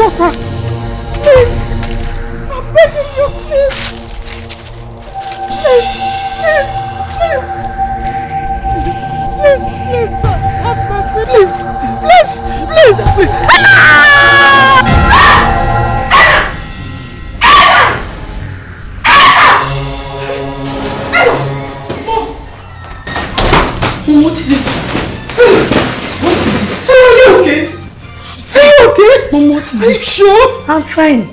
daughter. Please. I'm begging you, please. Please. Please, stop. Have mercy. Please. Mom, what is it? What is it? Are you okay? Are you okay? Mom, what is it? Are you sure? I'm fine.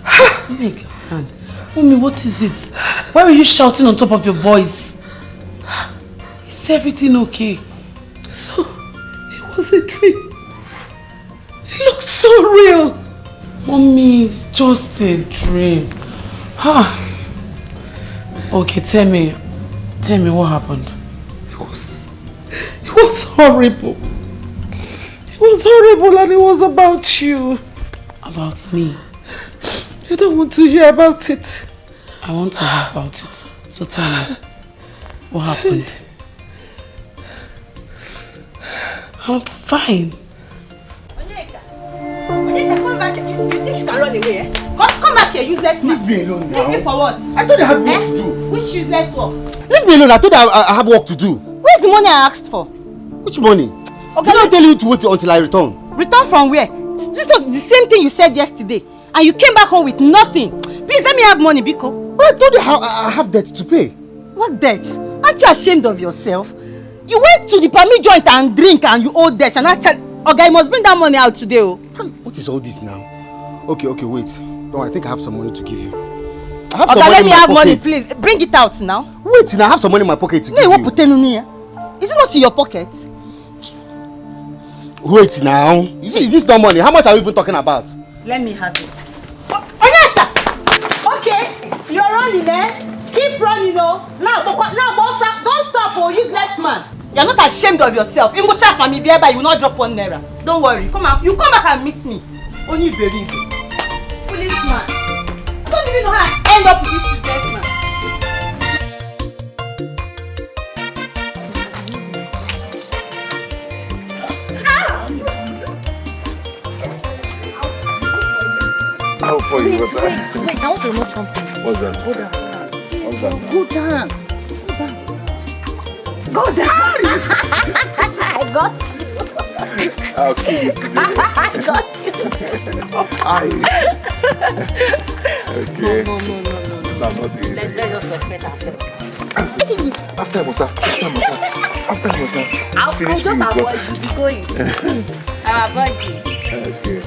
Oh my God. Mommy, what is it? Why were you shouting on top of your voice? Is everything okay? So, it was a dream. It looked so real. Mommy, it's just a dream. Okay, tell me what happened. It was horrible. It was horrible, and it was about you. About me? You don't want to hear about it. I want to hear about it. So tell me, what happened? I'm fine. Onyeka, come back. You think you can run away? Eh? Come back here, useless man. Leave me alone now. Leave me for what? I thought I had work to do. Which useless work? Leave me alone. I thought I have work to do. Where's the money I asked for? Which money? Okay, Did I tell you to wait until I return? Return from where? This was the same thing you said yesterday. And you came back home with nothing. Please let me have money, Biko. But I told you how I have debt to pay. What debt? Aren't you ashamed of yourself? You went to the permit joint and drink and you owe debt. And I tell... Okay, you must bring that money out today. Oh. What is all this now? Okay, wait. No, I think I have some money to give you. I have Okay, some money let me in my have pocket. money, please. Bring it out now. Wait, now I have some money in my pocket to give you. Is it not in your pocket? Wait now. Is this not money? How much are we even talking about? Let me have it. Onyeka! Okay, you're running, eh? Keep running, oh. Now, bossa, don't stop, oh, useless man. You're not ashamed of yourself. You go chap and me be by, you will not drop 1 naira. Don't worry. Come on, you come back and meet me. Only very foolish man. I don't even know how I end up with this useless man. I'll pour you water. Wait, I want to remove something. What's that? Go down. What's that? Go down. Go down! I got you. I'll kill you today. I got you. Okay. No. No, I'm not doing it. Let's just respect ourselves. After myself. I'll Finish just me with avoid you. Be going. I'll avoid you. Okay.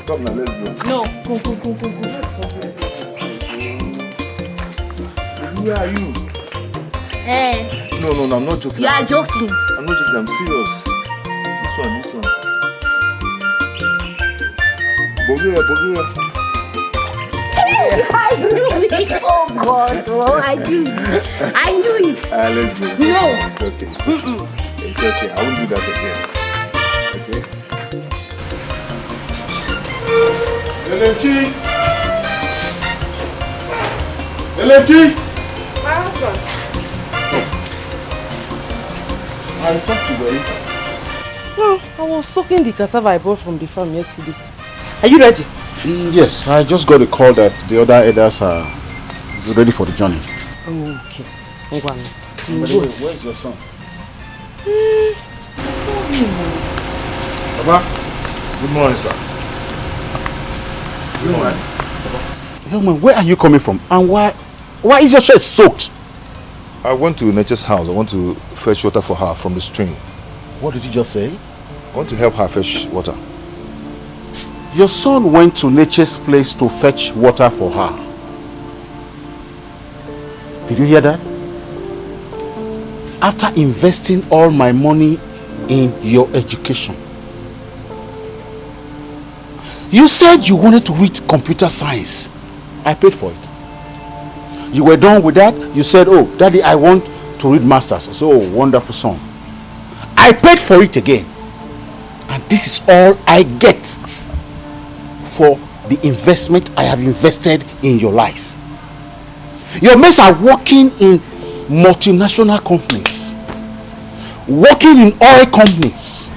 Come now, let's go. No. Go. Where are you? Hey. No, I'm not joking. You are joking. I'm not joking, I'm serious. This one. Bulgaria. I knew it. Oh God. Oh, I knew it. Let's go. No. It's okay. It's okay. I won't do that again. Okay? Elechi! My husband. I thought you were inside. No, I was soaking the cassava I bought from the farm yesterday. Are you ready? Yes, I just got a call that the other elders are ready for the journey. Okay. By the way, where's your son? I saw him. Papa, good morning, sir. Good morning. Young man, where are you coming from? And why is your shirt soaked? I went to Nature's house. I want to fetch water for her from the stream. What did you just say? I want to help her fetch water. Your son went to Nature's place to fetch water for her. Did you hear that? After investing all my money in your education. You said you wanted to read computer science. I paid for it. You were done with that. You said, oh, Daddy, I want to read masters. I said, oh, wonderful son. I paid for it again. And this is all I get for the investment I have invested in your life. Your mates are working in multinational companies, working in oil companies.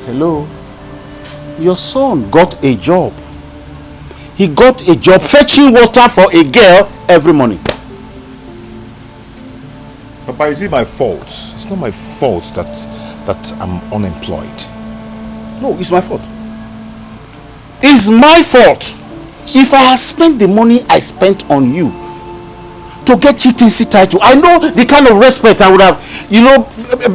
Hello? Your son got a job. He got a job fetching water for a girl every morning. Papa, is it my fault? It's not my fault that I'm unemployed. No, it's my fault. It's my fault. If I had spent the money I spent on you to get you TC title, I know the kind of respect I would have,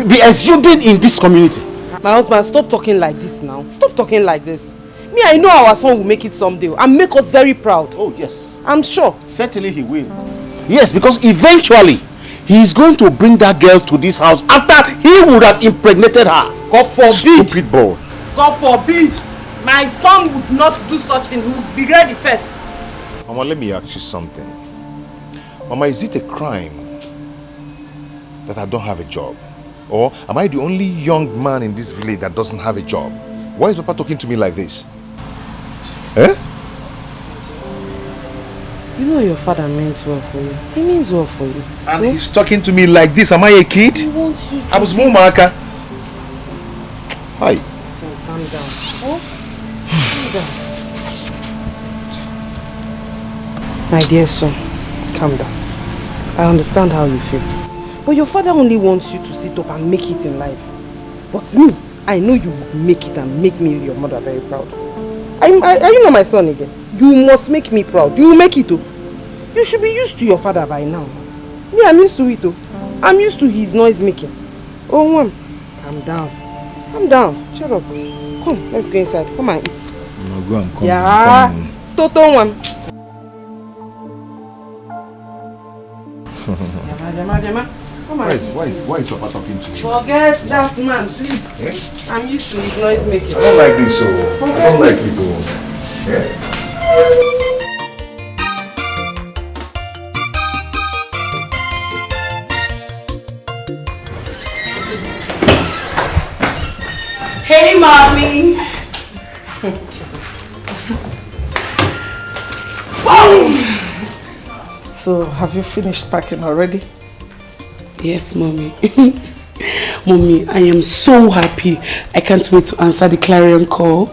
be exuding in this community. My husband, stop talking like this now. Stop talking like this. Me, I know our son will make it someday and make us very proud. Oh, yes. I'm sure. Certainly he will. Yes, because eventually he is going to bring that girl to this house after he would have impregnated her. God forbid. Stupid boy. God forbid. My son would not do such thing. He would be ready first. Mama, let me ask you something. Mama, is it a crime that I don't have a job? Or am I the only young man in this village that doesn't have a job? Why is Papa talking to me like this? Eh? You know your father meant well for you. He means well for you. And he's talking to me like this. Am I a kid? He wants you to. I was Mumaka. Hi. Son, calm down. Oh? Calm down. My dear son, calm down. I understand how you feel. But your father only wants you to sit up and make it in life. But me, I know you will make it and make me, your mother, very proud. Are you not my son again? You must make me proud. You will make it too. You should be used to your father by now. Me, I'm used to it too. I'm used to his noise making. Oh, Mom, calm down. Calm down. Shut up. Come, let's go inside. Come and eat. No, go and come. Yeah. Toto one. Come on. Why is Papa talking to you? Forget that man, please. Eh? I'm used to his noise making. I don't like this, so I don't like it, though. Yeah? Hey, mommy. So, have you finished packing already? Yes, mommy. Mommy, I am so happy. I can't wait to answer the clarion call.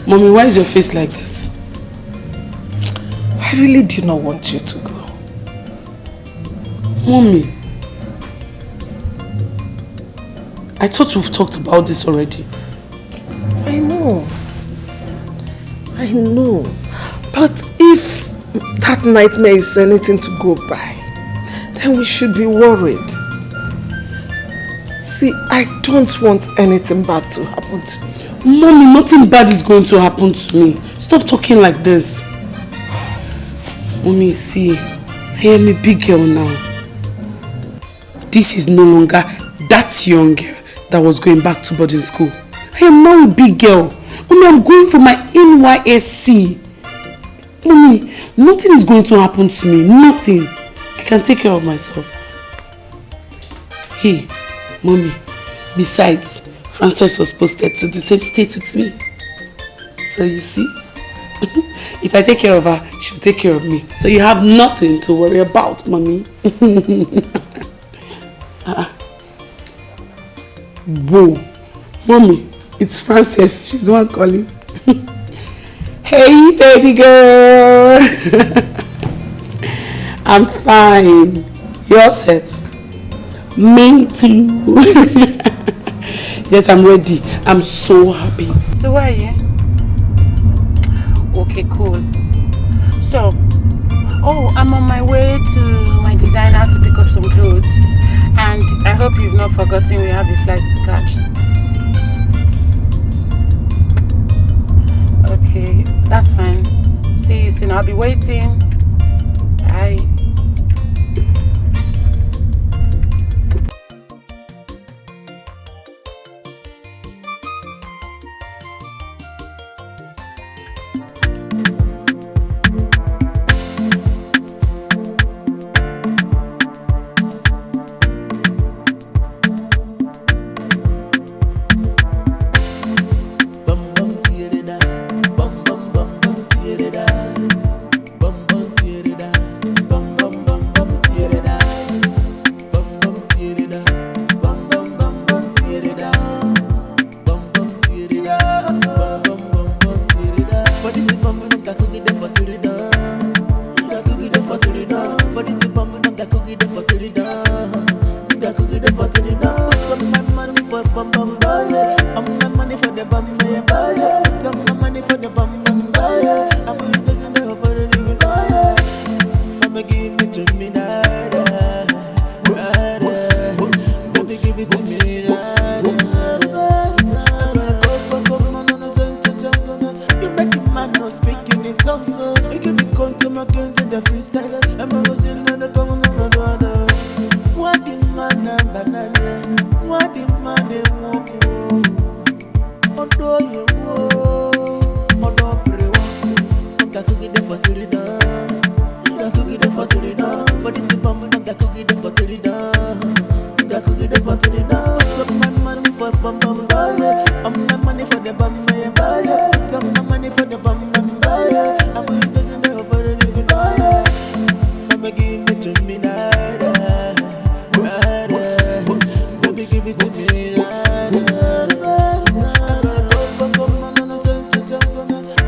Mommy, why is your face like this? I really do not want you to go. Mommy, I thought we've talked about this already. I know. But if that nightmare is anything to go by, then we should be worried. See, I don't want anything bad to happen to you. Mommy, nothing bad is going to happen to me. Stop talking like this. Mommy, see, I am a big girl now. This is no longer that young girl that was going back to boarding school. I am now a big girl. Mommy, I'm going for my NYSC. Mommy, nothing is going to happen to me. Nothing. I can take care of myself. Hey, Mommy, besides, Frances was posted to the same state with me. So you see, if I take care of her, she'll take care of me. So you have nothing to worry about, Mommy. Whoa, Mommy, it's Frances. She's the one calling. Hey, baby girl. I'm fine. You all set? Me too. Yes, I'm ready. I'm so happy. So where are you? Okay, cool. So, I'm on my way to my designer to pick up some clothes. And I hope you've not forgotten we have a flight to catch. Okay, that's fine. See you soon. I'll be waiting. Bye. Bum bum bum, my buyer. Some money for the bum, my buyer. I'm looking there for the new buyer. Mama give it to me, nada. Baby, give it to me, nada. You make a man not speaking in tongues, so you give me come again to the freestyle. I'm always in the common order. What the man banana? What the man walk? Odo ye wo, odo prewo. Oga cookie the for the down. Oga cookie the for the down. For this bum, oga cookie the for the down. Oga cookie the for the down. Some my money for bum buyer. I'm my money for the bum buyer. Some my money for the bum buyer. I'm looking there for the new buyer. Mama give it to me nada. Baby give it to me nada.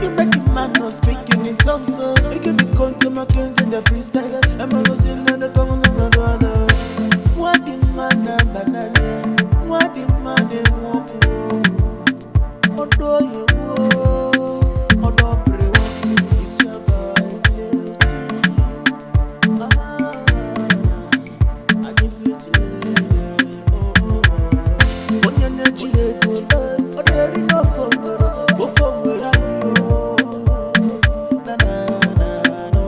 You make a man not speaking in tongues, so you give me come again to the freestyle. I'm always in the common order. What the man banana? What the man walk? Odo ye wo, odo prewo. It's your boy Flirty. I give Flirty. When you're not chilling, oh, there is no phone. Go for me, na na na no.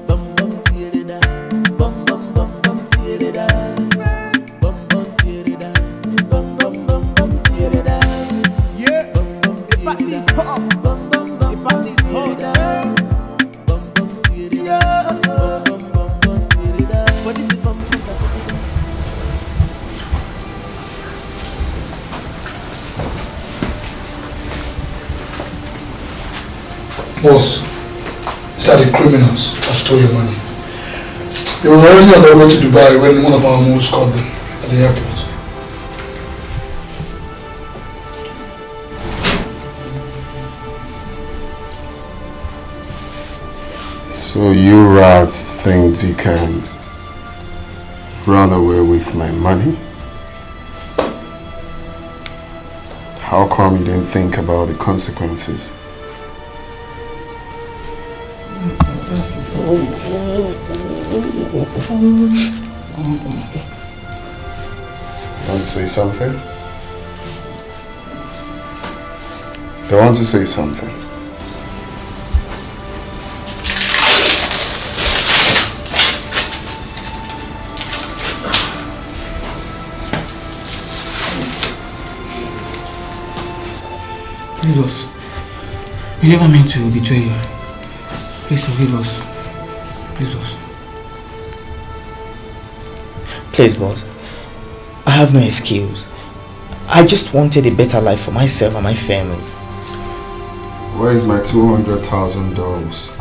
Bum bum tear da, bum bum tear da, bum bum tear da, bum bum tear da. Yeah, bum bum tear da, bum bum tear da, bum bum tear da, bum tear da. What is it, bum bum? Boss, these are the criminals that stole your money. They were already on their way to Dubai when one of our moves caught them at the airport. So you rats think you can run away with my money? How come you didn't think about the consequences? Want to say something? They want to say something. Please, boss. We never meant to betray you. Please forgive us. Please, boss. Please, boss. I have no excuse. I just wanted a better life for myself and my family. Where is my $200,000?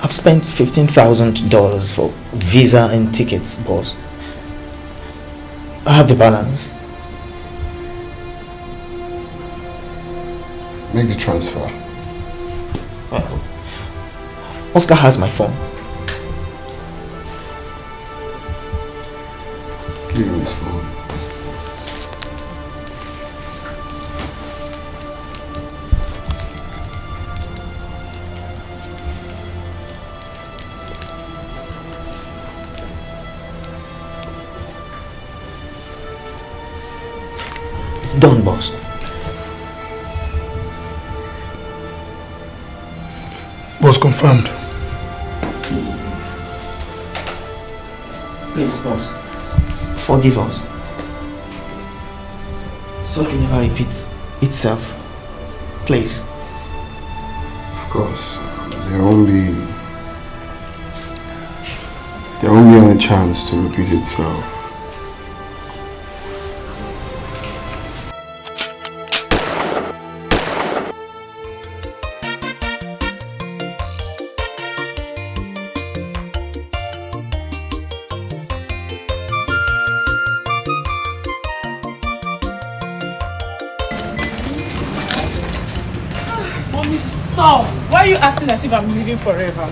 I've spent $15,000 for visa and tickets, boss. I have the balance. Make the transfer. Oscar has my phone. Give me his phone. It's done, boss. Boss, confirmed. Please, boss. Forgive us. Such will never repeat itself. Please. Of course. There won't be any chance to repeat itself. Why are you acting as if I'm living forever?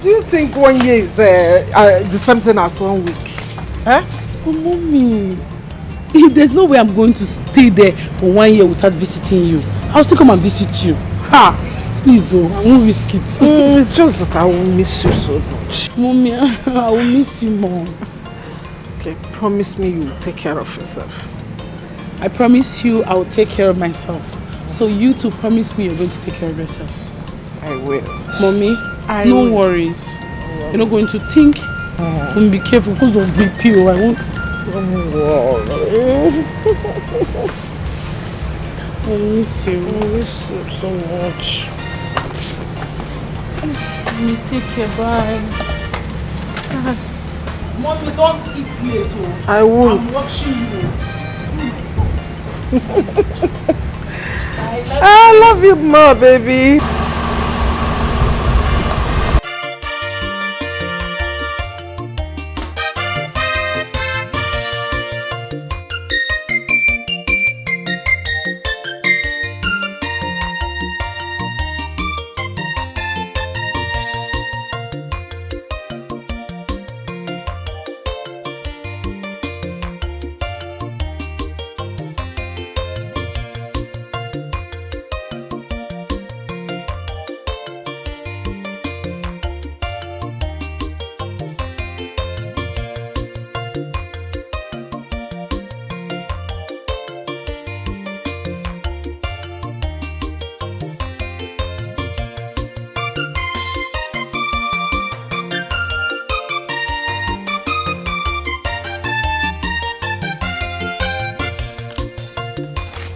Do you think 1 year is the same thing as 1 week? Huh? Oh, mommy. There's no way I'm going to stay there for 1 year without visiting you. I'll still come and visit you. Ha! Please, oh, I won't risk it. It's just that I will miss you so much. Mommy, I will miss you more. Okay, promise me you will take care of yourself. I promise you I will take care of myself. So you too promise me you're going to take care of yourself. I will. Mommy, no worries. You're not going to think. And be careful because of BP. I won't. Don't worry. I miss you. I miss you so much. Take care, bye. Mommy, don't eat late. Oh. I won't. I'm watching you. I love you more, baby.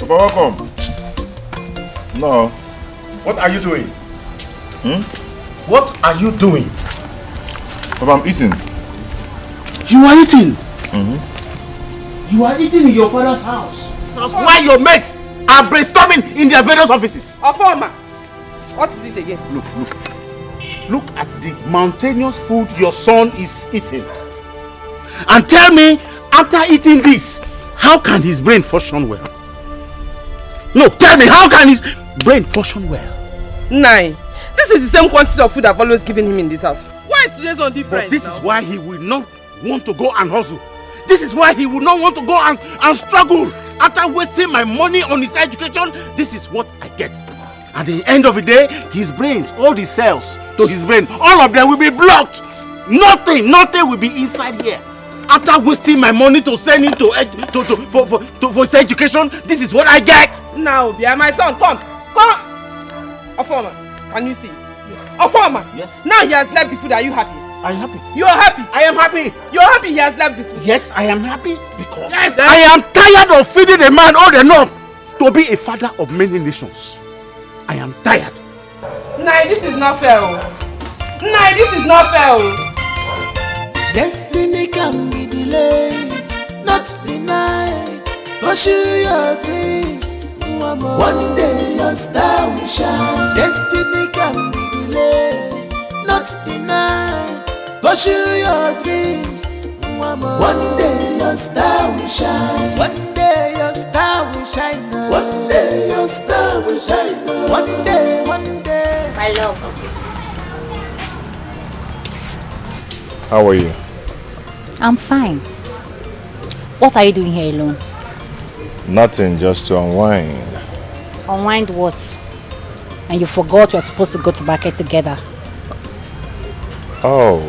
Welcome. No. What are you doing? What are you doing? Papa, I'm eating. You are eating? You are eating in your father's house. That's why your mates are brainstorming in their various offices. Afoma, what is it again? Look at the mountainous food your son is eating. And tell me, after eating this, how can his brain function well? No, tell me, how can his brain function well? 9. This is the same quantity of food I've always given him in this house. Why is today's one different? But this is why he will not want to go and hustle. This is why he will not want to go and struggle. After wasting my money on his education, this is what I get. At the end of the day, his brains, all the cells to his brain, all of them will be blocked. Nothing will be inside here. After wasting my money to send him for his education, this is what I get. Now, Obia, my son, come. Afoma, can you see it? Yes. Afoma, yes. Now he has left the food. Are you happy? Are you happy? You are happy. I am happy. You are happy he has left this food? Yes, I am happy because I am tired of feeding a man old enough to be a father of many nations. I am tired. Nah, this is not fair. Nah, this is not fair. Destiny can be delayed, not denied. Pursue your dreams. One day your star will shine. Destiny can be delayed, not denied. Pursue your dreams. One day your star will shine. One day your star will shine. One day your star will shine. One day, one day. My love. How are you? I'm fine. What are you doing here alone? Nothing, just to unwind. Unwind what? And you forgot you're supposed to go to market together. Oh.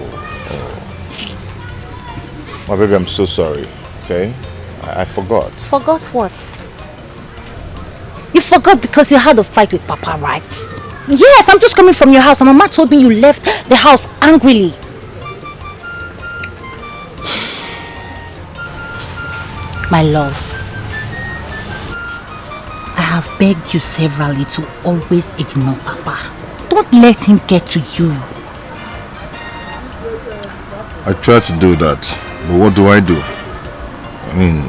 My baby, I'm so sorry. Okay? I forgot. Forgot what? You forgot because you had a fight with Papa, right? Yes, I'm just coming from your house and Mama told me you left the house angrily. My love, I have begged you severally to always ignore Papa. Don't let him get to you. I try to do that, but what do? I mean,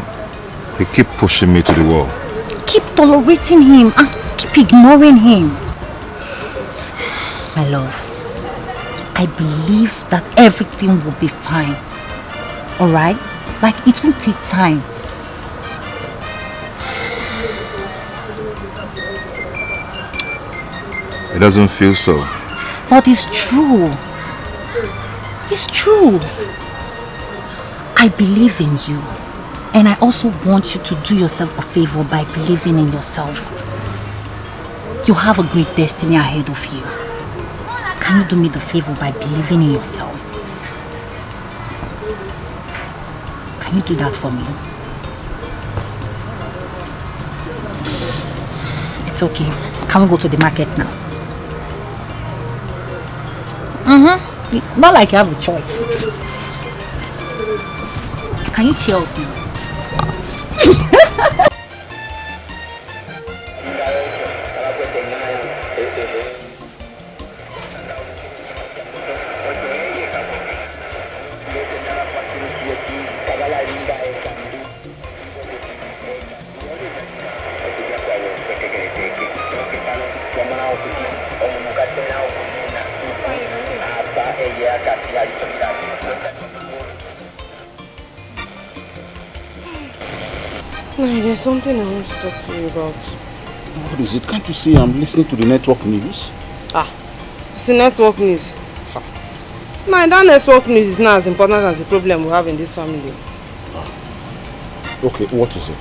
he keep pushing me to the wall. Keep tolerating him and keep ignoring him. My love, I believe that everything will be fine. Alright? Like, it will take time. It doesn't feel so. But it's true. It's true. I believe in you. And I also want you to do yourself a favor by believing in yourself. You have a great destiny ahead of you. Can you do me the favor by believing in yourself? Can you do that for me? It's okay. Can we go to the market now? Not like you have a choice. Can you chill with me? There's something I want to talk to you about. What is it? Can't you see I'm listening to the network news? It's the network news. That network news is not as important as the problem we have in this family. Okay, what is it?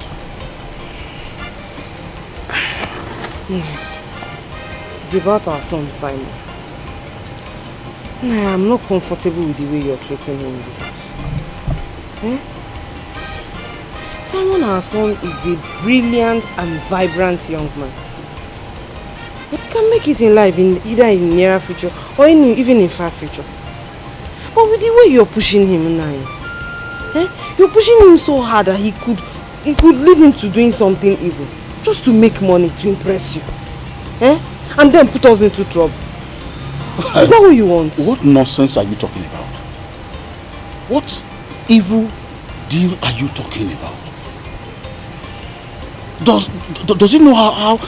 It's about our son, Simon. I'm not comfortable with the way you're treating him in this house. Simon, our son, is a brilliant and vibrant young man. He can make it in life, either in near future or even in far future. But with the way you're pushing him now, you're pushing him so hard that he could lead him to doing something evil, just to make money, to impress you. And then put us into trouble. Is that what you want? What nonsense are you talking about? What evil deal are you talking about? Does he know how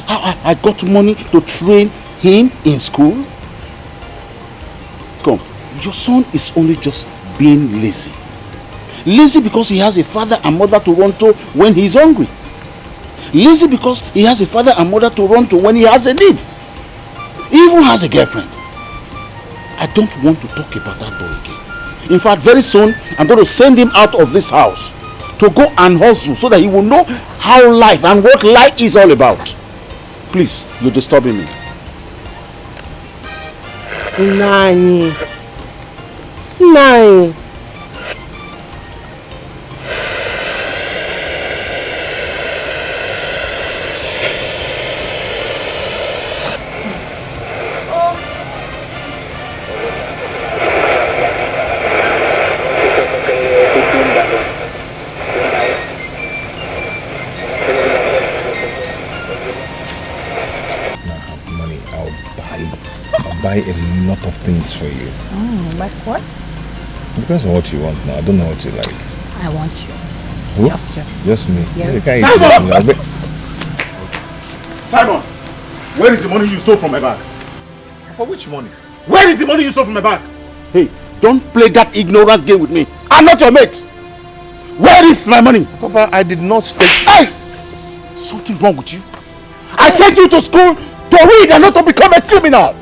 I got money to train him in school? Come, your son is only just being lazy. Lazy because he has a father and mother to run to when he's hungry. Lazy because he has a father and mother to run to when he has a need. He even has a girlfriend. I don't want to talk about that boy again. In fact, very soon, I'm going to send him out of this house to go and hustle so that he will know how life and what life is all about. Please, you're disturbing me. Nani. Buy a lot of things for you. Like what? It depends on what you want now. I don't know what you like. I want you. Who? Just you. Just me? Yes. You can't Simon! Simon! Where is the money you stole from my bag? For which money? Where is the money you stole from my bag? Hey, don't play that ignorant game with me. I'm not your mate. Where is my money? Papa, I did not take... Hey! Something wrong with you? I sent you to school to read and not to become a criminal.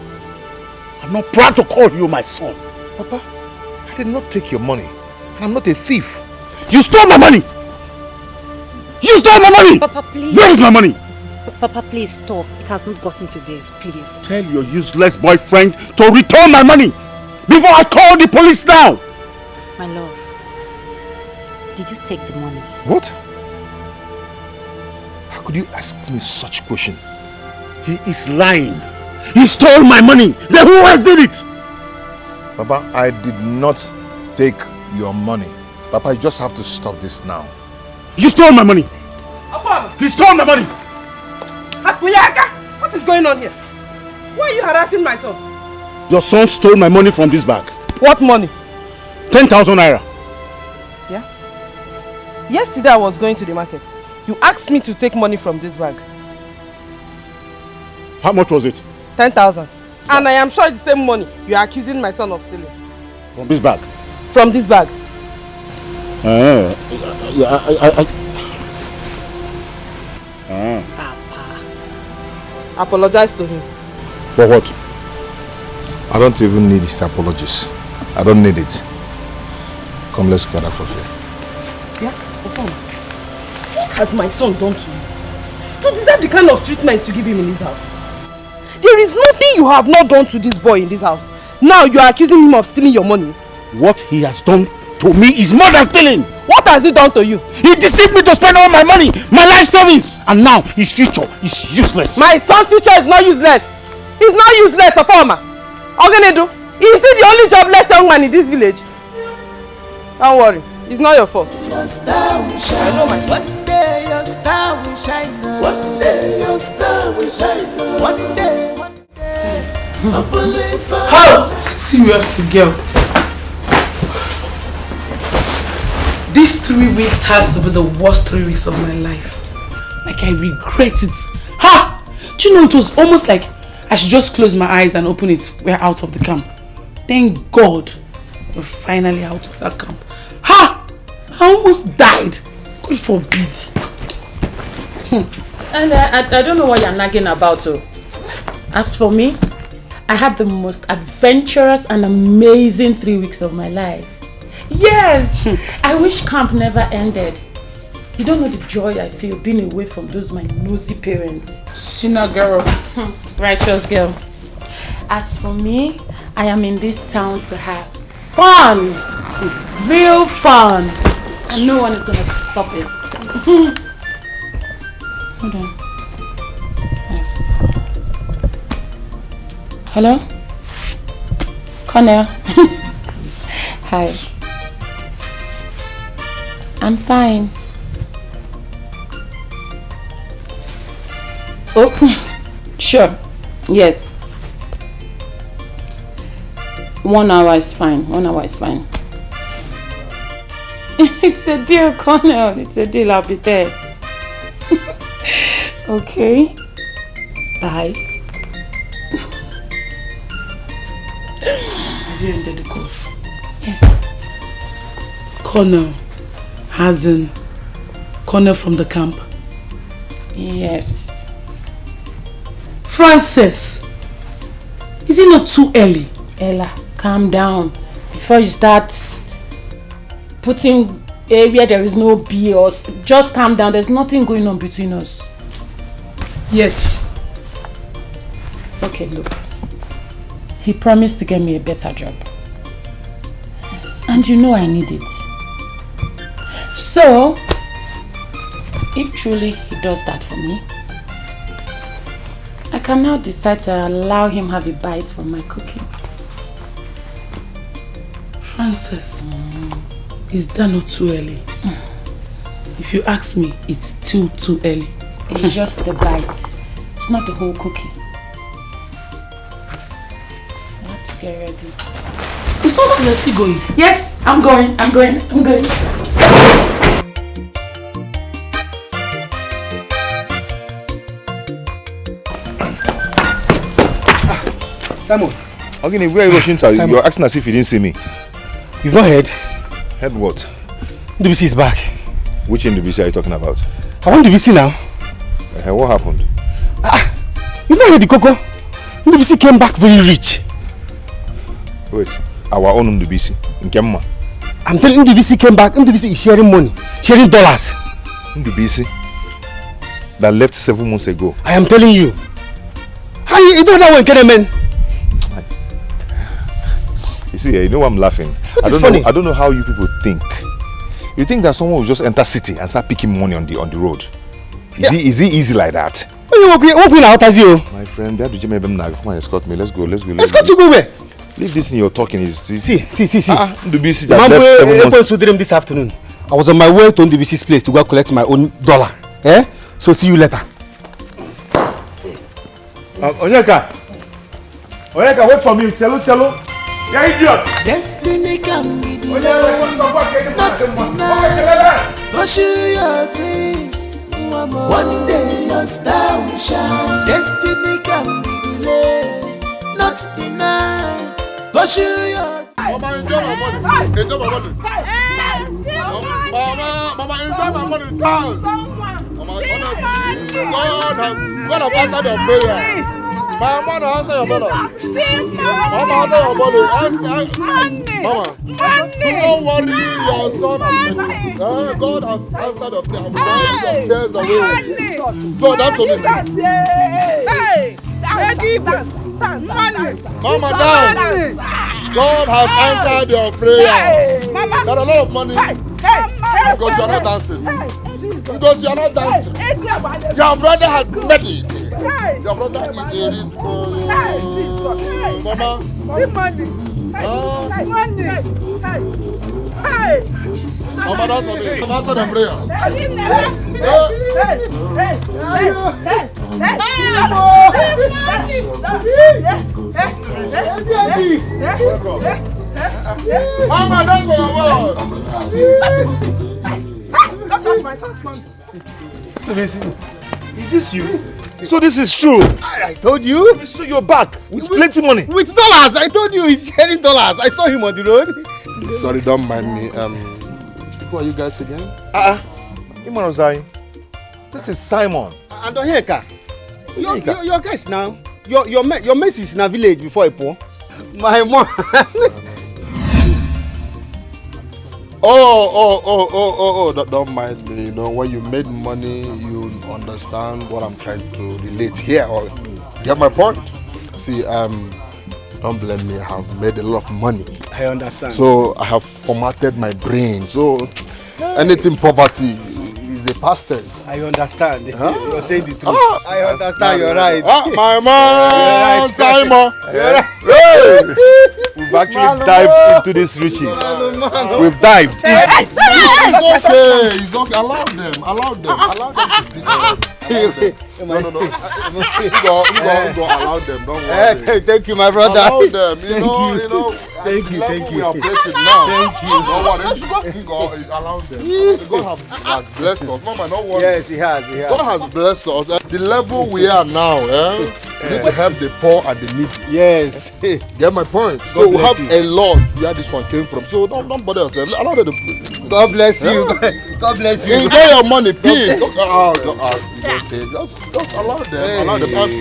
I'm not proud to call you my son. Papa, I did not take your money. And I'm not a thief. You stole my money! You stole my money! Papa, please. Where is my money? Papa, please stop. It has not gotten to this, please. Tell your useless boyfriend to return my money before I call the police now. My love, did you take the money? What? How could you ask me such a question? He is lying. He stole my money. Then who else did it? Papa, I did not take your money. Papa, you just have to stop this now. You stole my money. He stole my money. What is going on here? Why are you harassing my son? Your son stole my money from this bag. What money? 10,000 naira. Yeah? Yesterday I was going to the market. You asked me to take money from this bag. How much was it? 10,000. And I am sure it's the same money you are accusing my son of stealing. From this bag? From this bag. Papa. Apologize to him. For what? I don't even need his apologies. I don't need it. Come, let's gather for fear. Yeah? has my son done to you to deserve the kind of treatment you give him in this house? There is nothing you have not done to this boy in this house. Now you are accusing him of stealing your money. What he has done to me is more than stealing. What has he done to you? He deceived me to spend all my money, my life savings, and now his future is useless. My son's future is not useless. He's not useless, Afoma. Ogenedu, is he the only jobless young man in this village? Don't worry, it's not your fault. Your star will shine. I know my One day your star will shine. One day your star will shine. One day, I believe. How? Seriously, girl. These 3 weeks has to be the worst 3 weeks of my life. Like, I regret it. Ha! Do you know, it was almost like I should just close my eyes and open it. We're out of the camp. Thank God we're finally out of that camp. Ha! I almost died. God forbid. And I don't know what you're nagging about. Oh. As for me, I had the most adventurous and amazing 3 weeks of my life. Yes! I wish camp never ended. You don't know the joy I feel being away from those my nosy parents. Sinner girl. Righteous girl. As for me, I am in this town to have fun. Real fun. And no one is gonna stop it. Hold on. Hello? Connell? Hi. I'm fine. Oh, sure. Yes. 1 hour is fine. 1 hour is fine. It's a deal, Connell. It's a deal. I'll be there. Okay. Bye. Have you ended the call? Yes. Connell. Hasn't. Connell from the camp. Yes. Frances. Is it not too early? Ella, calm down. Before you start putting A where there is no B, or just calm down. There's nothing going on between us. Yet. Okay, look. He promised to get me a better job. And you know I need it. So, if truly he does that for me, I can now decide to allow him have a bite from my cooking. Frances, is that not too early? If you ask me, it's still too early. It's just the bite. It's not the whole cookie. I have to get ready. You're still going? Yes, I'm going. Simon. Okay, where are you rushing to? You're acting as if you didn't see me. You've not heard? Heard what? NDBC is back. Which NDBC are you talking about? I want NDBC now. What happened? You've not heard the Coco? NDBC came back very rich. Wait, our own NDBC in Kemma. I'm telling you, NDBC came back. NDBC is sharing money, sharing dollars. NDBC that left 7 months ago. I am telling you. How you do that one, Kenemen? You see, you know why I'm laughing? What is funny? I don't know how you people think. You think that someone will just enter city and start picking money on the road? Is it easy like that? What going out as you? My friend, come on, escort me. Let's go. Escort you go where? Leave this in your talking. See. NDBC that left 7 months. This afternoon. I was on my way to NDBC's place to go collect my own dollar. So see you later. Onyeka, wait for me. Cello. Yeah, idiot. Destiny can be delayed, not denied. Pursue your dreams. One day your star will shine. Destiny can be delayed, not denied. Pursue your Mama, enjoy my money. Enjoy my money. Mama, enjoy my money. Mama, honestly, God has answered your prayer. My mother, answer your mother. See Mama, answer your mother. Mama, don't worry, your son has God has answered your prayer. I'm going to tears away. So that's what it is. Hey! Mama, dance. God has answered your prayer. Got a lot of money because you are not dancing. Because you are not dancing. Your brother has made it. Your brother is a rich boy. Mama. See money. Mama, that's what it is. Answer the prayer. Mama, that's what your word. Don't touch my son's money. Is this you? So this is true. I told you. So you're back with plenty money. With dollars. I told you he's sharing dollars. I saw him on the road. Sorry, don't mind me. Who are you guys again? Imanozai. This is Simon. And Onyeka. Your guys now. Your mess is in a village before a poor. My mom. Don't mind me. You know, when you made money, you understand what I'm trying to relate here. Or get my point? See, don't blame me. I have made a lot of money. I understand. So I have formatted my brain. So anything poverty is the past tense. I understand. Huh? You're saying the truth. I understand. You're right. My man, Simon. Hey! We've actually dived into these riches. We've dived. It's okay. It's okay. Allow them. Allow them to be. No. You go allow them. Don't worry. Thank you, my brother. Allow them. You know. Thank you. We are operating now. Thank you. Don't worry. God allow them. God has blessed us. Mama, don't worry. Yes, he has. God has blessed us. The level we are now, we need to help the poor and the needy. Yes. Get my point? So we have a lot where this one came from. So don't bother yourself. Allow them to. God bless you. God bless you. Enjoy your money, please. Just allow them. Allow them.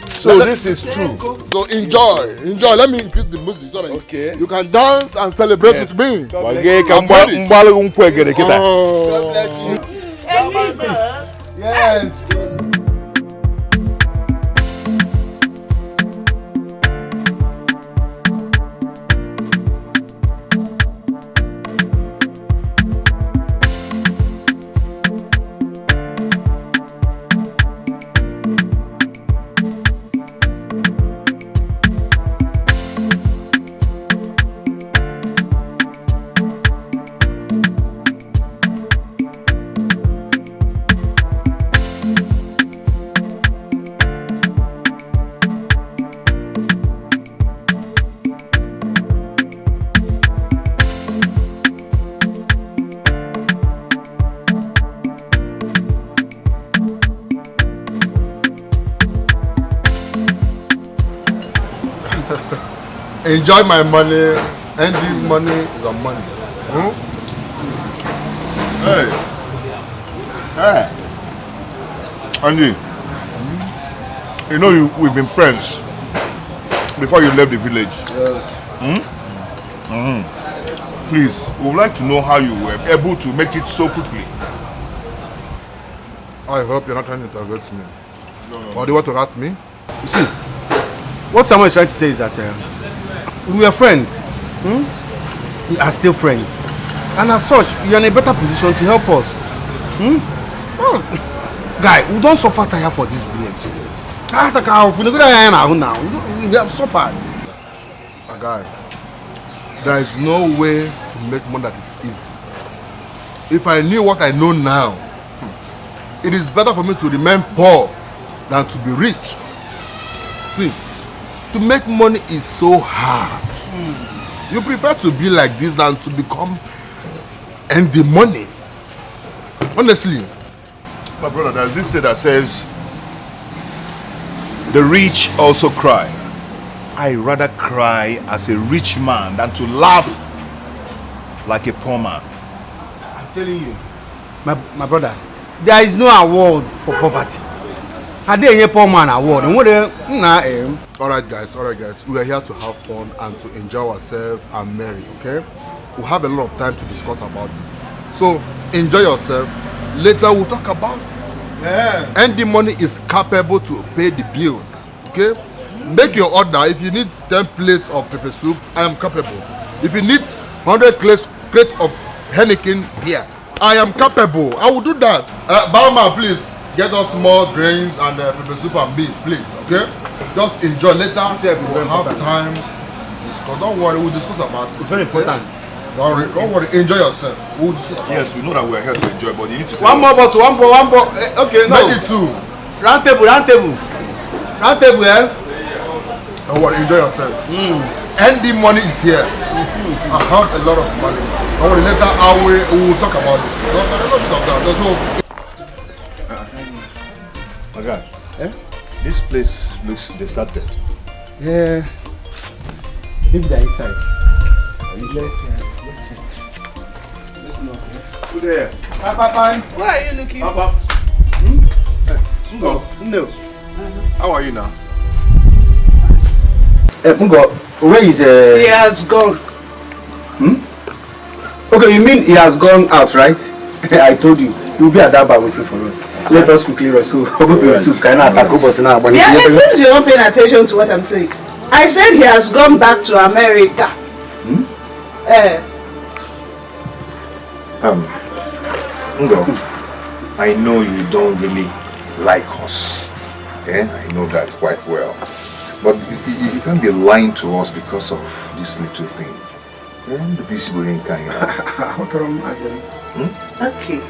So this is true. So enjoy. Let me increase the music so that you can dance and celebrate with me. God bless you. Yes. Enjoy my money, and the money is on money. Hey, Andy, you know we've been friends before you left the village. Yes. Please, we would like to know how you were able to make it so quickly. I hope you're not trying to target me. No. Or do you want to rat me? You see, what someone is trying to say is that we are friends. We are still friends. And as such, you're in a better position to help us. Guy, we don't suffer tire for this village. We have suffered. Guy, there is no way to make money that is easy. If I knew what I know now, it is better for me to remain poor than to be rich. See, to make money is so hard. You prefer to be like this than to become and the money. Honestly. My brother, there's this say that says, the rich also cry. I rather cry as a rich man than to laugh like a poor man. I'm telling you, my brother, there is no award for poverty. I did a poor man award. And what Alright guys, we are here to have fun and to enjoy ourselves and marry, okay? We'll have a lot of time to discuss about this. So enjoy yourself. Later we'll talk about it. Yeah. And the money is capable to pay the bills, okay? Make your order. If you need 10 plates of pepper soup, I am capable. If you need 100 crates of Heineken beer, I am capable. I will do that. Barman, please get us more drinks and pepper soup and beef, please, okay? Just enjoy. Later we'll have time to discuss. Don't worry, we'll discuss about it. It's very important. Don't worry, enjoy yourself. We'll discuss. Yes, we know that we are here to enjoy, but you need to one more bottle. Okay, no. Make it 2. Round table, eh? Don't worry, enjoy yourself. And the money is here. I have a lot of money. Don't worry, later we will talk about it. My God, this place looks deserted. Yeah. Maybe they're inside. Let's check. Let's know. Good there. Bye. Where are you looking Papa. No. How are you now? Mungo, where is He has gone. Okay, you mean he has gone out, right? I told you, he'll be at that bar waiting for us. Let us quickly rush. So, Yeah, it seems you're not paying attention to what I'm saying. I said he has gone back to America. Mungo, I know you don't really like us. I know that quite well. But you can't be lying to us because of this little thing. The peaceable ain't kind Okay.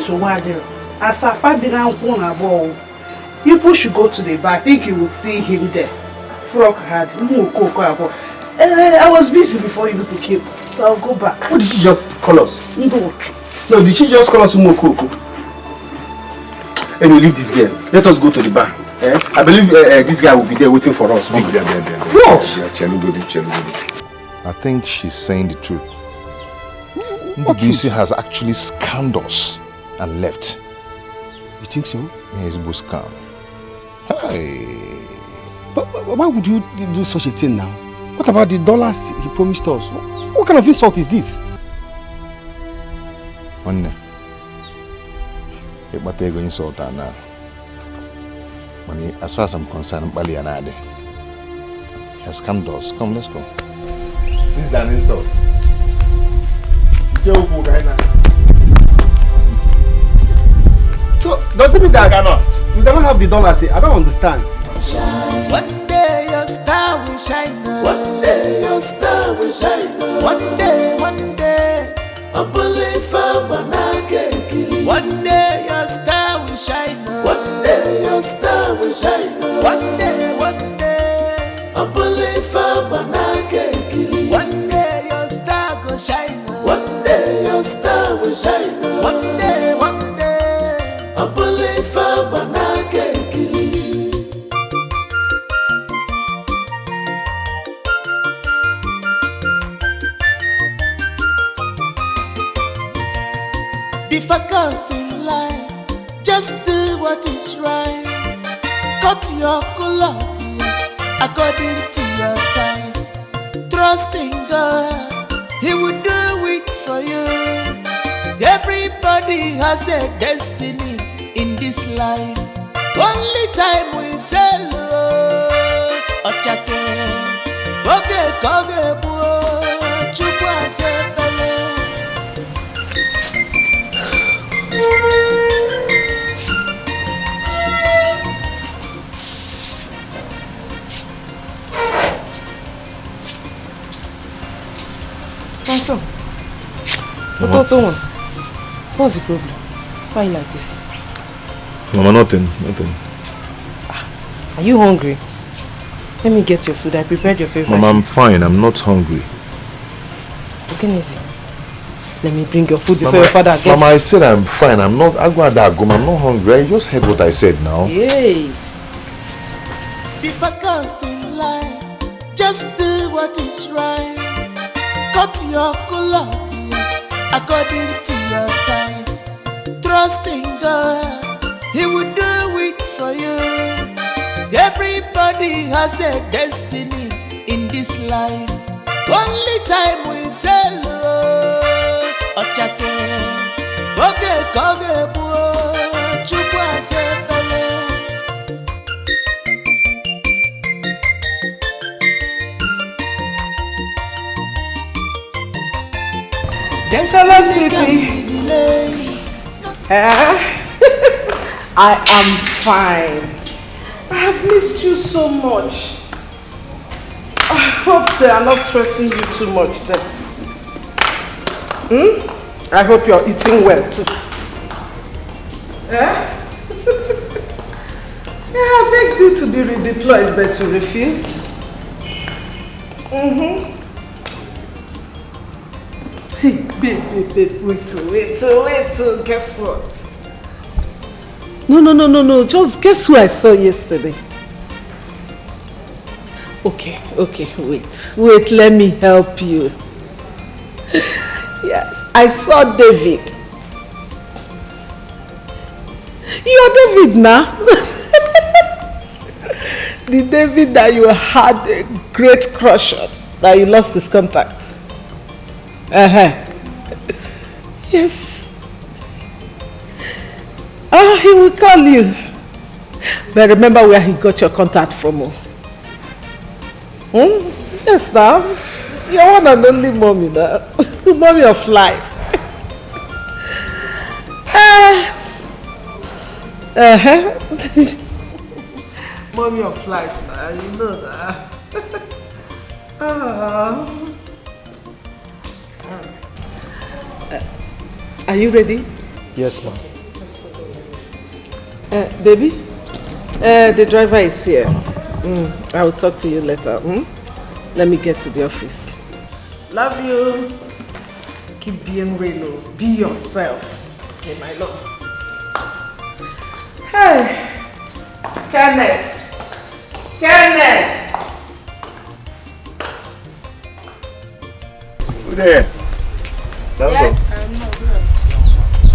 So what there? As a Fabian Ball, people should go to the bar. I think you will see him there. Frog had I was busy before you people came, so I'll go back. What did she just call us? No, did she just call us Umokoko? And we leave this girl. Let us go to the bar. I believe this guy will be there waiting for us. What? I think she's saying the truth. BC has actually scammed us and left. You think so? Yeah, it's both scam. Hey. But why would you do such a thing now? What about the dollars he promised us? What kind of insult is this? One. But they're going to insult her now. Money, as far as I'm concerned, Bali and Ade has scammed us. Come, let's go. This is an insult. So, does it mean that we cannot have the dollars? I don't understand. One day your star will shine. One day your star will shine. One day, I believe one day your star will shine. One day your star will shine. One day, I believe one day your star will shine. One day your star will shine. One day, I believe be focused in life, just do what is right. Cut your culotte according to your size. Trust in God, He will do it for you. Everybody has a destiny in this life. Only time will tell you. Ochake, koge buo, chukwa sepele. Tonto, what's the problem? Why are you like this? Mama, nothing. Are you hungry? Let me get your food. I prepared your favorite. Mama, I'm fine. I'm not hungry. Okay, easy. Let me bring your food before your father gets. Mama, I said I'm fine. I'm not hungry. I just heard what I said now. Yay! Be focused in life. Just do what is right. Cut your culotte according to your size. Trust in God, He will do it for you. Everybody has a destiny in this life. Only time will tell. Ochake, oge koge buo, chukwa sepele. Destiny can be delayed. I am fine. I have missed you so much. I hope they are not stressing you too much then. I hope you're eating well too. Yeah, I begged you to be redeployed, but you refused. Hey, babe, wait, guess what? No, just guess who I saw yesterday. Okay, wait, let me help you. Yes, I saw David. You're David now. The David that you had a great crush on, that you lost his contact. Yes. He will call you. But remember where he got your contact from. Yes, now. You're one and only mommy now. Mommy of life. Mommy of life now, you know that. Are you ready? Yes, ma'am. Baby, the driver is here. I will talk to you later. Let me get to the office. Love you. Keep being real. Be yourself. Okay, my love. Hey, Kenneth. Who there? Yes.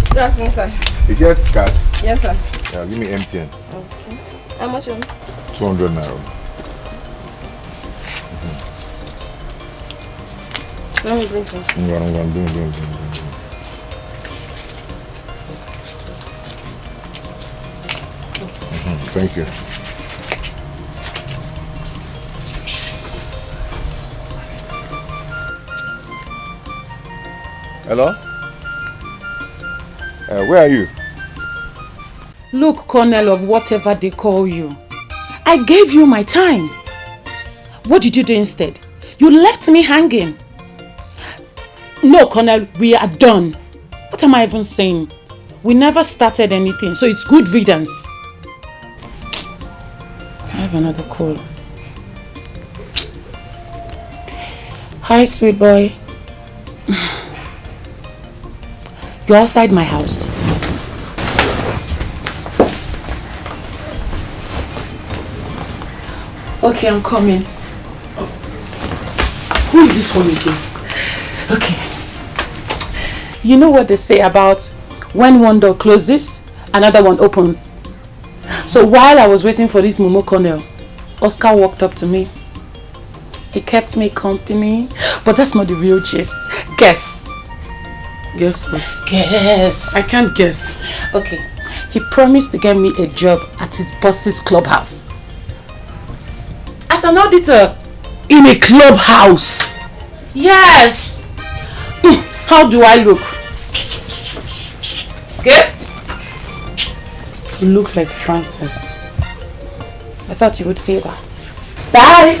Good afternoon, sir. You get card? Yes, sir. Yeah, give me MTN. Okay. How much? 200 naira. Let me bring some. I'm going to bring. Thank you. Hello? Where are you? Look, Colonel of whatever they call you, I gave you my time. What did you do instead? You left me hanging. No, Colonel, we are done. What am I even saying? We never started anything, so it's good riddance. I have another call. Hi, sweet boy. You're outside my house. Okay, I'm coming. Who is this one again? Okay. You know what they say about when one door closes, another one opens. So while I was waiting for this Momo Colonel, Oscar walked up to me. He kept me company, but that's not the real gist. Guess. Guess what? Guess. I can't guess. Okay. He promised to get me a job at his boss's clubhouse. As an auditor. In a clubhouse? Yes. How do I look? Okay? You look like Frances. I thought you would say that. Bye.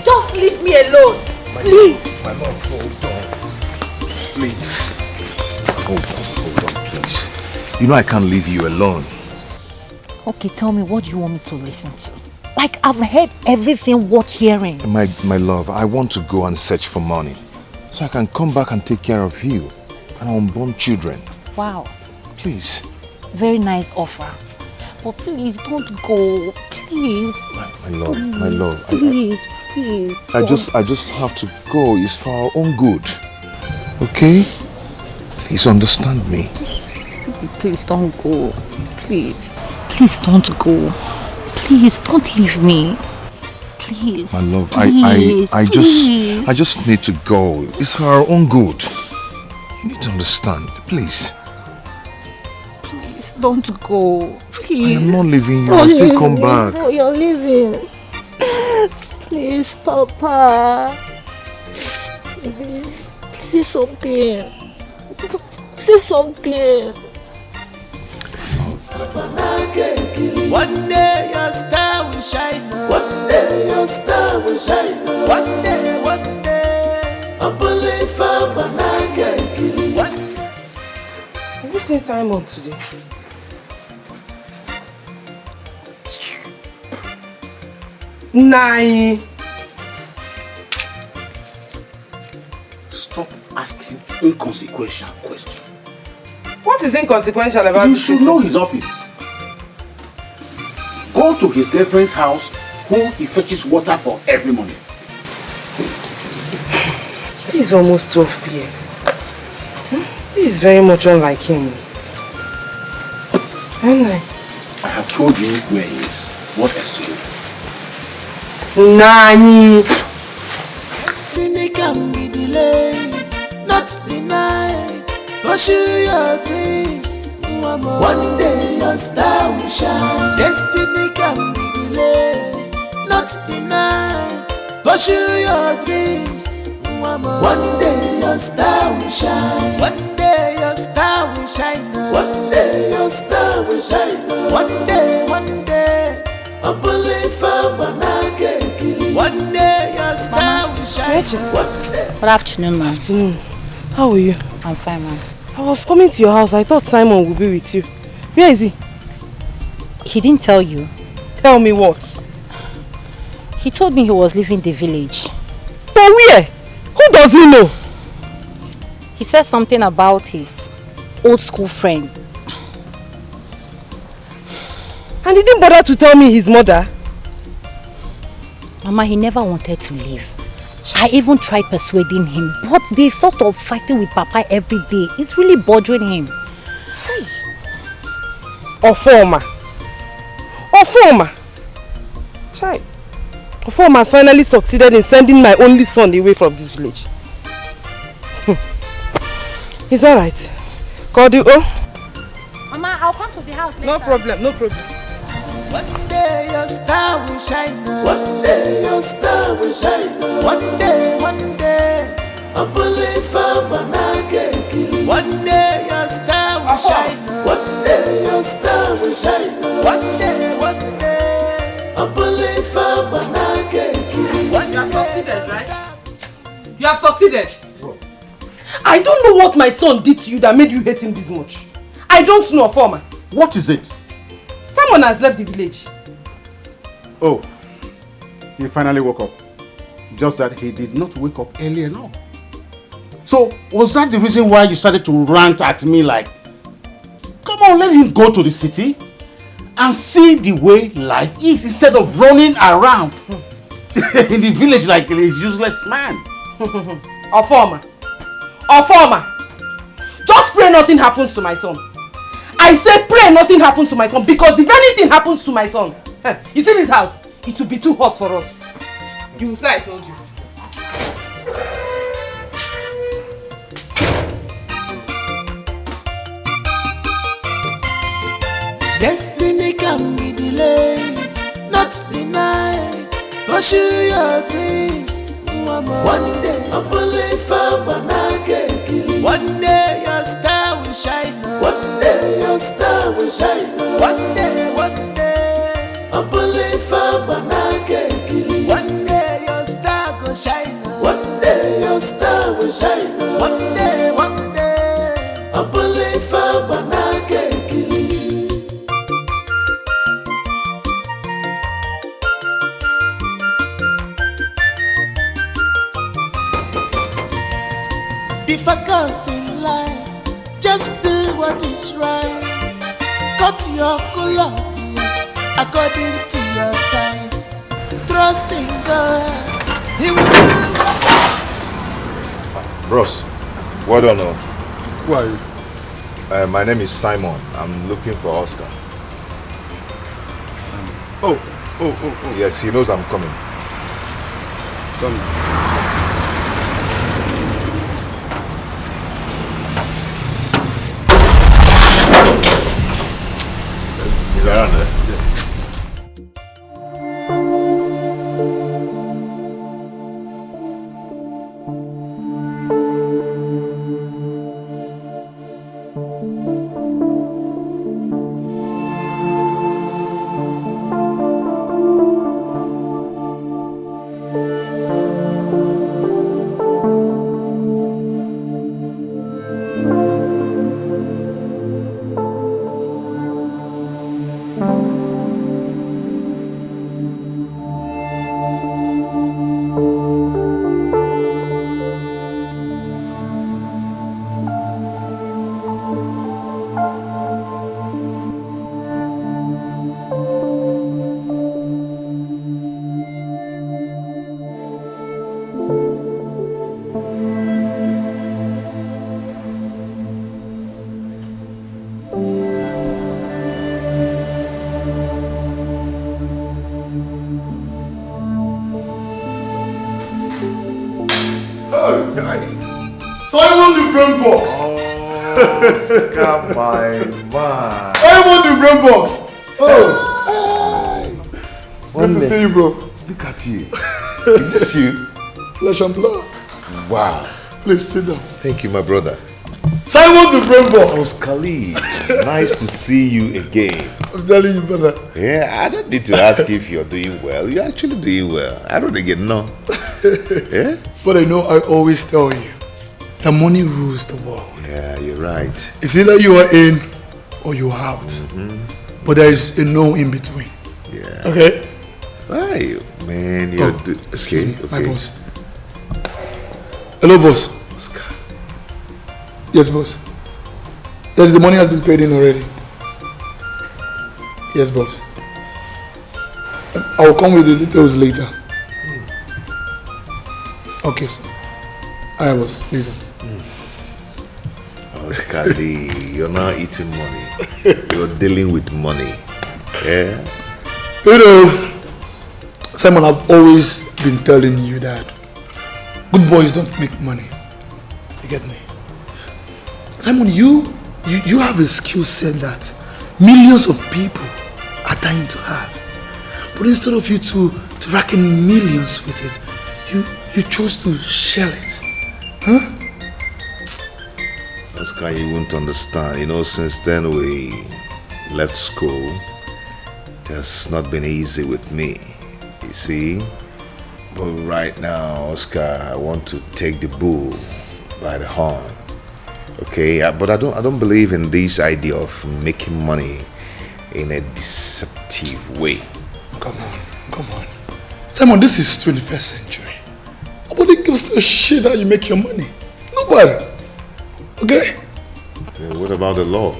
Just leave me alone, please. My love, hold on. Please. Hold on, please. You know I can't leave you alone. Okay, tell me, what do you want me to listen to? Like, I've heard everything worth hearing. My love, I want to go and search for money so I can come back and take care of you and our unborn children. Wow. Please. Very nice offer. But please don't go. Please. My love. Please. I just have to go. It's for our own good. Okay? Please understand me. Please don't go. Please. Please don't go. Please don't leave me. Please. My love, please, I just need to go. It's for our own good. You need to understand. Please. Please don't go. Please. I am not leaving you. I'll still come back. Oh, you're leaving. Please, Papa. Please, say something. Say something. One day your star will shine. One day your star will shine. One day. I believe Have you seen Simon today? Nai. Stop asking inconsequential questions. What is inconsequential about You this? should know his office. Go to his girlfriend's house, who he fetches water for every morning. This is almost 12 p.m. This is very much unlike him. I have told you where he is. What else to do? Nani. Destiny can be delayed, not denied. Pursue your dreams. One day your star will shine. Destiny can be delayed, not denied. Pursue your dreams. One day your star will shine. One day your star will shine. One day your star will shine. One day. I believe one day your star will shine. One day. Good afternoon, ma'am. Afternoon. How are you? I'm fine, ma'am. I was coming to your house. I thought Simon would be with you. Where is he? He didn't tell you. Tell me what? He told me he was leaving the village. But where? Who does he know? He said something about his old school friend. And he didn't bother to tell me his mother? Mama, he never wanted to leave. I even tried persuading him, but the thought of fighting with Papa every day is really bothering him. Ofoma. Chai. Ofoma has finally succeeded in sending my only son away from this village. It's alright. Call you. Mama, I'll come to the house later. No problem. One day your star will shine. One day your star will shine. One day. I believe one day your star will shine. One day your star will shine. One day. I believe You have succeeded, right? You have succeeded. I don't know what my son did to you that made you hate him this much. I don't know, Former. What is it? Someone has left the village. Oh, he finally woke up. Just that he did not wake up early enough. So, was that the reason why you started to rant at me like, come on, let him go to the city and see the way life is instead of running around in the village like a useless man? Former. Just pray nothing happens to my son. I say pray nothing happens to my son, because if anything happens to my son, you see this house, it will be too hot for us. You will say I told you. destiny can be delayed, not denied. Pursue your dreams. One day, I believe one day your star will shine. One day your star will shine. One day, I believe one day your star will shine. One day your star will shine. One day, I believe Be focused in life, just do what is right. Cut your color according to your size. Trust in God, He will do. Bros, well done. Who are you? My name is Simon. I'm looking for Oscar. Oh. Yes, he knows I'm coming. Come. He's around there? Yes. Simon the brain box. Oscar, my man. Simon the brain box. Oh. Good to see you, bro. Look at you. Is this you? Flesh and blood. Wow. Please sit down. Thank you, my brother. Simon the brain box. Oscar Lee. Nice to see you again. I'm telling you, brother. Yeah, I don't need to ask if you're doing well. You're actually doing well. I don't get no. Yeah? But I know I always tell you, the money rules the world. Yeah, you're right. It's either you are in or you are out. But there is a no in between. Yeah. Okay? Why, man? You're okay. My boss. Hello, boss. Oscar. Yes, boss. Yes, the money has been paid in already. Yes, boss. I will come with the details later. Okay, sir. Alright, boss. Listen. Oscar Lee, you're not eating money. You're dealing with money. Yeah? You know, Simon, I've always been telling you that good boys don't make money. You get me? Simon, you have a skill set that millions of people are dying to have. But instead of you to rack in millions with it, you chose to shell it. Huh? Oscar, you won't understand. You know, since then we left school, it has not been easy with me. You see? But right now, Oscar, I want to take the bull by the horn. Okay? But I don't believe in this idea of making money in a deceptive way. Come on. Simon, this is 21st century. Nobody gives a shit how you make your money. Nobody. Okay? Yeah, what about the law?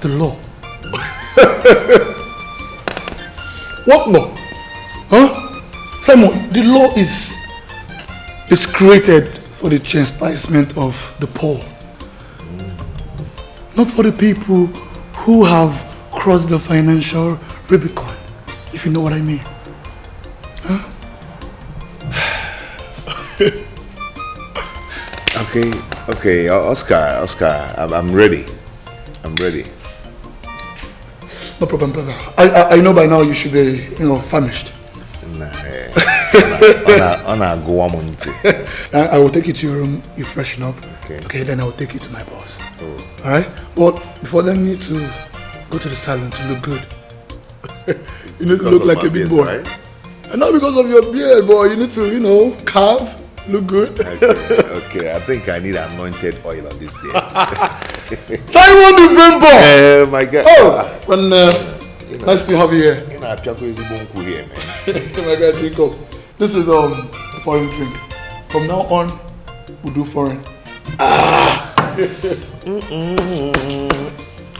The law? What law? Huh? Simon, the law is created for the chastisement of the poor. Not for the people who have crossed the financial Rubicon, if you know what I mean. Huh? Okay, Oscar, I'm ready. No problem, brother. I know by now you should be, famished. I will take you to your room, you freshen up. Okay, then I will take you to my boss. Oh. Alright? But before then, you need to go to the salon to look good. You need to look like a big boy. Right? And not because of your beard, boy. You need to, carve. Look good. Okay, I think I need anointed oil on this beard. Simon the brain box! My God. Oh, nice to have you here. My God, drink up. This is the foreign drink. From now on, we'll do foreign.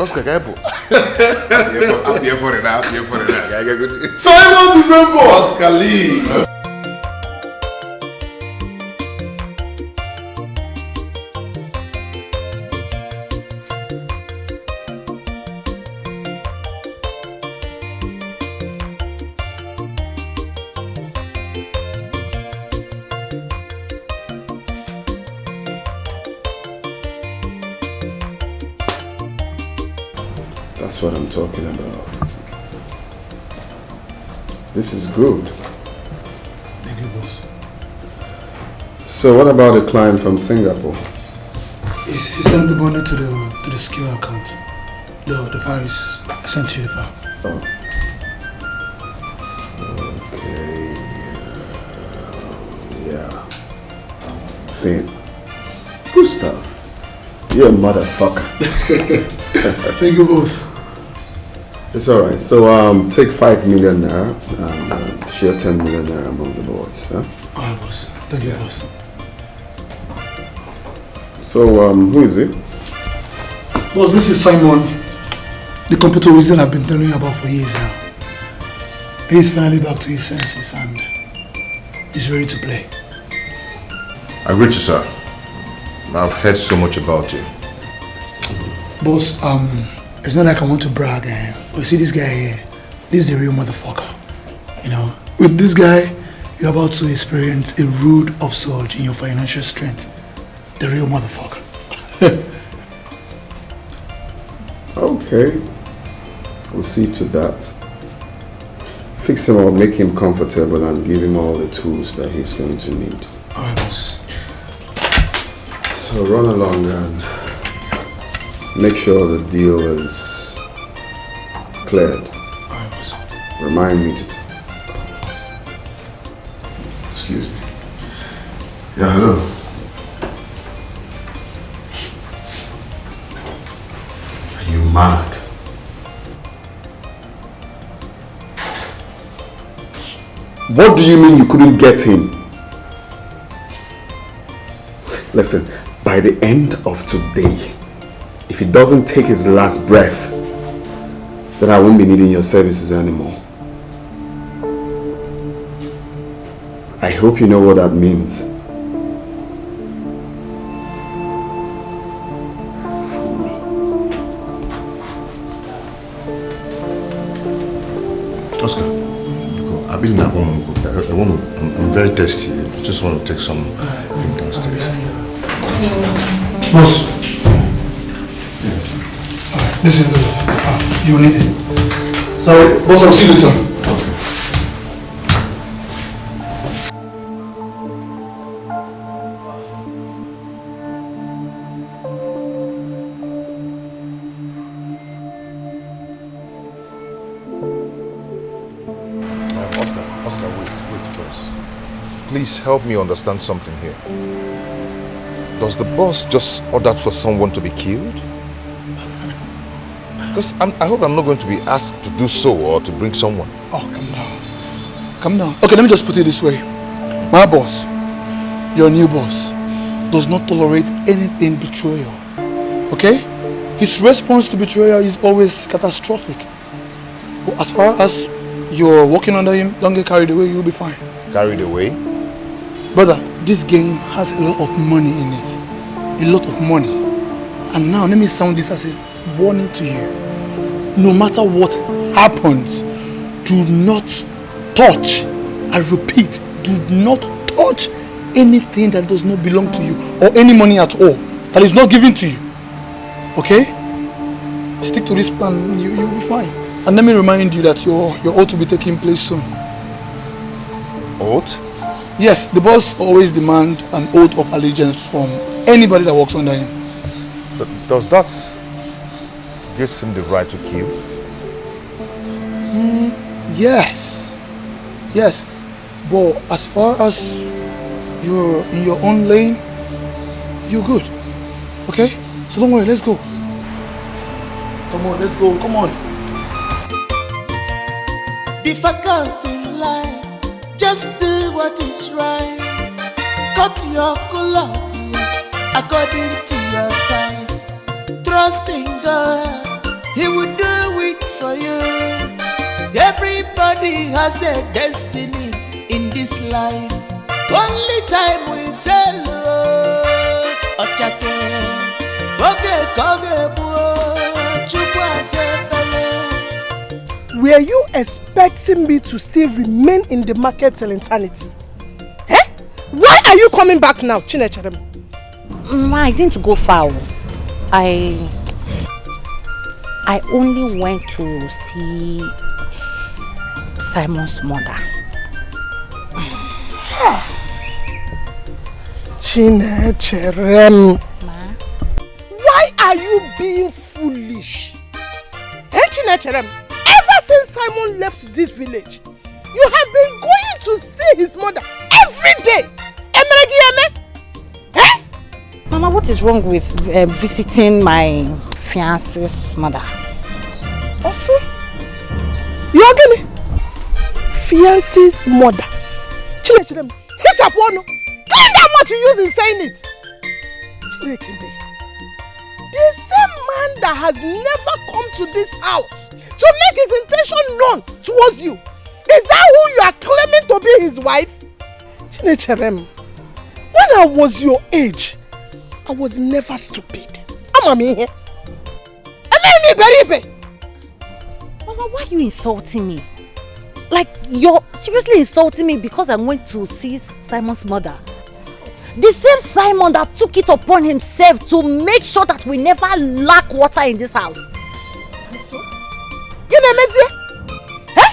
Oscar, Gaibo. I'm here for it now. Simon the Rainbow! Oscar Lee. That's what I'm talking about. This is good. Thank you, boss. So what about the client from Singapore? He sent the money to the skill account. The file is sent to the file. Oh. Okay. Yeah. See, good stuff. You're a motherfucker. Thank you, boss. It's alright. So take 5 million naira and share 10 million naira among the boys. Huh? Alright, boss. Thank you, boss. So who is it? Boss, this is Simon. The computer wizard I've been telling you about for years now. He's finally back to his senses and he's ready to play. I greet you, sir. I've heard so much about you. Boss, it's not like I want to brag, but you see this guy here, this is the real motherfucker. You know, with this guy, you're about to experience a rude upsurge in your financial strength. The real motherfucker. Okay. We'll see to that. Fix him up, make him comfortable and give him all the tools that he's going to need. Alright, boss. So run along and make sure the deal is cleared. Alright, boss. Remind me to... Excuse me. Yeah, hello. Are you mad? What do you mean you couldn't get him? Listen, by the end of today, if he doesn't take his last breath, then I won't be needing your services anymore. I hope you know what that means. Oscar, I've been at home. I'm very thirsty. I just want to take some drink downstairs. Boss. Yes. Alright, this is the file. You need it. Sorry, boss, I'll see you later. Oscar, wait first. Please help me understand something here. Does the boss just order for someone to be killed? Because I hope I'm not going to be asked to do so or to bring someone. Oh, come down. Come down. Okay, let me just put it this way. My boss, your new boss, does not tolerate anything betrayal. Okay? His response to betrayal is always catastrophic. But as far as you're working under him, don't get carried away, you'll be fine. Carried away? Brother, this game has a lot of money in it. A lot of money. And now, let me sound this as a warning to you. No matter what happens, do not touch, I repeat, do not touch anything that does not belong to you or any money at all that is not given to you. Okay? Stick to this plan, you'll be fine. And let me remind you that your oath will be taking place soon. Oath? Yes, the boss always demands an oath of allegiance from anybody that works under him. But does that give him the right to kill? Yes. Yes. But as far as you're in your own lane, you're good. Okay? So don't worry, let's go. Come on, let's go. Come on. Be focused in life. Just do what is right. Cut your color to according to your size. Trust in God, He will do it for you. Everybody has a destiny in this life. Only time will tell. Ochake, oge koge buo, chukwa sepele. Were you expecting me to still remain in the market till eternity? Eh? Why are you coming back now, Chinecherem? I didn't go far. I only went to see Simon's mother. Chinecherem. Why are you being foolish? Hey, Chinecherem, ever since Simon left this village, you have been going to see his mother every day. Eh? Mama, what is wrong with visiting my fiance's mother? Also, you are getting fiance's mother. Chinecherem, hit up one. Clean that much you use in saying it. Chinekebe, the same man that has never come to this house to make his intention known towards you, is that who you are claiming to be his wife? Chinecherem, when I was your age, I was never stupid. I'm here. Mama, why are you insulting me? Like, you're seriously insulting me because I went to see Simon's mother. The same Simon that took it upon himself to make sure that we never lack water in this house. So? You know, Mezie? Eh?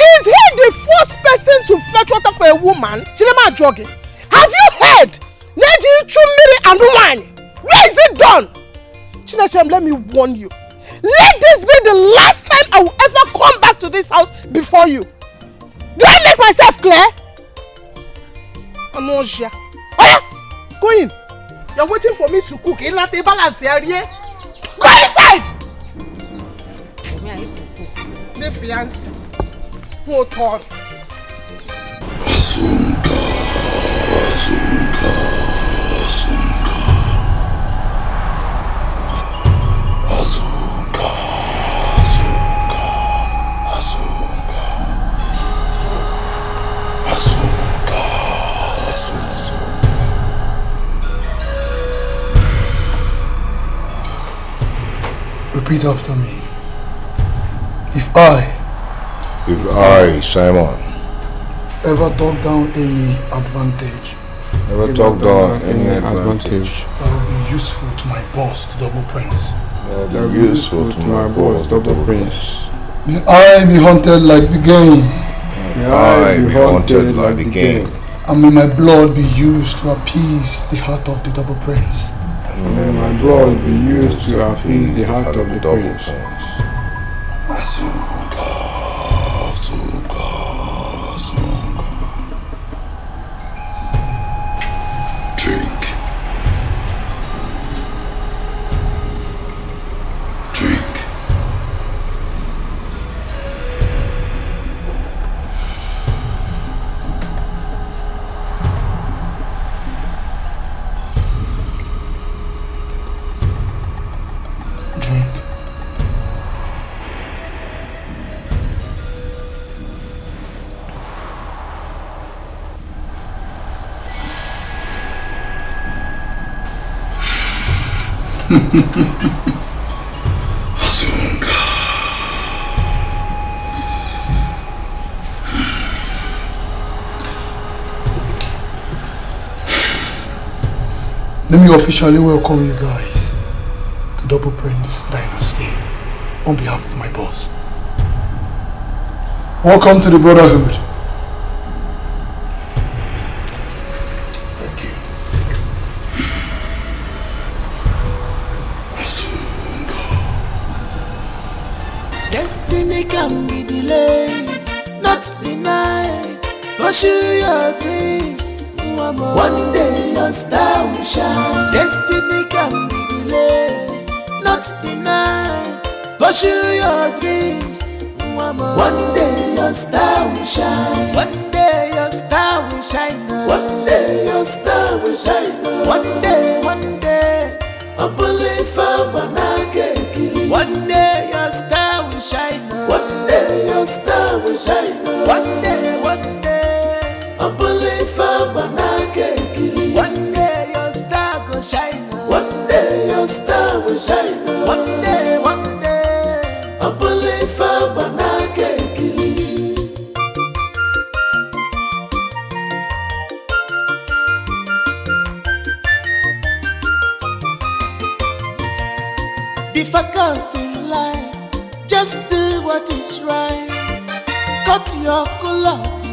Is he the first person to fetch water for a woman? Chinema jogging. Have you heard? Neji Chumiri and wine. Where is it done? Chinechem, let me warn you. Let this be the last time I will ever come back to this house before you. Do I make myself clear? Anosia. Oh yeah, go in. You're waiting for me to cook. In la table and go inside. The fiancé. Hold on. Asunka, Asunka, Asunka. Asunka, Asunka, Asunka. Asunka, Asunka. Repeat after me. If I, Simon, ever talk down any advantage, that will be useful to my boss, the double prince. That will be useful to my boss, the double prince. May I be haunted like the game. May I be haunted like the game. And may my blood be used to appease the heart of the double prince. And may my blood be used to appease the heart of the double prince. Asunka, Asunka, Asunka. Drink. Drink. Asunka. Let me officially welcome you guys to Double Prince Dynasty on behalf of my boss. Welcome to the Brotherhood. Destiny can be delayed, not denied. Pursue your dreams. One day your star will shine. Destiny can be delayed, not denied. Pursue your dreams. One day your star will shine. One day your star will shine. One day your star will shine. One day, one day. star will shine. One day your star will shine. One day, one day. One day your star will shine. One day your star will shine. One day, one day. Be focused in life, just do what is right. Cut your cloth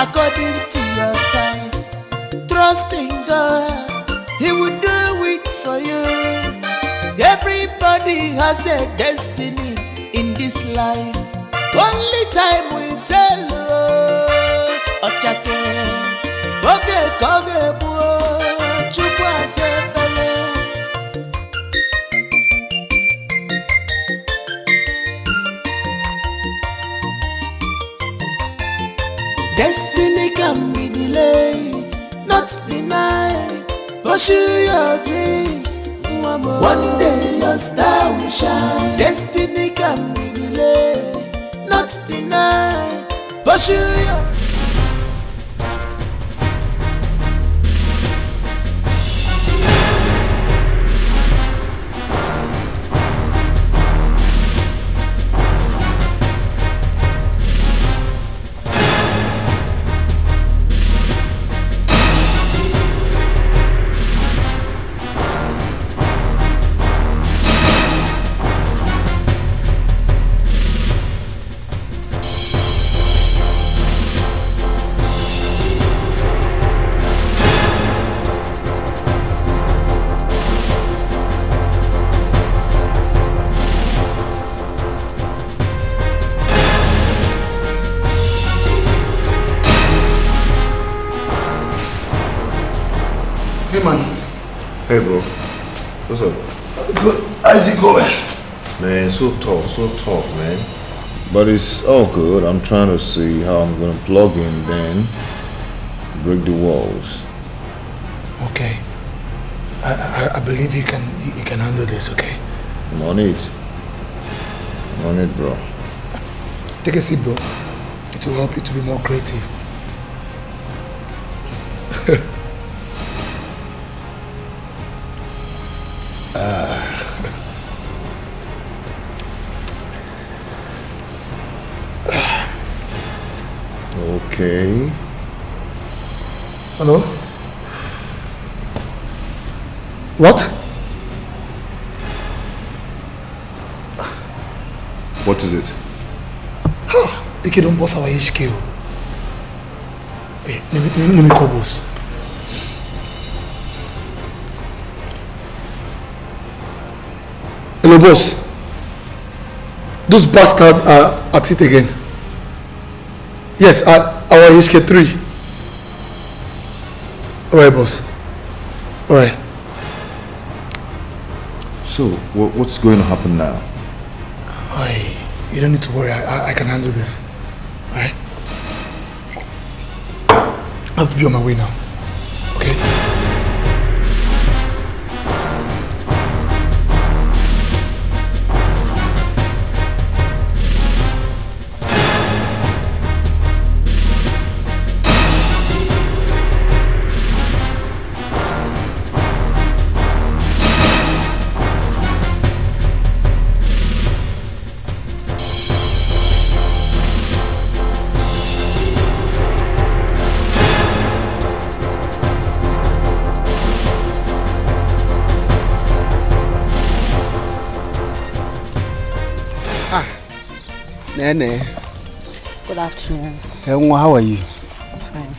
according to your size. Trust in God, He will do it for you. Everybody has a destiny in this life. Only time will tell. Ochake, oge koge buo, chukwa sepele. Destiny can be delayed, not denied. Pursue your dreams. One day your star will shine. Destiny can be delayed, not denied. Pursue your Hey bro, what's up? Good. How's it going? Man, so tough, man. But it's all good. I'm trying to see how I'm gonna plug in, then break the walls. Okay. I believe you can handle this, okay? I'm on it. Bro. Take a seat, bro. It will help you to be more creative. Okay. Hello? What? What is it? Dikeh don't boss our HQ. Hey, let me call boss. Hello, boss. Those bastards are at it again. Yes, our HK3. Alright, boss. Alright. So, what's going to happen now? You don't need to worry. I can handle this. Alright? I have to be on my way now. Okay? Nene. Good afternoon. How are you? Fine.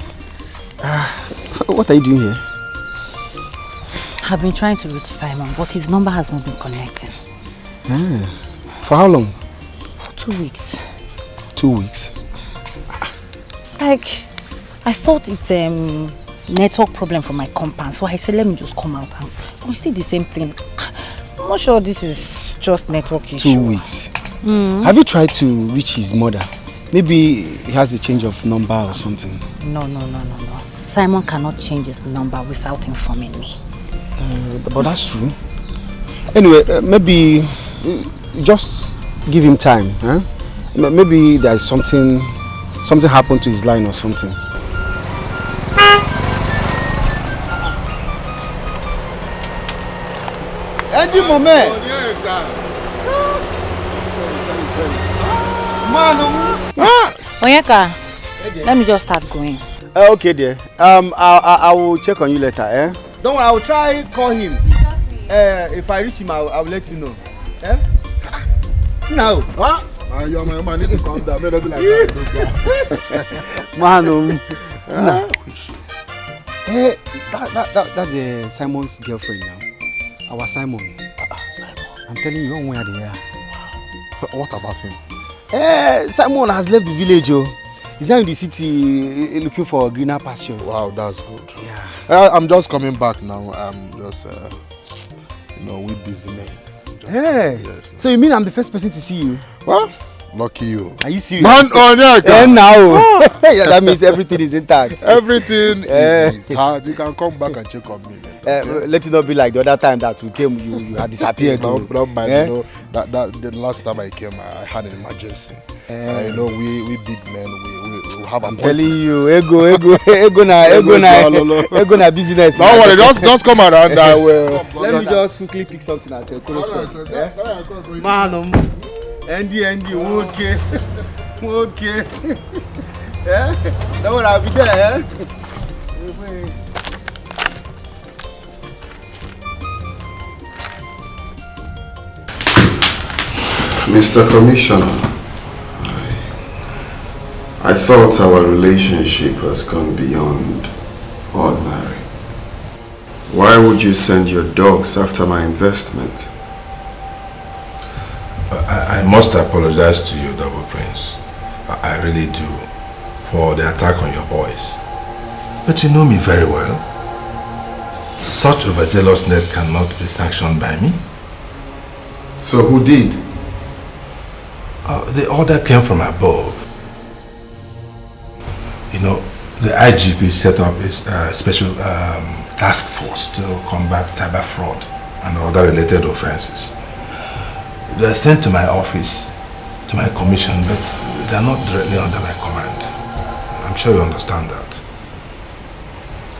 What are you doing here? I've been trying to reach Simon, but his number has not been connecting. For how long? For 2 weeks. 2 weeks? Like, I thought it's a network problem from my compound, so I said let me just come out and we still the same thing. I'm not sure this is just network issue. 2 weeks. Have you tried to reach his mother? Maybe he has a change of number or something. No. Simon cannot change his number without informing me. But that's true. Anyway, maybe just give him time. Huh? Maybe there's something happened to his line or something. Andy moment. Onyeka, let me just start going. Okay, dear. I will check on you later. Eh? Don't worry, I will try call him. If I reach him, I will let you know. Eh? Now. What? Your man need to calm down. Maybe like that. Man, hey, that's Simon's girlfriend now. Our Simon. Simon. I'm telling you, where they are. What about him? Simon has left the village. He's now in the city looking for greener pastures. Wow, that's good. Yeah. I'm just coming back now. I'm just, we busy men. Hey. Yes, so you mean I'm the first person to see you? Well, lucky you. Are you serious? Man, and now. Yeah, that means everything is intact. Everything is intact. You can come back and check on me. Let it not be like the other time that we came, you had disappeared. Don't mind, that the last time I came, I had an emergency. We big men, we have a. I'm telling you, ego na business. Don't worry, just come around. I will. Let me just quickly pick something at the corner. Man, Andy, okay. Yeah, don't worry, I'll be there. Mr. Commissioner, I thought our relationship has gone beyond ordinary. Why would you send your dogs after my investment? I must apologize to you, Double Prince. I really do, for the attack on your boys. But you know me very well. Such overzealousness cannot be sanctioned by me. So who did? The order came from above. The IGP set up a special task force to combat cyber fraud and other related offenses. They are sent to my office, to my commission, but they are not directly under my command. I'm sure you understand that.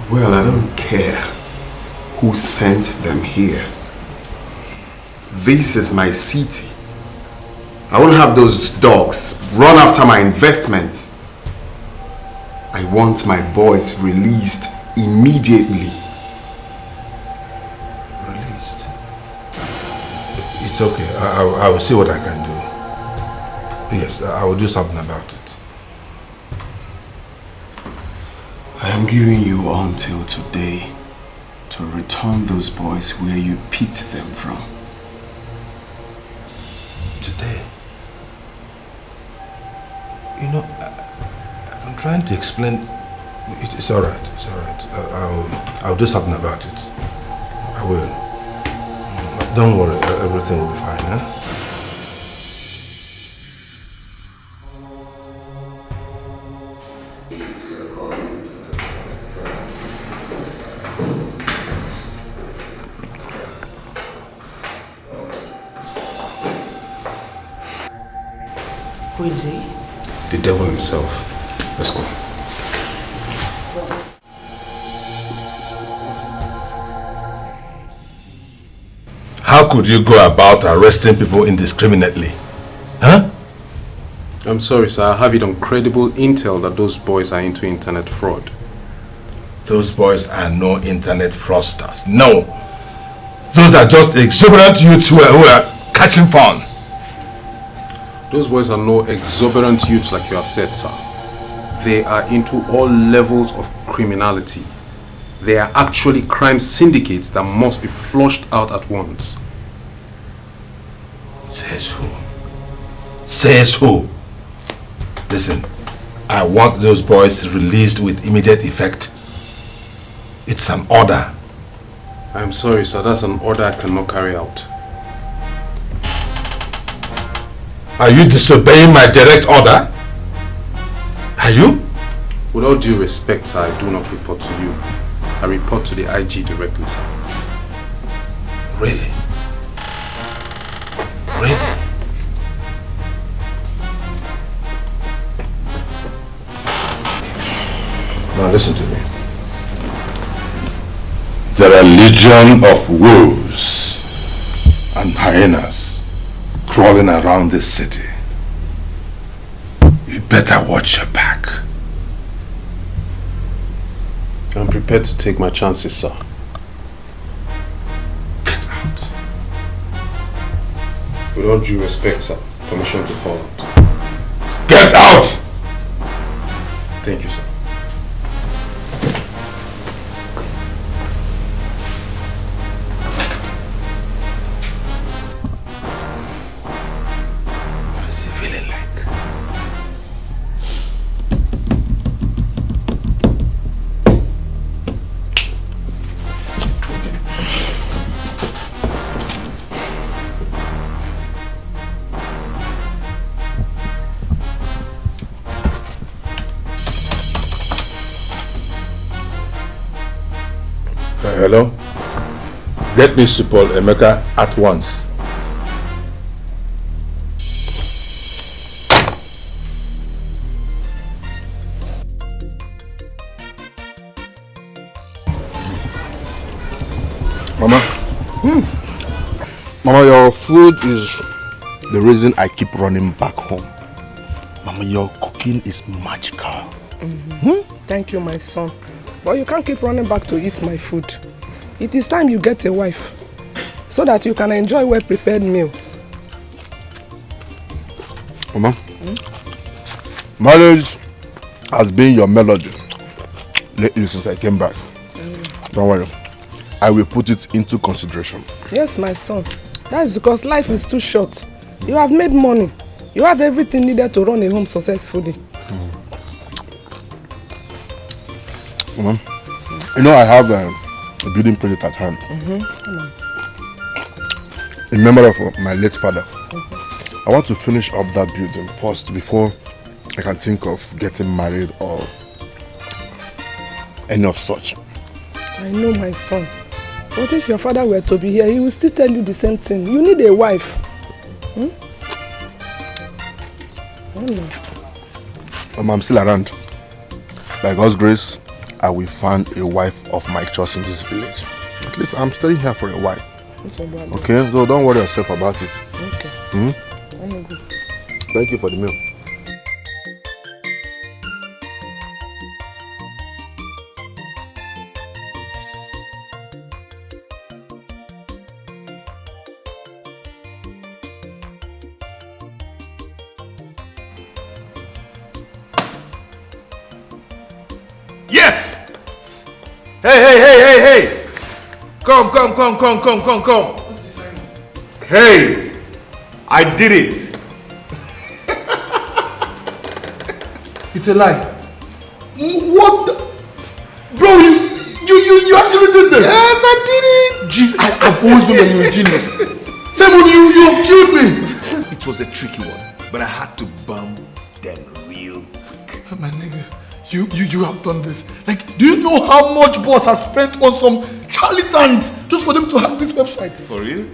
Well, I don't care who sent them here. This is my city. I won't have those dogs run after my investments. I want my boys released immediately. Released? It's okay. I will see what I can do. Yes, I will do something about it. I am giving you until today to return those boys where you picked them from. Today? I'm trying to explain. It's all right. It's all right. I'll do something about it. I will. Don't worry. Everything will be fine. Huh? Who is he? The devil himself. Let's go. How could you go about arresting people indiscriminately? Huh? I'm sorry, sir. I have it on credible intel that those boys are into internet fraud. Those boys are no internet fraudsters. No. Those are just exuberant youths who are catching fun. Those boys are no exuberant youths like you have said, sir. They are into all levels of criminality. They are actually crime syndicates that must be flushed out at once. Says who? Says who? Listen, I want those boys released with immediate effect. It's an order. I'm sorry, sir. That's an order I cannot carry out. Are you disobeying my direct order? Are you? With all due respect, sir, I do not report to you. I report to the IG directly, sir. Really? Really? Now listen to me. There are legion of wolves and hyenas crawling around this city. You better watch your back. I'm prepared to take my chances, sir. Get out. With all due respect, sir, permission to follow. Get out! Thank you, sir. What is he feeling like? Hello? Get me Supol Emeka at once. Mama. Mama, your food is the reason I keep running back home. Mama, your cooking is magical. Thank you, my son. But you can't keep running back to eat my food. It is time you get a wife so that you can enjoy well-prepared meal. Mama, marriage has been your melody lately since I came back. Don't worry, I will put it into consideration. Yes, my son. That is because life is too short. You have made money. You have everything needed to run a home successfully. Mama, you know I have a building project at hand. In memory of my late father. I want to finish up that building first before I can think of getting married or any of such. I know, my son. But if your father were to be here, he will still tell you the same thing. You need a wife. Mama, I'm still around. By God's grace, I will find a wife of my choice in this village. At least I'm staying here for a while. Okay, so don't worry yourself about it. Okay. Thank you for the meal. Yes! Hey! Come. Hey! I did it! It's a lie. What the? Bro, you actually did this? Yes, I did it! I've always known that you're a genius. Simon, you have killed me. It was a tricky one, but I had to bomb them real quick. My nigga, you have done this. Like, do you know how much boss has spent on some charlatans just for them to hack this website? For real?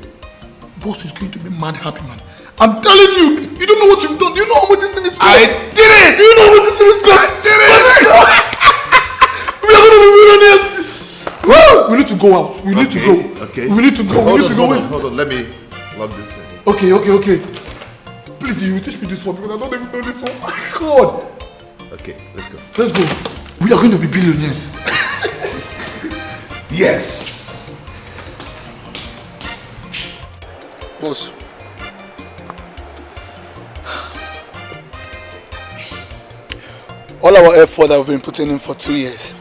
Boss is going to be mad happy, man. I'm telling you, you don't know what you've done. Do you know how much this thing is cost? I did it! Do you know how much this thing is cost? I did it! We are going to be millionaires. Woo! We need to go out. We need to go. Okay. We need to go. Hold on. Let me log this in. Okay. Please, you teach me this one because I don't even know this one. God. Okay, let's go. Let's go. We are going to be billionaires. Yes. Boss. All our effort that we've been putting in for 2 years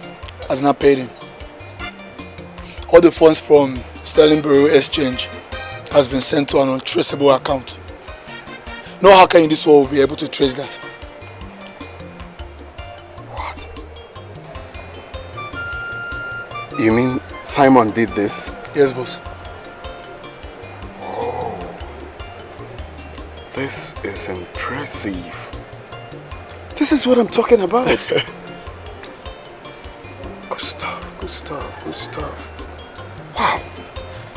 has not paid in. All the funds from Sterling Bureau Exchange has been sent to an untraceable account. No hacker in this world will be able to trace that. What? You mean Simon did this? Yes, boss. Oh. This is impressive. This is what I'm talking about. Good stuff. Wow.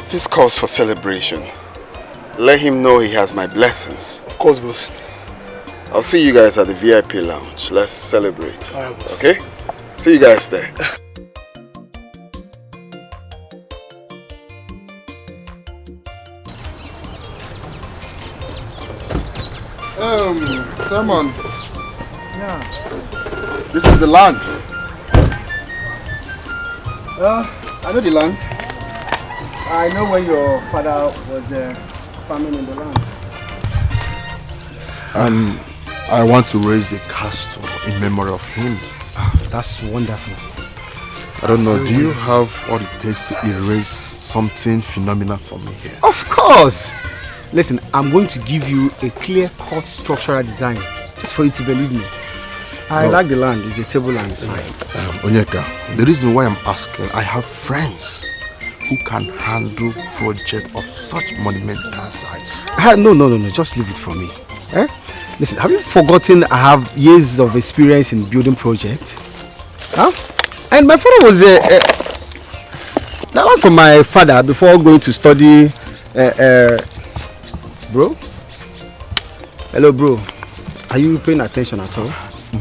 This calls for celebration. Let him know he has my blessings. Of course, boss. I'll see you guys at the VIP lounge. Let's celebrate. All right, boss. Okay? See you guys there. Simon. Yeah. This is the land. I know the land. I know when your father was farming in the land. I want to raise a castle in memory of him. That's wonderful. I don't know, do you have what it takes to erase something phenomenal for me here? Of course! Listen, I'm going to give you a clear-cut structural design just for you to believe me. I like the land. It's a table land. It's fine. Onyeka, the reason why I'm asking, I have friends who can handle projects of such monumental size. No. Just leave it for me. Listen, have you forgotten I have years of experience in building projects? And my father was that one from my father before going to study. Bro? Hello, bro. Are you paying attention at all?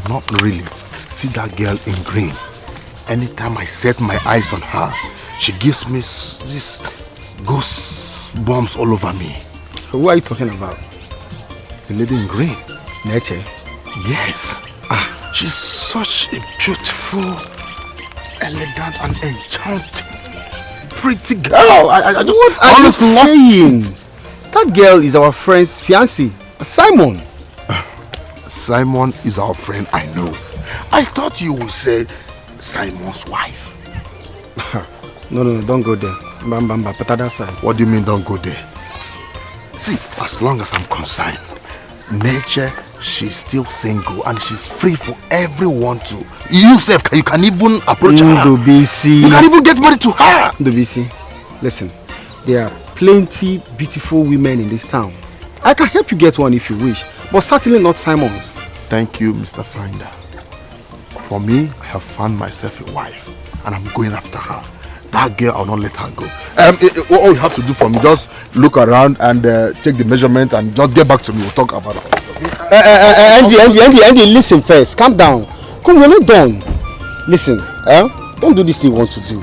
Not really. See that girl in green? Anytime I set my eyes on her, she gives me this goosebumps all over me. Who are you talking about? The lady in green. Neche? Yes. She's such a beautiful, elegant and enchanting, pretty girl. I just what are you saying? That girl is our friend's fiancé, Simon. Simon is our friend, I know. I thought you would say Simon's wife. No, don't go there. Bamba, put that side. What do you mean don't go there? See, as long as I'm concerned, nature, she's still single and she's free for everyone to. You can even approach her. Ndobisi. You can even get married to her. Ndobisi, listen, there are plenty beautiful women in this town. I can help you get one if you wish, but certainly not Simon's. Thank you, Mr. Finder. For me, I have found myself a wife and I'm going after her. That girl, I'll not let her go. All you have to do for me, just look around and take the measurement and just get back to me. We'll talk about it. Andy, listen first. Calm down. Come, we're not done. Listen, don't do this thing you want to do.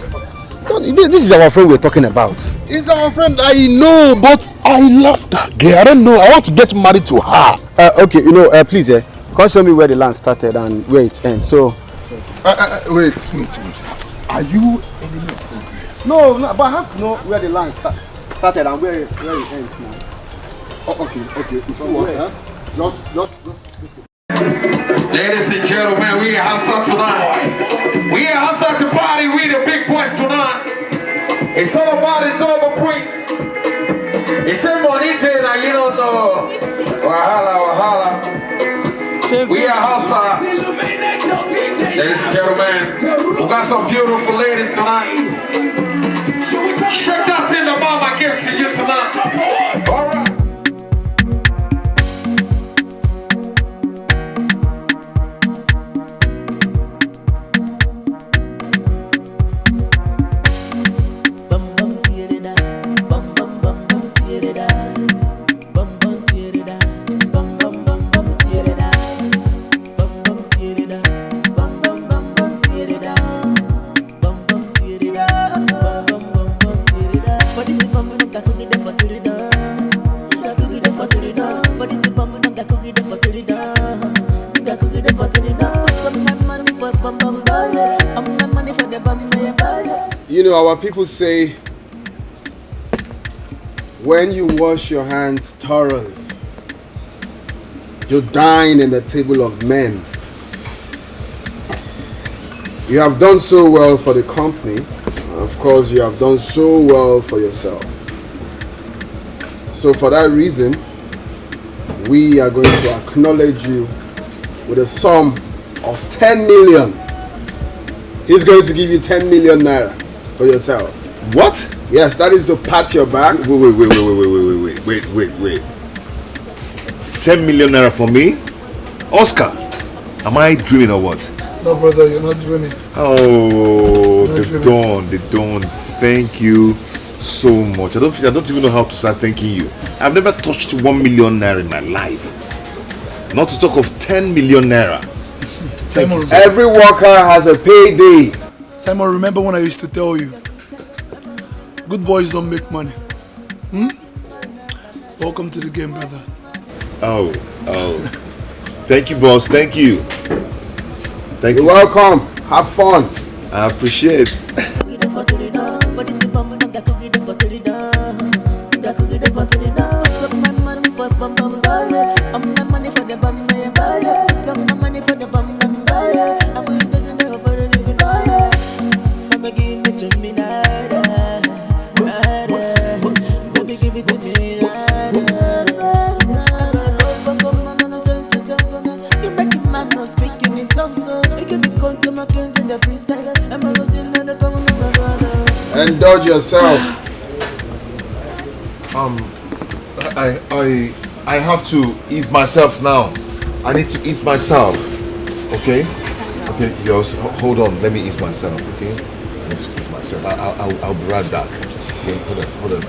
This is our friend we're talking about. It's our friend, I know, but I love that girl. I don't know. I want to get married to her. Okay, please, come show me where the land started and where it ends. So, wait. Are you enemy of progress? No, but I have to know where the land started and where it ends now. Oh, okay. If you want, just. Ladies and gentlemen, we are hustling tonight. We are hustling to party with the big boys tonight. It's all about the double points. It's a money day that you don't know. Wahala. We are hustling. Ladies and gentlemen, we got some beautiful ladies tonight. Check that in the bomb I give to you tonight. All right. You know, our people say, when you wash your hands thoroughly, you dine in the table of men. You have done so well for the company. Of course, you have done so well for yourself. So for that reason, we are going to acknowledge you with a sum of 10 million. He's going to give you 10 million naira for yourself. What? Yes, that is to pat your back. Wait. 10 million naira for me? Oscar, am I dreaming or what? No, brother, you're not dreaming. Oh, they don't. Thank you so much. I don't even know how to start thanking you. I've never touched 1 million naira in my life. Not to talk of 10 million naira. Simon, Every worker has a payday. Simon, remember when I used to tell you, good boys don't make money. Welcome to the game, brother. Oh. Thank you, boss. Thank you. Thank you. You're welcome. Have fun. I appreciate. Indulge yourself. I have to ease myself now. I need to ease myself. Okay? Okay, girls, hold on. Let me ease myself, okay? I need to ease myself. I'll be right back. Okay, hold on.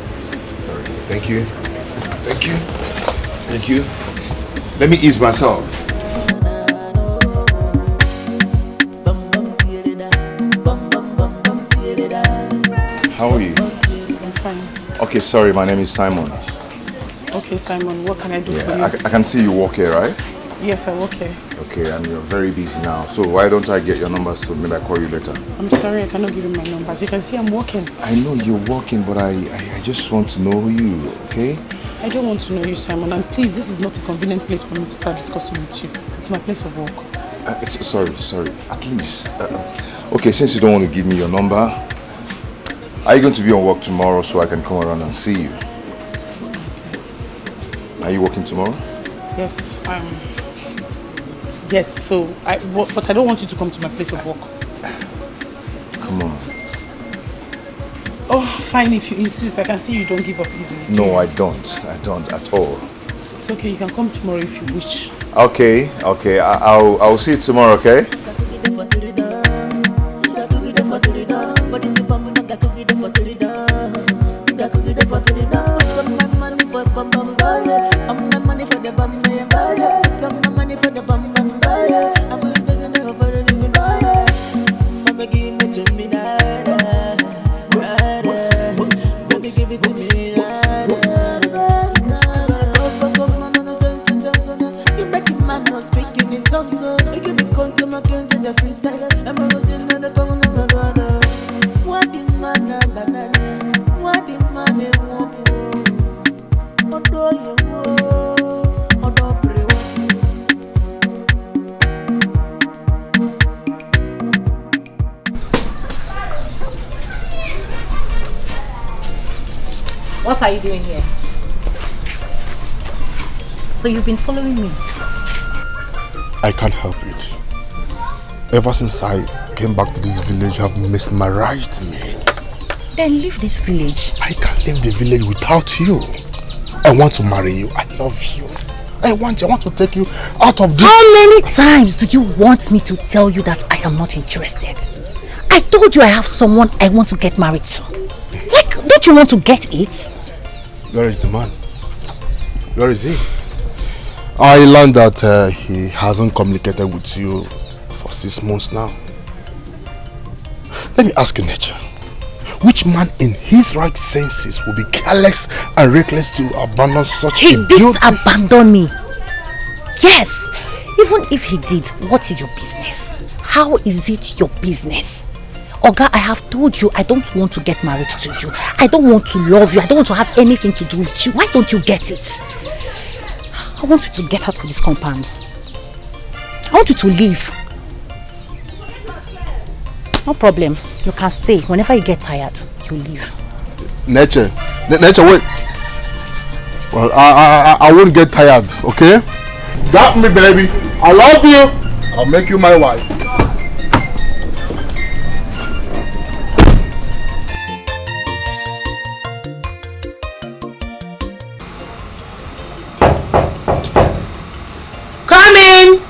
Sorry. Thank you. Let me ease myself. How are you? I'm fine. Okay, sorry, my name is Simon. Okay, Simon, what can I do for you? I can see you work here, right? Yes, I work here. Okay, and you're very busy now. So why don't I get your numbers so maybe I call you later? I'm sorry, I cannot give you my numbers. You can see I'm working. I know you're working, but I just want to know you, okay? I don't want to know you, Simon. And please, this is not a convenient place for me to start discussing with you. It's my place of work. Sorry. At least. Okay, since you don't want to give me your number, are you going to be on work tomorrow so I can come around and see you? Are you working tomorrow? Yes, yes, so but I don't want you to come to my place of work. Come on. Oh, fine, if you insist. I can see you don't give up easily. No, I don't at all. It's okay, you can come tomorrow if you wish. Okay, I'll see you tomorrow, okay? What are you doing here? So you've been following me? I can't help it. Ever since I came back to this village, you have mesmerized me. Then leave this village. I can't leave the village without you. I want to marry you. I love you. I want to take you out of this. How many times do you want me to tell you that I am not interested? I told you I have someone I want to get married to. Like, don't you want to get it? Where is the man? Where is he? I learned that he hasn't communicated with you for 6 months now. Let me ask you, Nature. Which man in his right senses will be careless and reckless to abandon such a beautiful... He didn't abandon me. Yes. Even if he did, what is your business? How is it your business? Oga, I have told you I don't want to get married to you. I don't want to love you. I don't want to have anything to do with you. Why don't you get it? I want you to get out of this compound. I want you to leave. No problem. You can stay. Whenever you get tired, you leave. Nature, wait. Well, I won't get tired, okay? Got me, baby. I love you. I'll make you my wife. Coming!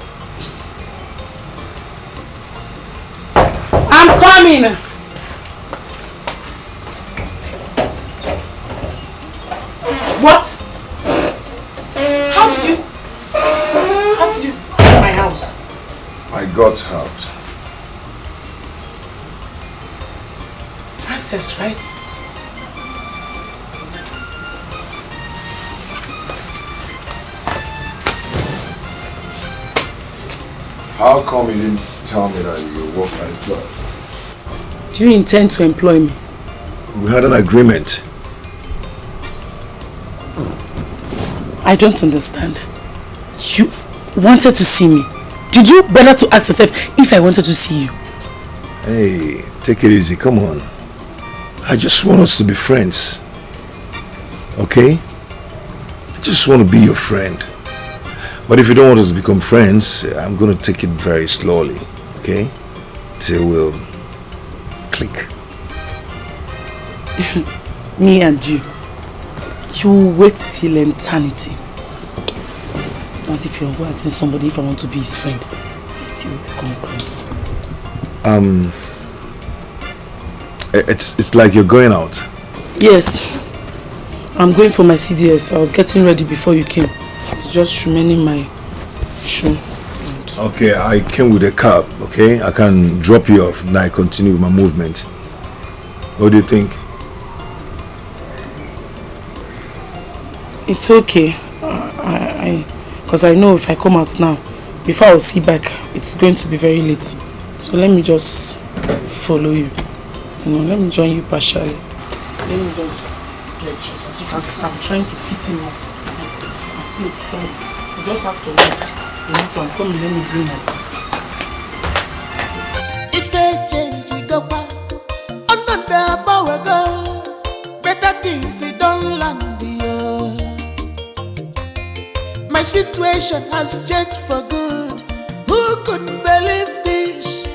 I'm coming! What? How did you find my house? I got helped. Frances, right? How come you didn't tell me that you work at the club? Do you intend to employ me? We had an agreement. I don't understand. You wanted to see me. Did you bother to ask yourself if I wanted to see you? Hey, take it easy, come on. I just want us to be friends. Okay? I just want to be your friend. But if you don't want us to become friends, I'm going to take it very slowly. Okay? Till we'll click. Me and you. You will wait till eternity. As if you're wanting somebody, if I want to be his friend. That you come close. It's like you're going out. Yes. I'm going for my CDS. I was getting ready before you came. It's just remaining my shoe. Okay, I came with a cab, okay? I can drop you off and I continue with my movement. What do you think? It's okay. Because I know if I come out now, before I'll see back, it's going to be very late. So let me just follow you. Let me join you partially. Let me just get dressed. You can see I'm trying to fit in. So you just have to wait. I'm coming, let me bring her. If I change it, go back. Another power go. Better things it don't land here. My situation has changed for good. Who couldn't believe this?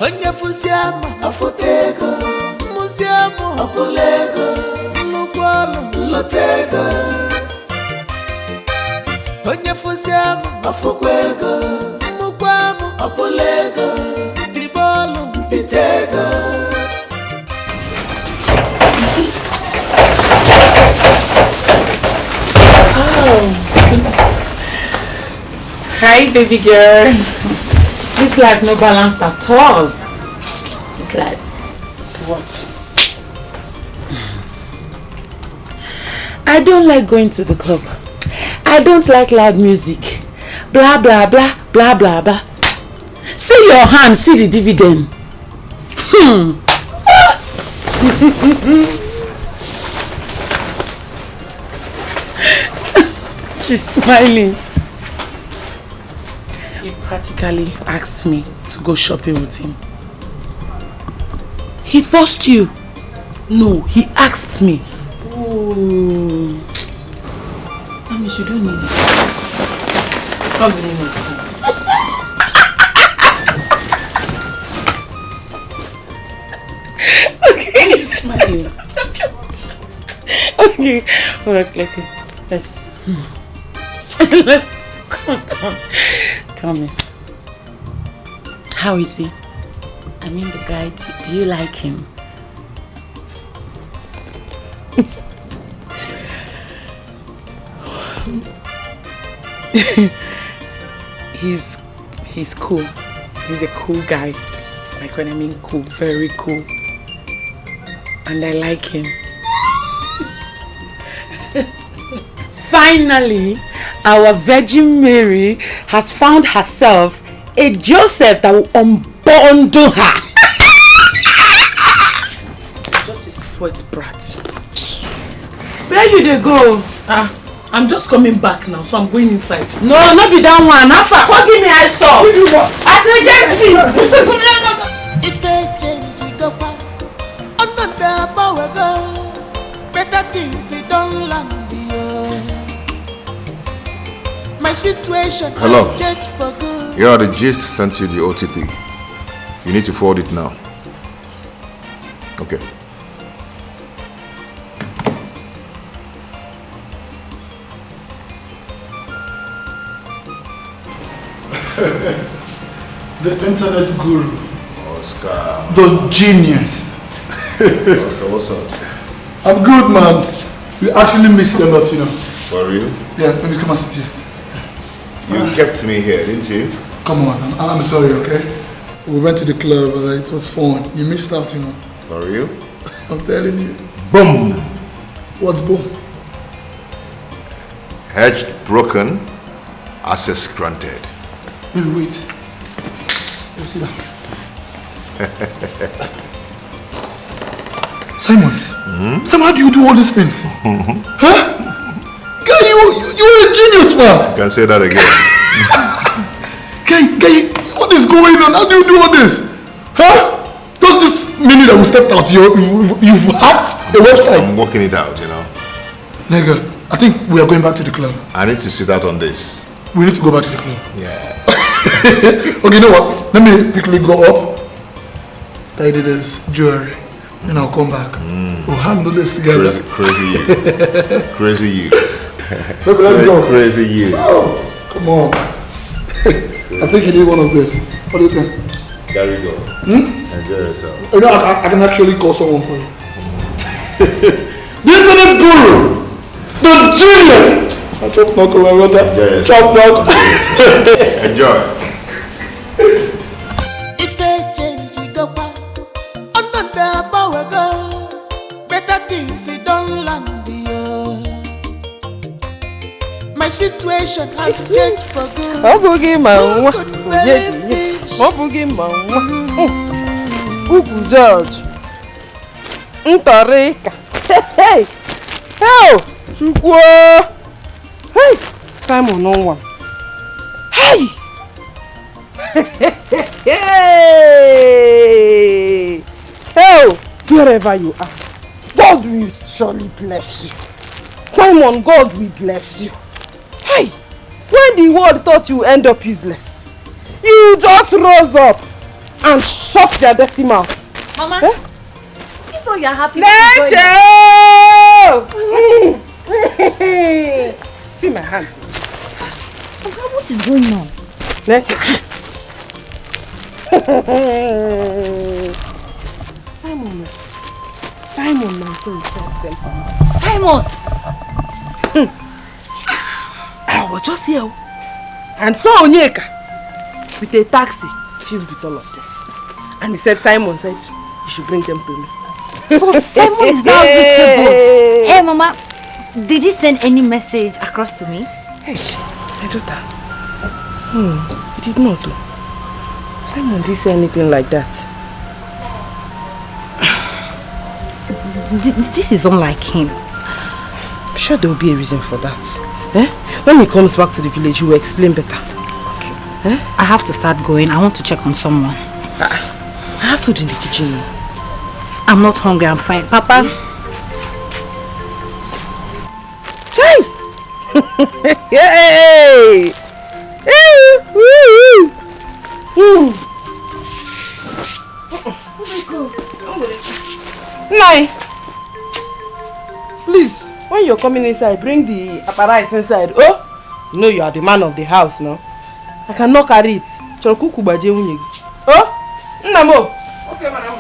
Onye fusiama afotego, musiamo apolego, lukwalo lotego. Onye fusiama afokwego, mukwamo apolego, dibolo pitego. Oh. Hi, baby girl. This life no balance at all. It's like what? I don't like going to the club. I don't like loud music. Blah blah blah blah blah blah. See your hand, see the dividend. She's smiling. He practically asked me to go shopping with him. He forced you. No, he asked me. Oh. Mommy, you don't need it. What's the meaning of it? Okay, you're smiling. I'm just... Okay, okay. Let's calm down. Tell me, how is he? I mean, the guy. Do you like him? He's cool. He's a cool guy. Like when I mean cool, very cool. And I like him. Finally, our Virgin Mary has found herself a Joseph that will unbundle her. Just a spoiled brat. Where you dey go? I'm just coming back now, so I'm going inside. No, not be that one. Afa, come give me eye saw. Give you what? I say gently. If I change it, go back. Another power go. Better things it don't land here. My situation Hello. has changed for good. Yeah, the gist sent you the OTP. You need to forward it now. Okay. The internet guru. Oscar. The genius. Oscar, what's up? I'm good, man. We actually missed a lot, you know. For real? Yeah, let me come and sit here. You kept me here, didn't you? Come on, I'm sorry, okay? We went to the club, it was fun. You missed out, you know. For real? I'm telling you. Boom! What's boom? Hedge broken, access granted. Baby, wait. Sit down. Simon, Sam, how do you do all these things? Huh? Guy, you're a genius, man. You can say that again. Guy, what is going on? How do you do all this? Huh? Does this mean that we stepped out? You've hacked a website? I'm working it out, you know. Nigga, I think we are going back to the club. I need to sit out on this. We need to go back to the club. Yeah. Okay, you know what? Let me quickly go up, tidy this jewelry, then I'll come back. We'll handle this together. Crazy you. Crazy you. Baby, let's go. Crazy you. Oh, come on. I think you need one of this. What do you think? There we go. Enjoy yourself. You know, I can actually call someone for you. The internet guru! The genius! I chop knock my brother. Yes. Chop knock. Enjoy. If I change go back, another power go. Better things it don't land here. My situation has changed for good. Who could believe this? Uku George. Ntorika. Hey! Hey! Chukwu! Hey! Simon no one. Hey! Hey! Hey! Wherever you are, God will surely bless you. Simon, God will bless you. Hey! When the world thought you end up useless, you just rose up and shut their dirty mouths. Mama, it's not you're happy. See my hand. Mama, what is going on? Let's see. Simon, my son sent them for me. Simon! I was just here and saw Onyeka with a taxi filled with all of this. And he said, Simon said, you should bring them to me. So Simon is now reachable. Hey, Mama, did he send any message across to me? Hey, my daughter. He did not do. Simon didn't say anything like that. This is unlike him. I'm sure there will be a reason for that. Eh? When he comes back to the village, he will explain better. Okay. Eh? I have to start going. I want to check on someone. I have food in the kitchen. I'm not hungry. I'm fine. Papa. Hey! Nai! Please, when you're coming inside, bring the apparatus inside. Oh! You know you are the man of the house now. I cannot carry it. Oh! Namo! Okay, madam.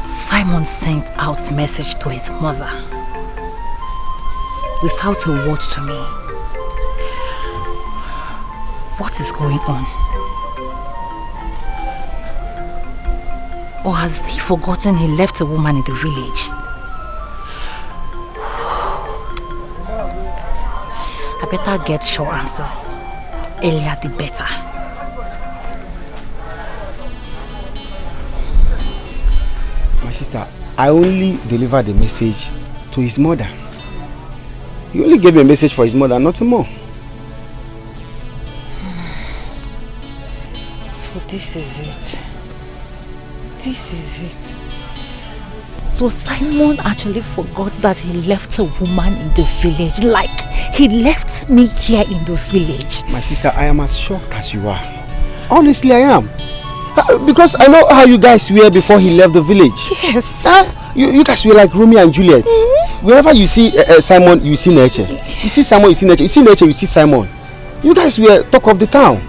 Simon sent out message to his mother without a word to me. What is going on? Or has he forgotten he left a woman in the village? I better get sure answers. Earlier the better. My sister, I only delivered the message to his mother. He only gave a message for his mother, nothing more. So this is it. This is it. So Simon actually forgot that he left a woman in the village. Like, he left me here in the village. My sister, I am as shocked as you are. Honestly, I am. Because I know how you guys were before he left the village. Yes. You guys were like Romeo and Juliet. Wherever you see Simon, you see nature. You see Simon, you see nature. You see nature, you see Simon. You guys were talk of the town.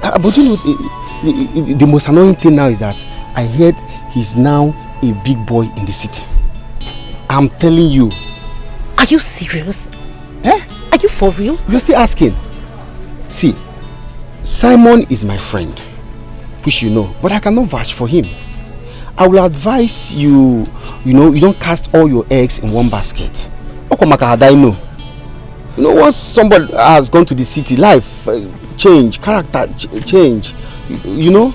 But you know, the most annoying thing now is that I heard he's now a big boy in the city. I'm telling you. Are you serious? Are you for real? You're still asking. See, Simon is my friend, which you know, but I cannot vouch for him. I will advise you, you don't cast all your eggs in one basket. You know, once somebody has gone to the city, life change, character change, you know.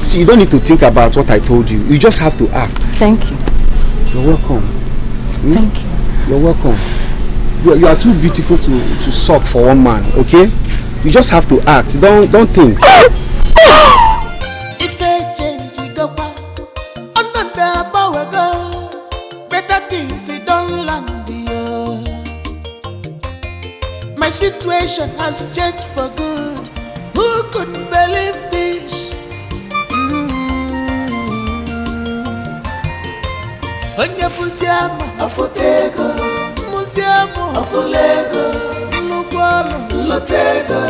So you don't need to think about what I told you. You just have to act. Thank you. You're welcome. Thank you. You're welcome. You are too beautiful to suck for one man, okay? You just have to act. Don't think. If a change go back, another power go. Better things don't land here. My situation has changed for good. Who could believe this? Onye fusiamo afotego, musiamo apolego, lugwalo lotego.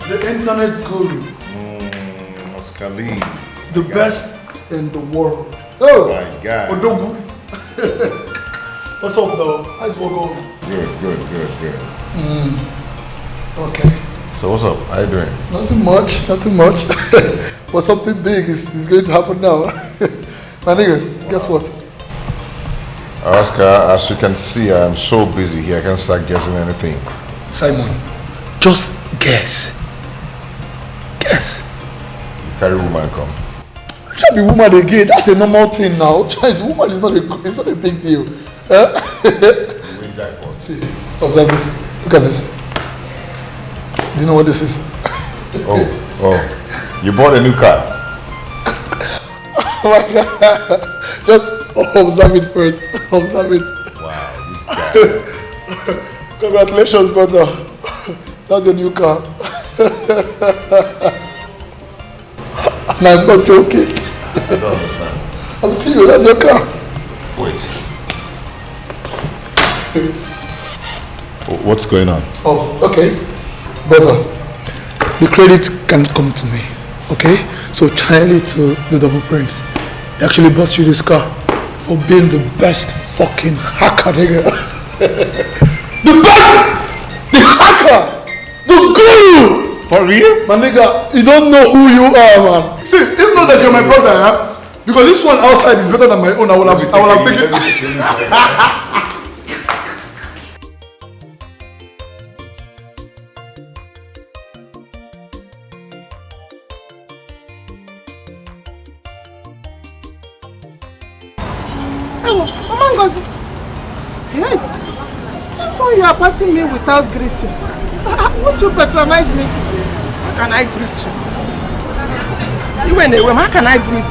The internet guru. Oscali. The best in the world. Oh my God. Odogu. What's up, though? How's work going? Good. Okay. So what's up? How you doing? Nothing much. But something big is going to happen now. My nigga, guess what? Oscar, as you can see, I am so busy here. I can't start guessing anything. Simon, just guess. Guess. You carry woman come. Try be woman again. That's a normal thing now. Try woman is not a big deal. See, observe this. Look at this. Do you know what this is? Oh. You bought a new car. Oh my God. Just observe it first. Observe it. Wow, this guy. Congratulations, brother. That's your new car. And I'm not joking. I don't understand. I'm serious, that's your car. Wait. What's going on? Oh, okay. Brother, the credit can come to me. Okay? So channel it to the double prince. He actually bought you this car for being the best fucking hacker, nigga. The best! The hacker! The guru! For real? My nigga, you don't know who you are, man. See, if not that you're my brother, huh? Because this one outside is better than my own, I will have taken it. Mama Ngozi. Hey, this one you are passing me without greeting. Won't you patronize me today? How can I greet you? You went away, how can I greet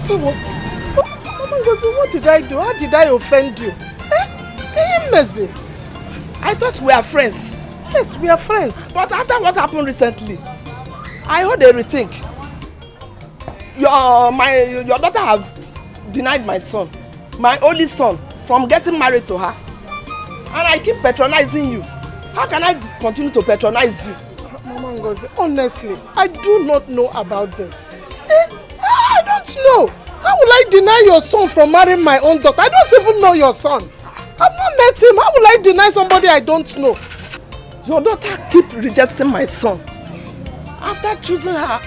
you? Mama Ngozi, what did I do? How did I offend you? Can you messy? I thought we are friends. Yes, we are friends. But after what happened recently, I heard a rethink. Your daughter have denied my son, my only son, from getting married to her. And I keep patronizing you. How can I continue to patronize you? Mama Ngozi, honestly, I do not know about this. I don't know. How will I deny your son from marrying my own daughter? I don't even know your son. I've not met him. How will I deny somebody I don't know? Your daughter keep rejecting my son. After choosing her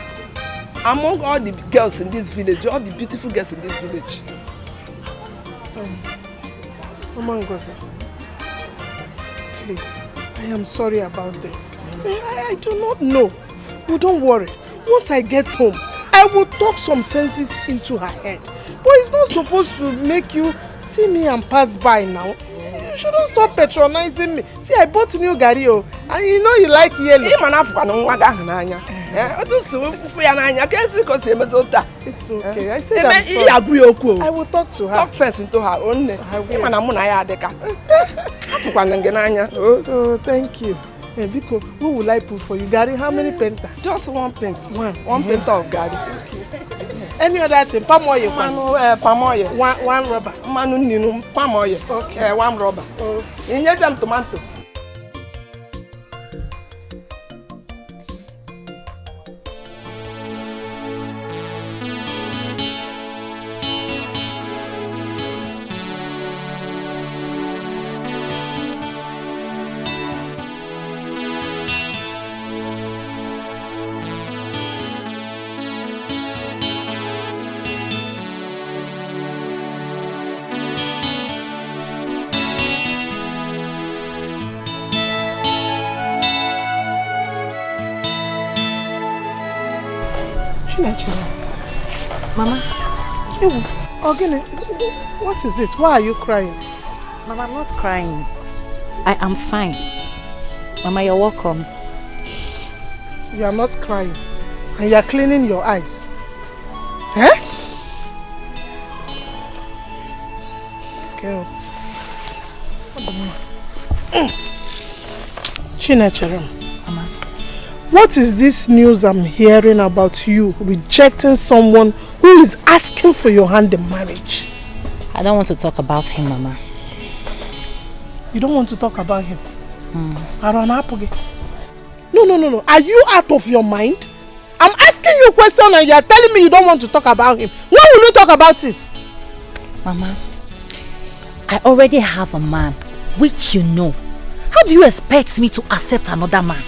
among all the girls in this village, all the beautiful girls in this village. Mama Ngozi, please, I am sorry about this. I do not know. But don't worry. Once I get home, I will talk some senses into her head. But it's not supposed to make you see me and pass by now. You shouldn't stop patronizing me. See, I bought new Gario, and you know you like yellow. It's okay. I said I'm sorry. I will talk to her. Talk sense into her own. Oh, thank you. Biko, what will I put for you? Gary, how many penta? Just one pent. One penta of Gary. Okay. Any other thing? Palm oil. Palm oil. One rubber. Manu ninu palm oil. Okay. One rubber. Oh. You need some tomato. Mama. Again, what is it? Why are you crying? Mama, I'm not crying. I am fine. Mama, you're welcome. You are not crying. And you are cleaning your eyes. Eh? Okay. Chinecherem. What is this news I'm hearing about you rejecting someone who is asking for your hand in marriage? I don't want to talk about him, Mama. You don't want to talk about him? No. Are you out of your mind? I'm asking you a question and you are telling me you don't want to talk about him. When will you talk about it? Mama, I already have a man, which you know. How do you expect me to accept another man?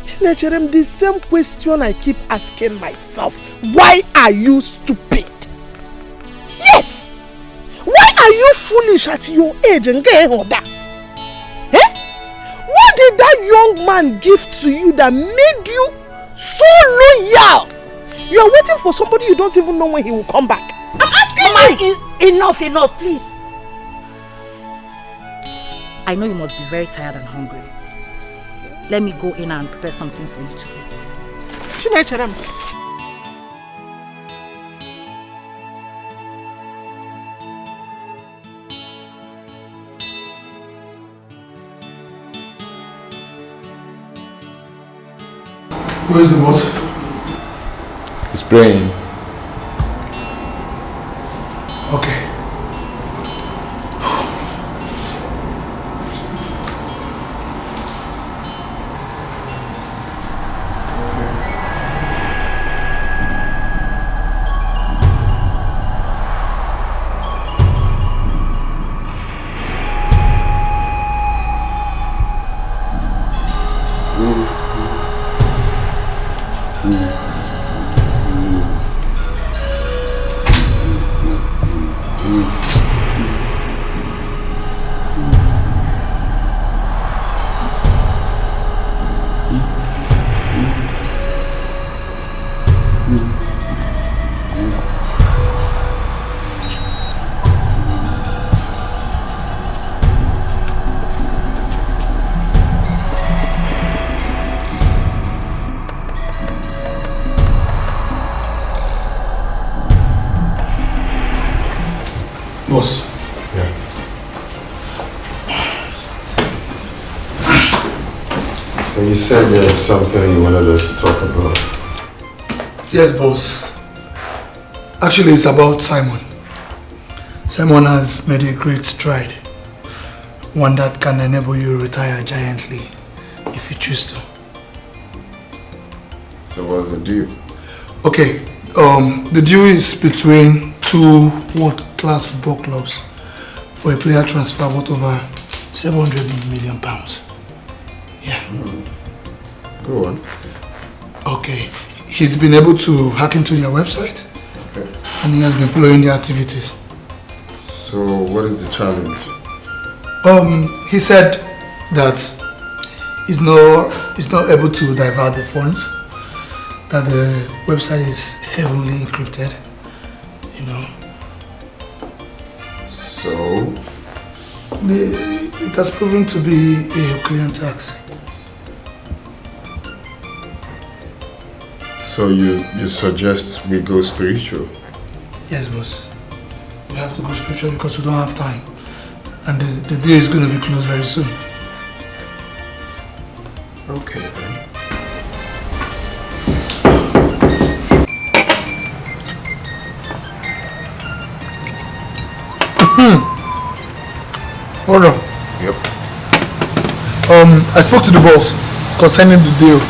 Chinecherem, the same question I keep asking myself. Why are you stupid? Yes! Why are you foolish at your age and getting older? Eh? What did that young man give to you that made you so loyal? You are waiting for somebody you don't even know when he will come back. I'm asking you! Enough, please. I know you must be very tired and hungry. Let me go in and prepare something for you to eat. Chinecherem. Where's the boss? He's praying. Okay. Boss. Yeah. And you said there was something you wanted us to talk about. Yes, boss. Actually, it's about Simon. Simon has made a great stride. One that can enable you to retire giantly if you choose to. So what's the deal? Okay, the deal is between two world-class football clubs for a player transfer worth over £700 million. Yeah. Go on. Okay. He's been able to hack into their website. Okay. And he has been following their activities. So what is the challenge? He said that he's not able to divert the funds, that the website is heavily encrypted, you know. So? It has proven to be a Herculean task. So you suggest we go spiritual? Yes, boss. We have to go spiritual because we don't have time. And the day is going to be closed very soon. Okay, then. Hold on. Yep. I spoke to the boss concerning the deal.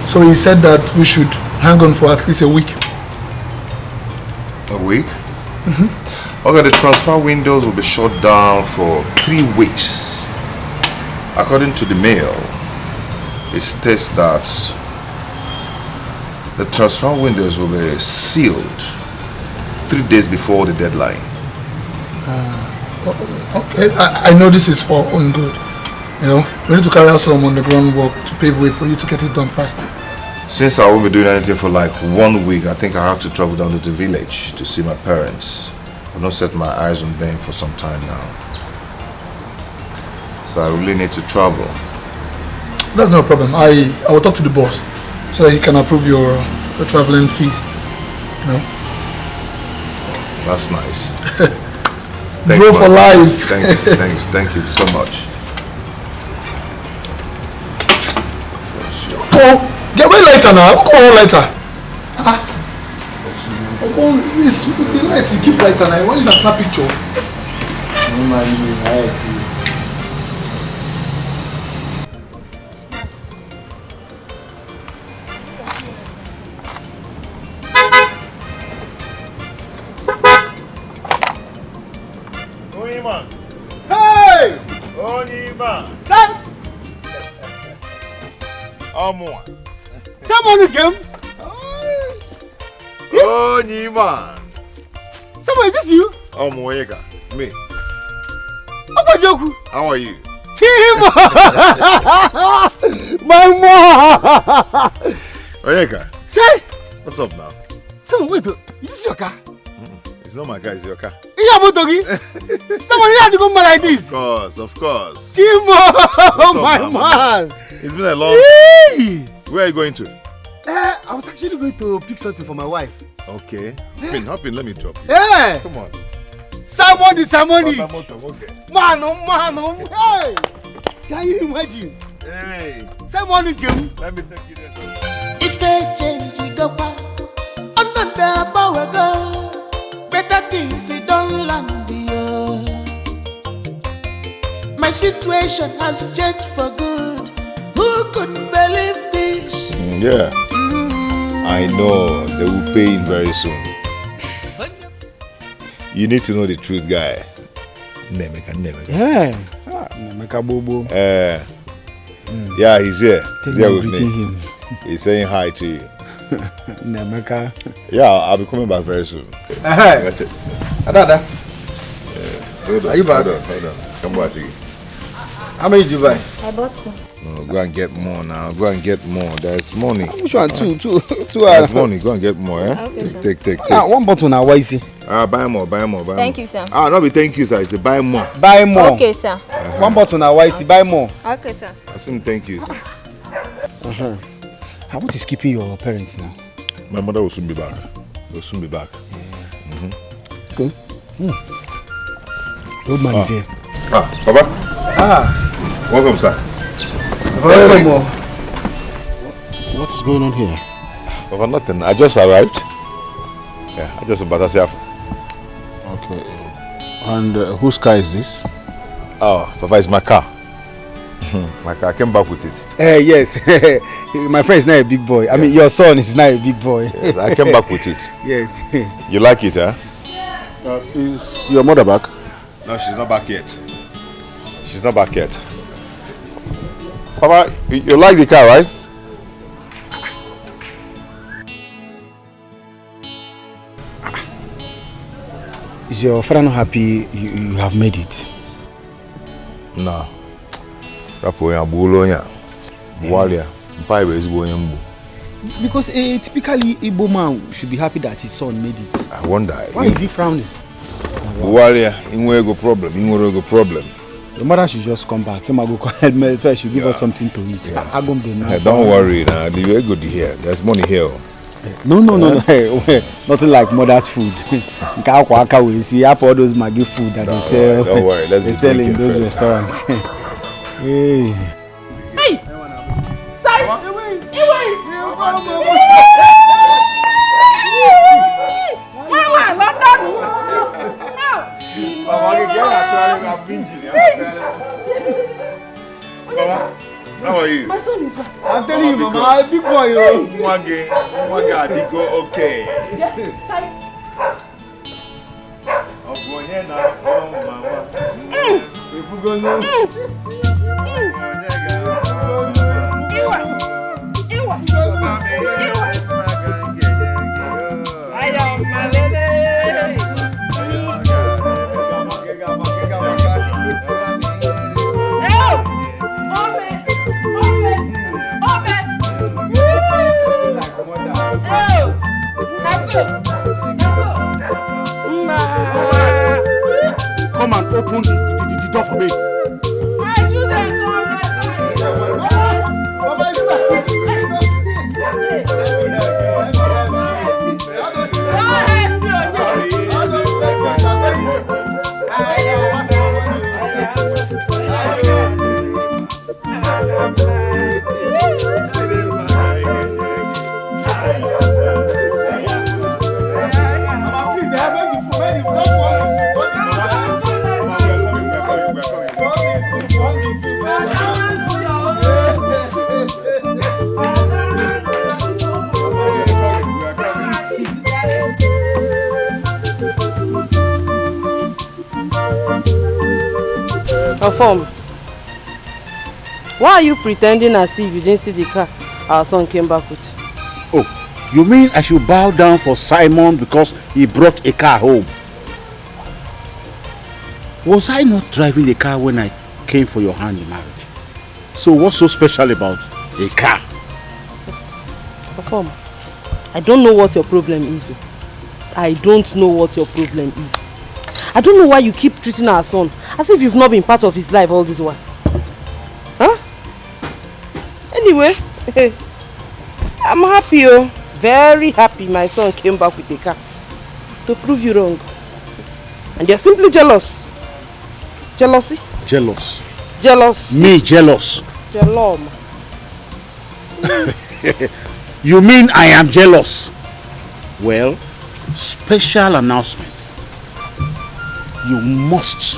So he said that we should hang on for at least a week. A week? Okay, the transfer windows will be shut down for 3 weeks. According to the mail, it states that the transfer windows will be sealed 3 days before the deadline. Okay, I know this is for our own good. You know, we need to carry out some underground work to pave way for you to get it done faster. Since I won't be doing anything for like 1 week, I think I have to travel down to the village to see my parents. I've not set my eyes on them for some time now. So I really need to travel. That's no problem. I will talk to the boss so that he can approve your traveling fees. You know? That's nice. Go for life. Thank you so much. Oh, get my lighter now. Go on lighter. Oh, this light, keep lighter now. Why is a snap picture? Hey! Onima! Sam! Someone again? Onima! Someone, is this you? Omoyega, it's me. How are you? Timo! My mom! Oyega. Say! What's up now? Someone, wait, is this your car? It's not my car, it's your car. Someone, you have to go like this. Of course. Timo! My now, man! It's been a long Hey! Where are you going to? I was actually going to pick something for my wife. Okay. Hop in, let me drop you. Hey! Come on. Samoni! Okay. Man, hey! Can you imagine? Hey! Samoni game. Let me take you there. If I change go back, another power go. Better things don't land here. My situation has changed for good. Who could believe this? Yeah. I know they will pay in very soon. You need to know the truth, guy. Nemeka. Yeah. Nemeka Bobo. Yeah, he's here. He's here with me. Him. He's saying hi to you. Nemeka. Yeah, I'll be coming back very soon. That's it. Adada. Are you back? Hold on. Come back to you. How many did you buy? I bought 2. No, go and get more now. Go and get more. There's money. Which one? Two. There's money. Go and get more, eh? Okay, sir. Take. One bottle now. Why is it? Buy more. Thank you, sir. Not be thank you, sir. It's a buy more. Buy more. Okay, sir. One bottle now. Why is it? Buy more. Okay, sir. I said thank you, sir. What is keeping your parents now? My mother will soon be back. Will soon be back. Yeah. Good. Old man is here. Papa. Welcome, sir. Welcome. What is going on here? Papa, nothing. I just arrived. Yeah, I just about to say. Okay. And whose car is this? Oh, Papa, it's my car. My car. I came back with it. Yes. My friend is not a big boy. I mean, your son is not a big boy. Yes, I came back with it. Yes. You like it, huh? Is your mother back? No, she's not back yet. She's not back yet. Papa, you like the car, right? Is your father not happy you have made it? No. Because typically Igbo man should be happy that his son made it. I wonder. Why is he frowning? Buwalia, inwego problem. Your mother should just come back. Go help me so I should give us something to eat. Don't worry now. You're good here. There's money here. No. Hey, nothing like mother's food. We see all those Maggi food that they sell. Don't worry, let's they be sell in those first. restaurants. Hey. Hey! Sorry! How are you? My son is back. I'm telling you, Mama, big boy, yo. Mwage, Dikeh, okay. Yeah, size. Come and open the door for me. Confirm. Why are you pretending as if you didn't see the car our son came back with? Oh, you mean I should bow down for Simon because he brought a car home? Was I not driving the car when I came for your hand in marriage? So what's so special about a car? Confirm. I don't know what your problem is. I don't know what your problem is. I don't know why you keep treating our son as if you've not been part of his life all this while. Huh? Anyway, I'm happy, oh. Very happy my son came back with a car to prove you wrong. And you're simply jealous. Jealousy? Jealous. Jealous. Me jealous. Jelom. You mean I am jealous? Well, special announcement. You must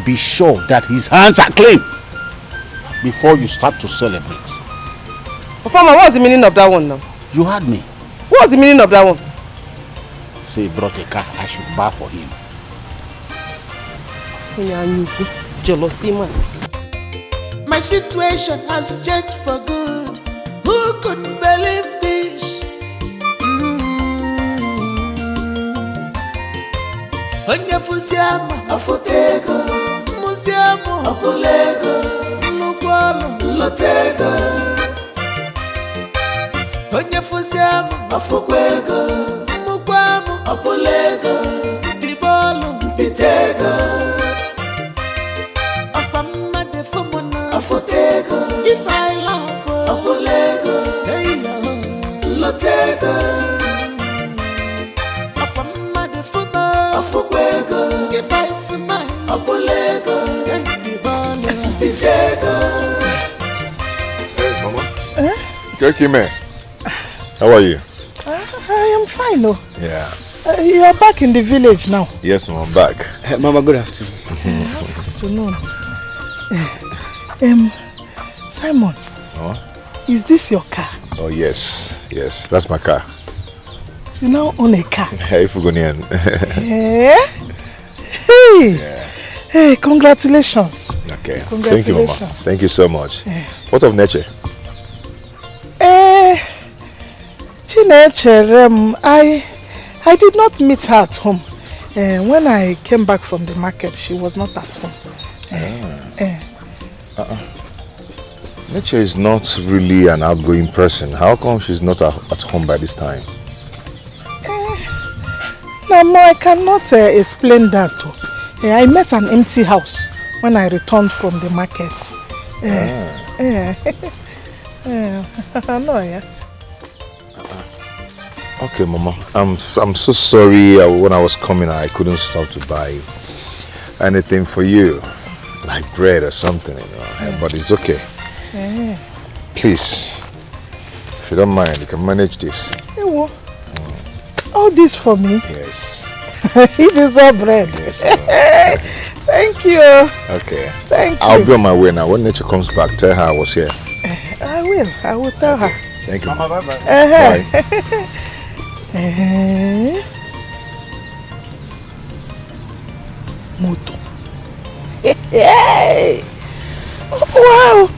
be sure that his hands are clean before you start to celebrate. Farmer, what's the meaning of that one now? You heard me. What's the meaning of that one? So he brought a car, I should buy for him. Jealousy, man. My situation has changed for good. Who could believe this? Onye fusiamo afotego, musiamo apolego, lukwalo lotego. Onye fusiamo afokwego, mukwamo apolego, tribolo pitego. Apamma de fomona afotego, if I love apolego, hey yo, lotego. If I smile, apolego, pitego. Hey, Mama. Okay, man. How are you? I am fine, oh. Yeah. You are back in the village now. Yes, Mama, I'm back. Mama, good afternoon. Afternoon. Simon. Oh? Is this your car? Oh, yes. Yes, that's my car. You now own a car. Hey, Fugonian. Eh? Hey. Yeah. Hey, congratulations. Okay. Congratulations. Thank you, Mama. Thank you so much. What of nature? Chineche, I did not meet her at home. When I came back from the market, she was not at home. Nature is not really an outgoing person. How come she's not at home by this time? No, I cannot explain that. I met an empty house when I returned from the market. Ah. No, yeah. Okay, Mama. I'm so sorry. When I was coming, I couldn't stop to buy anything for you, like bread or something, you know. But it's okay. Please, if you don't mind, you can manage this. Hey, what? All this for me? Yes. You deserve bread. Yes. Thank you. Okay. Thank you. I'll be on my way now. When Nature comes back, tell her I was here. I will tell her. Thank you. Mama, bye-bye. Bye. Moto. Hey! Wow!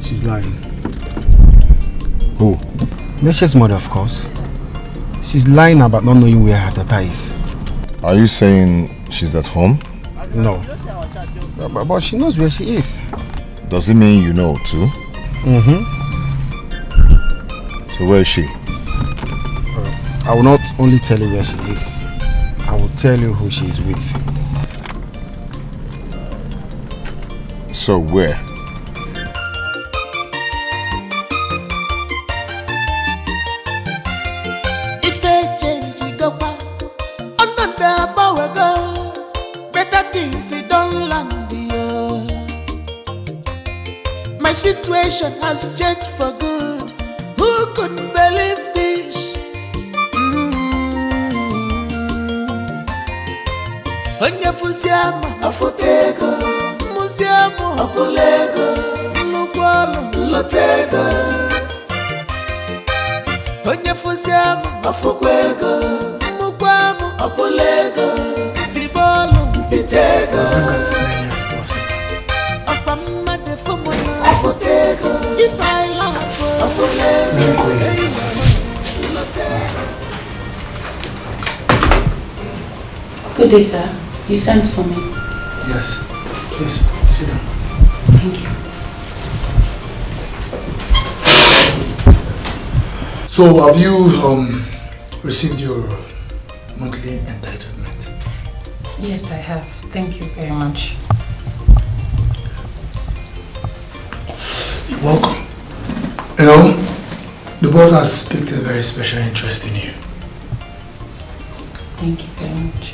She's lying. Who? Nesha's mother, of course. She's lying about not knowing where her daughter is. Are you saying she's at home? No. But she knows where she is. Does it mean you know too? So where is she? I will not only tell you where she is, I will tell you who she is with. So where? My situation has changed for good. Who could believe this? Onye fusiamo afotego, musiamo apolego, lukwalo lotego. Onye fusiamo afokwego, mukwamo apolego, bibolo pitego. If I laugh, Good day, sir. You sent for me. Yes. Please, sit down. Thank you. So, have you received your monthly entitlement? Yes, I have. Thank you very much. You're welcome. You know, the boss has picked a very special interest in you. Thank you very much.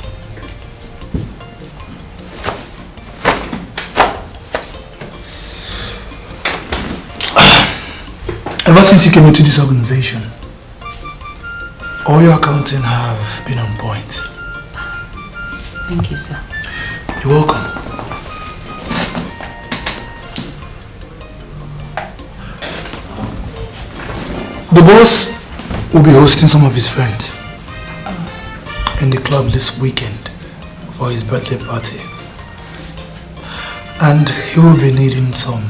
Ever since you came into this organization, all your accounting have been on point. Thank you, sir. You're welcome. The boss will be hosting some of his friends in the club this weekend for his birthday party. And he will be needing some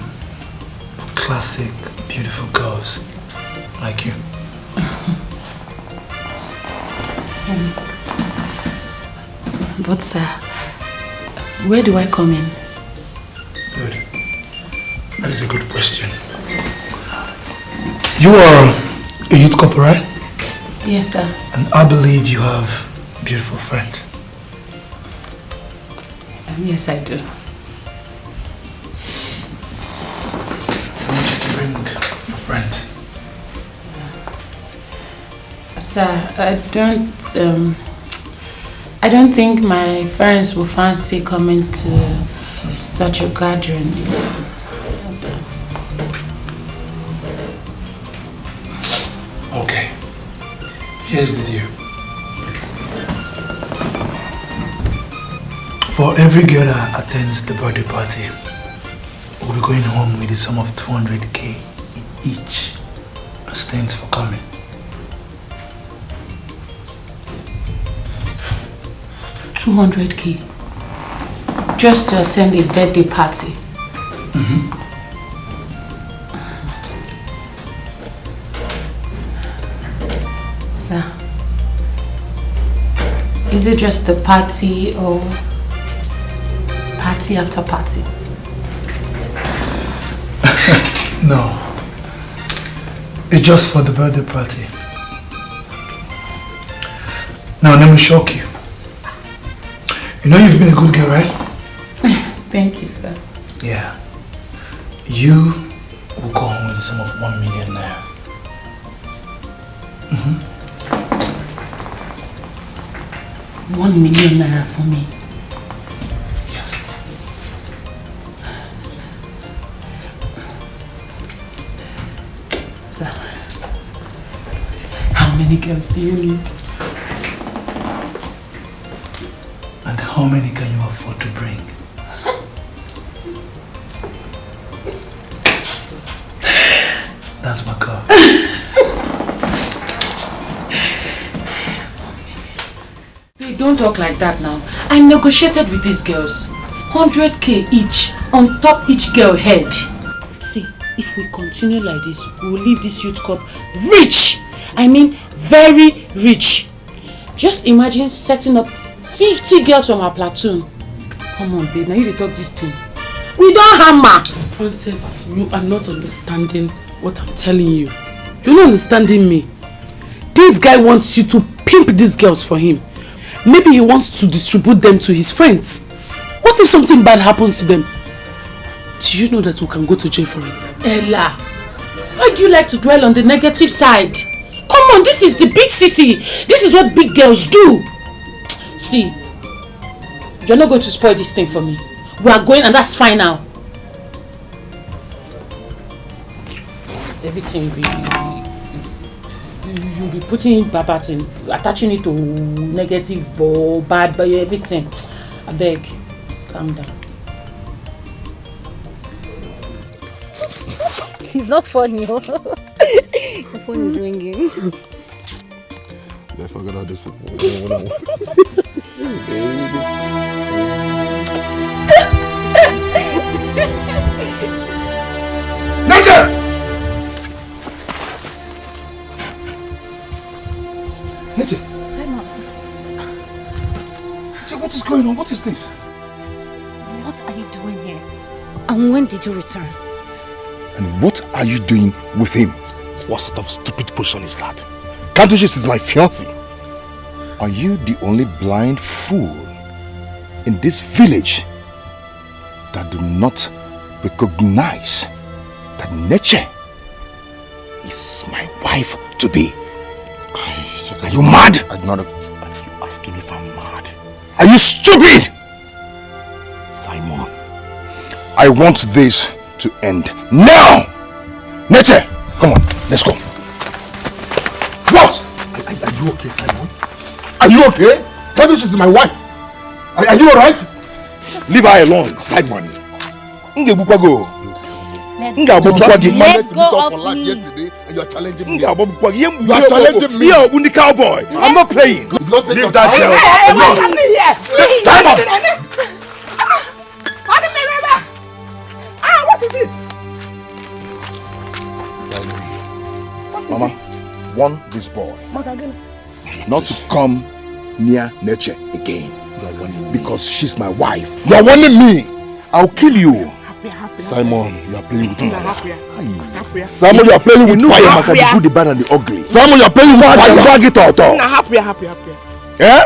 classic, beautiful girls like you. But sir, where do I come in? Good. That is a good question. You are a youth couple, right? Yes, sir. And I believe you have beautiful friends. Yes, I do. I want you to bring your friends. Sir, I don't think my friends will fancy coming to such a gathering. Okay. Here's the deal. For every girl that attends the birthday party, we'll be going home with a sum of 200k each as thanks for coming. $200k just to attend a birthday party. Sir, is it just a party or party after party? No. It's just for the birthday party. Now let me shock you. You know you've been a good girl, right? Thank you, sir. Yeah. You will go home with a sum of 1 million naira. 1 million naira for me. Yes. So, how many girls do you need? And how many can you afford to bring? That's my car. Hey, don't talk like that now. I negotiated with these girls. 100k each on top each girl head. See, if we continue like this, we will leave this youth corp rich. I mean, very rich. Just imagine setting up 50 girls from our platoon. Come on, babe, now you talk this thing. We don't hammer. Frances, you are not understanding what I'm telling you. You're not understanding me. This guy wants you to pimp these girls for him. Maybe he wants to distribute them to his friends. What if something bad happens to them? Do you know that we can go to jail for it? Ella, why do you like to dwell on the negative side? Come on, this is the big city. This is what big girls do. See, you're not going to spoil this thing for me. We are going and that's fine now. Everything you'll be putting babats in, attaching it to negative, bad, everything. I beg, calm down. It's not funny. Your phone is ringing. I forgot how this Nature! Nature! Simon. Nature, what is going on? What is this? What are you doing here? And when did you return? And what are you doing with him? What sort of stupid position is that? Cantuchis is my fiancé. Are you the only blind fool in this village that do not recognize that nature is my wife to be? Are you mad? Are you asking if I'm mad? Are you stupid? Simon, I want this to end now! Nature, come on, let's go. What? Are you okay, Simon? Are you okay? Cantuchis is my wife. Are you alright? Leave her alone, Simon. Let go of me. Yesterday, and you're challenging me. You are challenging me. You're a cowboy. I'm not playing. Leave that girl. What's happening here? Simon! What is it? Mama, warn this boy not to come near nature again. Because she's my wife. You are warning me. I'll kill you. Simon, you are playing with fire. Simon, you are playing with fire. The good, the bad, and the ugly. Simon, you are playing with fire. Eh?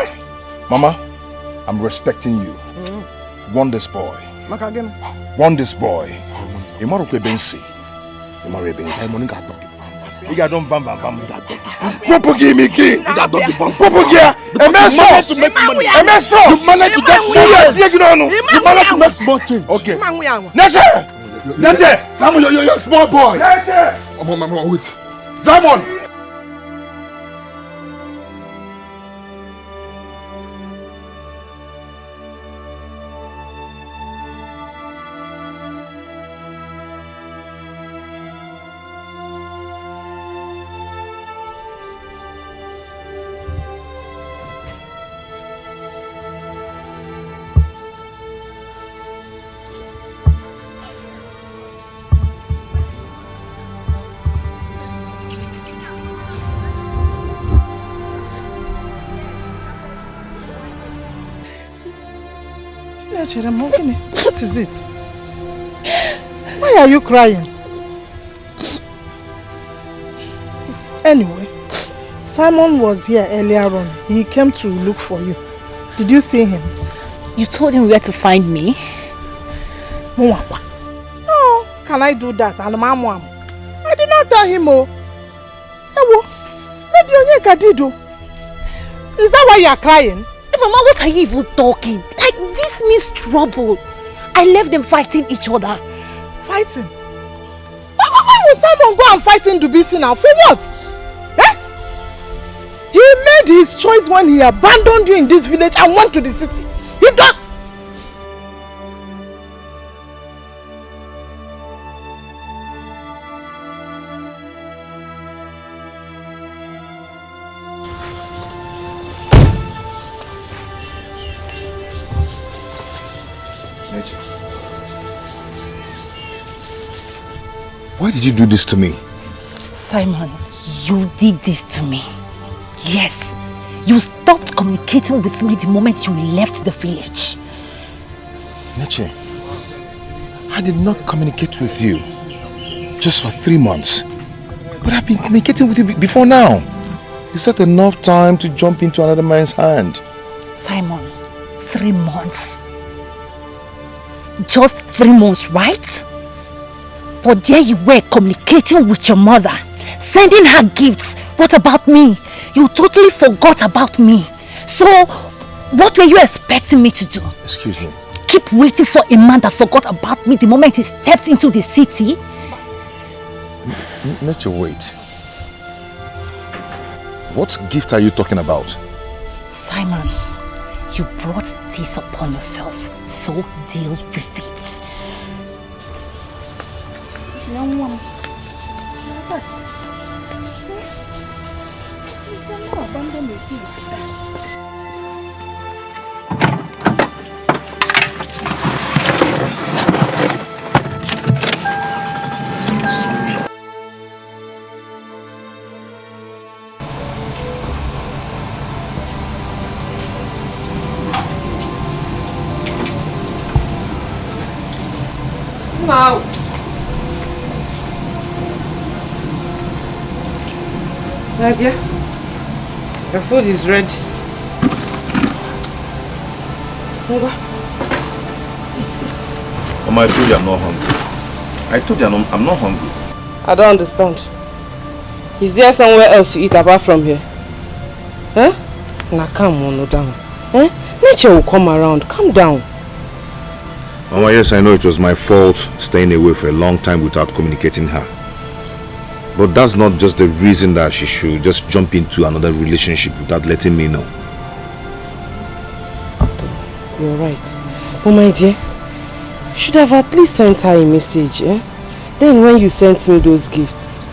Mama, I'm respecting you. Warn this boy. Warn this boy. Simon, you got don't bam bam bam. Popo give me key. Popo give. You managed to make small change. Okay. Nature. Simon, you're a small boy. Nature. Mama, wait. Simon. What is it? Why are you crying? Anyway, Simon was here earlier on. He came to look for you. Did you see him? You told him where to find me? No, can I do that? And Mom, I did not tell him, oh. Maybe Onyeka did, oh. Is that why you are crying? Hey, Mama, what are you even talking? Like, this means trouble. I left them fighting each other. Fighting? Why will Simon go and fight in Dubisi now? For what? Eh? He made his choice when he abandoned you in this village and went to the city. He don't... Why did you do this to me? Simon, you did this to me. Yes. You stopped communicating with me the moment you left the village. Neche, I did not communicate with you just for 3 months. But I've been communicating with you before now. Is that enough time to jump into another man's hand? Simon, 3 months. Just 3 months, right? But there you were communicating with your mother, sending her gifts. What about me? You totally forgot about me. So, what were you expecting me to do? Excuse me. Keep waiting for a man that forgot about me the moment he stepped into the city? Neche, wait. What gift are you talking about? Simon, you brought this upon yourself, so deal with it. Young woman, what? You cannot abandon me like that. Now. Nadia, your food is ready. Eat it. Mama, I told you I'm not hungry. I told you I'm not hungry. I don't understand. Is there somewhere else to eat apart from here? Huh? Now calm on, down. Eh? Nature will come around. Calm down. Mama, yes, I know it was my fault staying away for a long time without communicating her. But that's not just the reason that she should just jump into another relationship without letting me know. You're right. Oh my dear, you should have at least sent her a message, eh? Then when you sent me those gifts.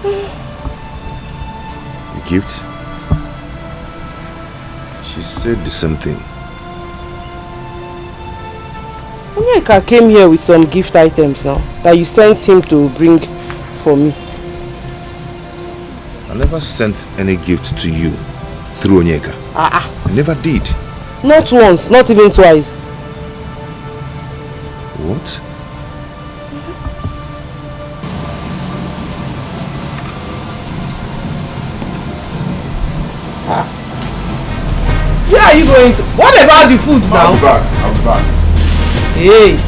The gifts? She said the same thing. Onyeka came here with some gift items now that you sent him to bring for me. I never sent any gift to you through Onyeka. I never did. Not once, not even twice. What? Where are you going to? What about the food now? I'll be back. I'll be back. Hey.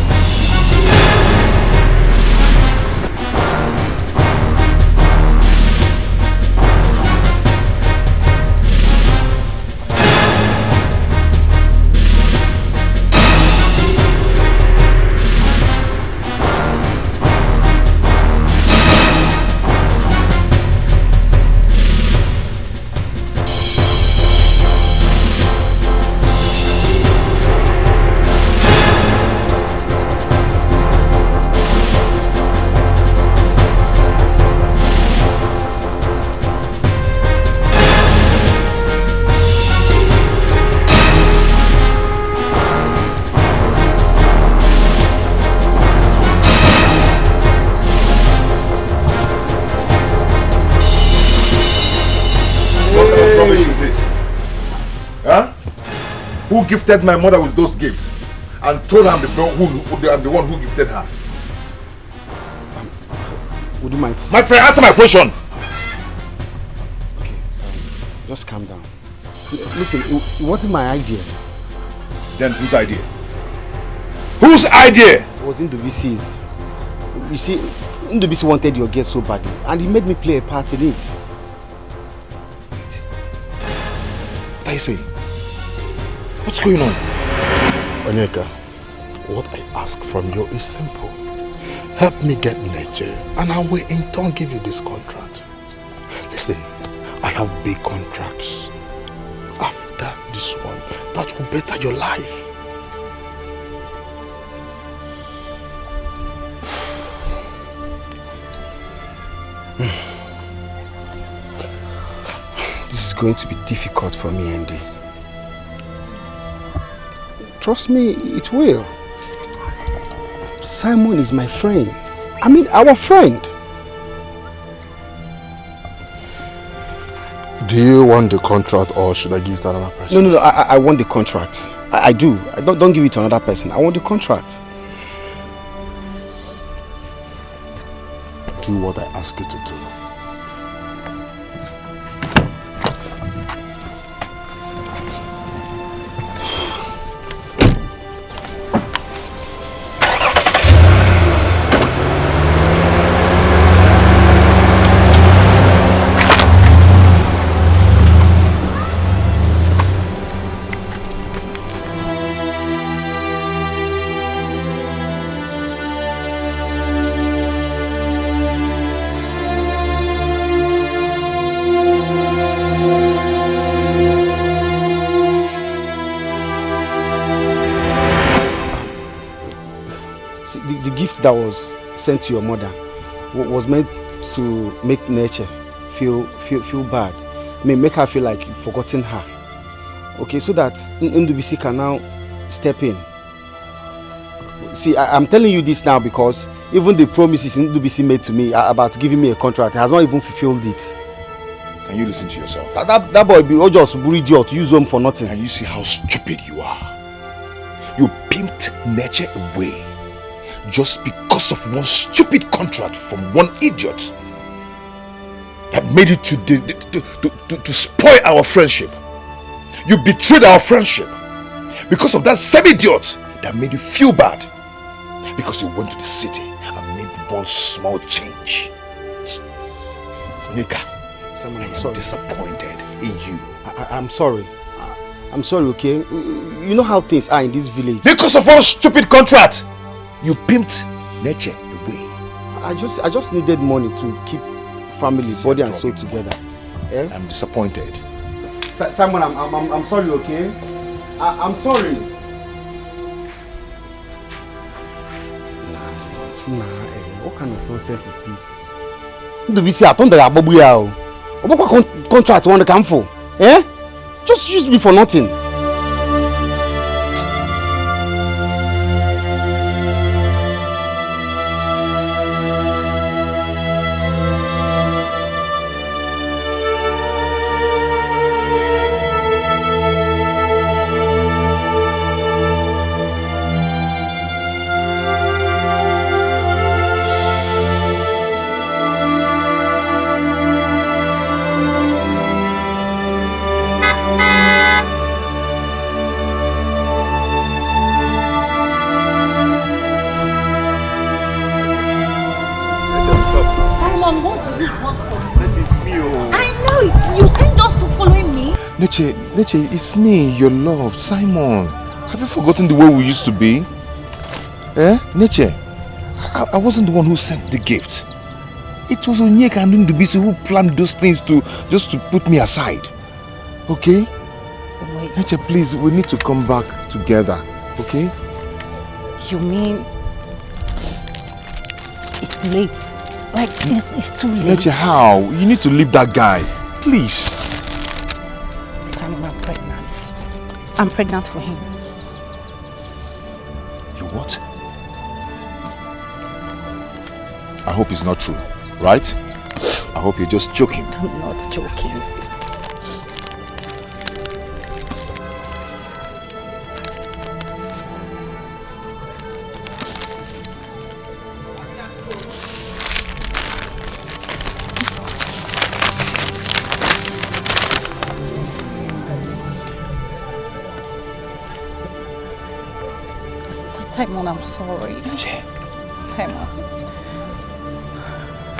Who gifted my mother with those gifts and told her I'm the one who gifted her? Would you mind? My friend, answer my question. Okay, just calm down. Listen, it wasn't my idea. Then whose idea? Whose idea? It was in the VC's. You see, Ndubisi wanted your girl so badly, and he made me play a part in it. Wait. What are you saying? What's going on? Onyeka, what I ask from you is simple. Help me get nature, and I will in turn give you this contract. Listen, I have big contracts after this one that will better your life. This is going to be difficult for me, Andy. Trust me, it will. Simon is my friend. I mean, our friend. Do you want the contract or should I give it to another person? No, I want the contract. I do. Don't give it to another person. I want the contract. Do what I ask you to do. That was sent to your mother was meant to make Nature feel bad. I mean, make her feel like you've forgotten her. Okay, so that Ndubisi can now step in. See, I'm telling you this now because even the promises Ndubisi made to me about giving me a contract has not even fulfilled it. Can you listen to yourself? That boy be just a idiot to use them for nothing. Can you see how stupid you are? You pimped Nature away just because of one stupid contract from one idiot that made it to spoil our friendship. You betrayed our friendship because of that same idiot that made you feel bad because you went to the city and made one small change. Nika, I am disappointed in you. I'm sorry. I'm sorry, okay? You know how things are in this village. Because of one stupid contract, you pimped Nature away. I just needed money to keep family, body and soul together. Eh? I'm disappointed. Simon, I'm sorry, okay? I'm sorry. What kind of nonsense is this? Ndubisi, I told you what contract you want to come for? Eh? Just use me for nothing. Nature, it's me, your love, Simon. Have you forgotten the way we used to be? Eh? Nature, I wasn't the one who sent the gift. It was Onyeka and Ndubisi who planned those things just to put me aside. Okay? Wait. Nature, please, we need to come back together. Okay? You mean it's late? Like it's too late? Nature, how? You need to leave that guy. Please. I'm pregnant. I'm pregnant for him. You what? I hope it's not true, right? I hope you're just joking. I'm not joking. Simon, I'm sorry. Simon.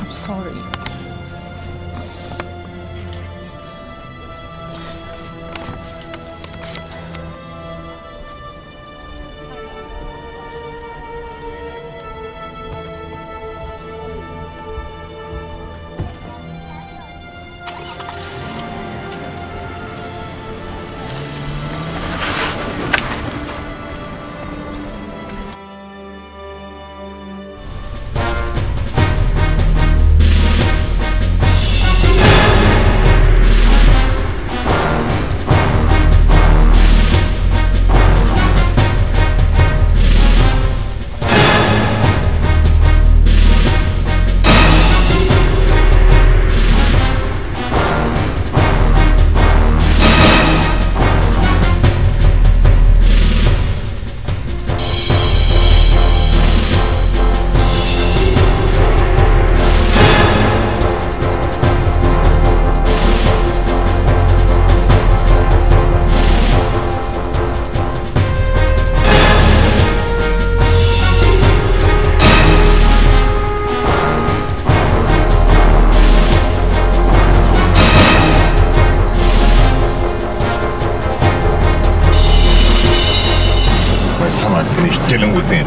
I'm sorry. Dealing with him,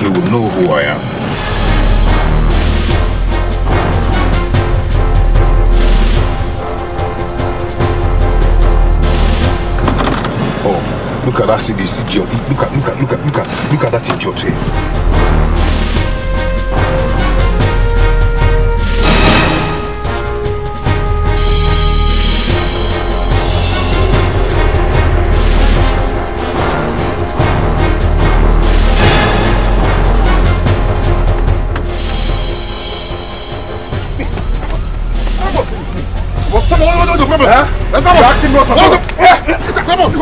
he will know who I am. Oh, look at that! See this idiot! Look at that idiot here! That's not acting not. Come on,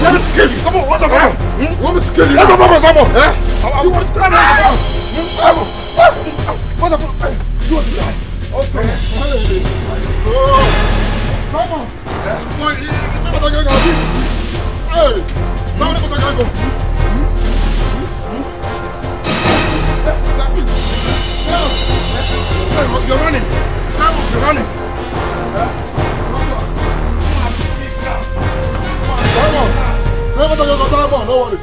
let me kill you. Come on, what the fuck? Want me to kill you? What the fuck, Simon? You want to try what the fuck? You want to die? Okay. Come on. You're running. You're running. Don't worry.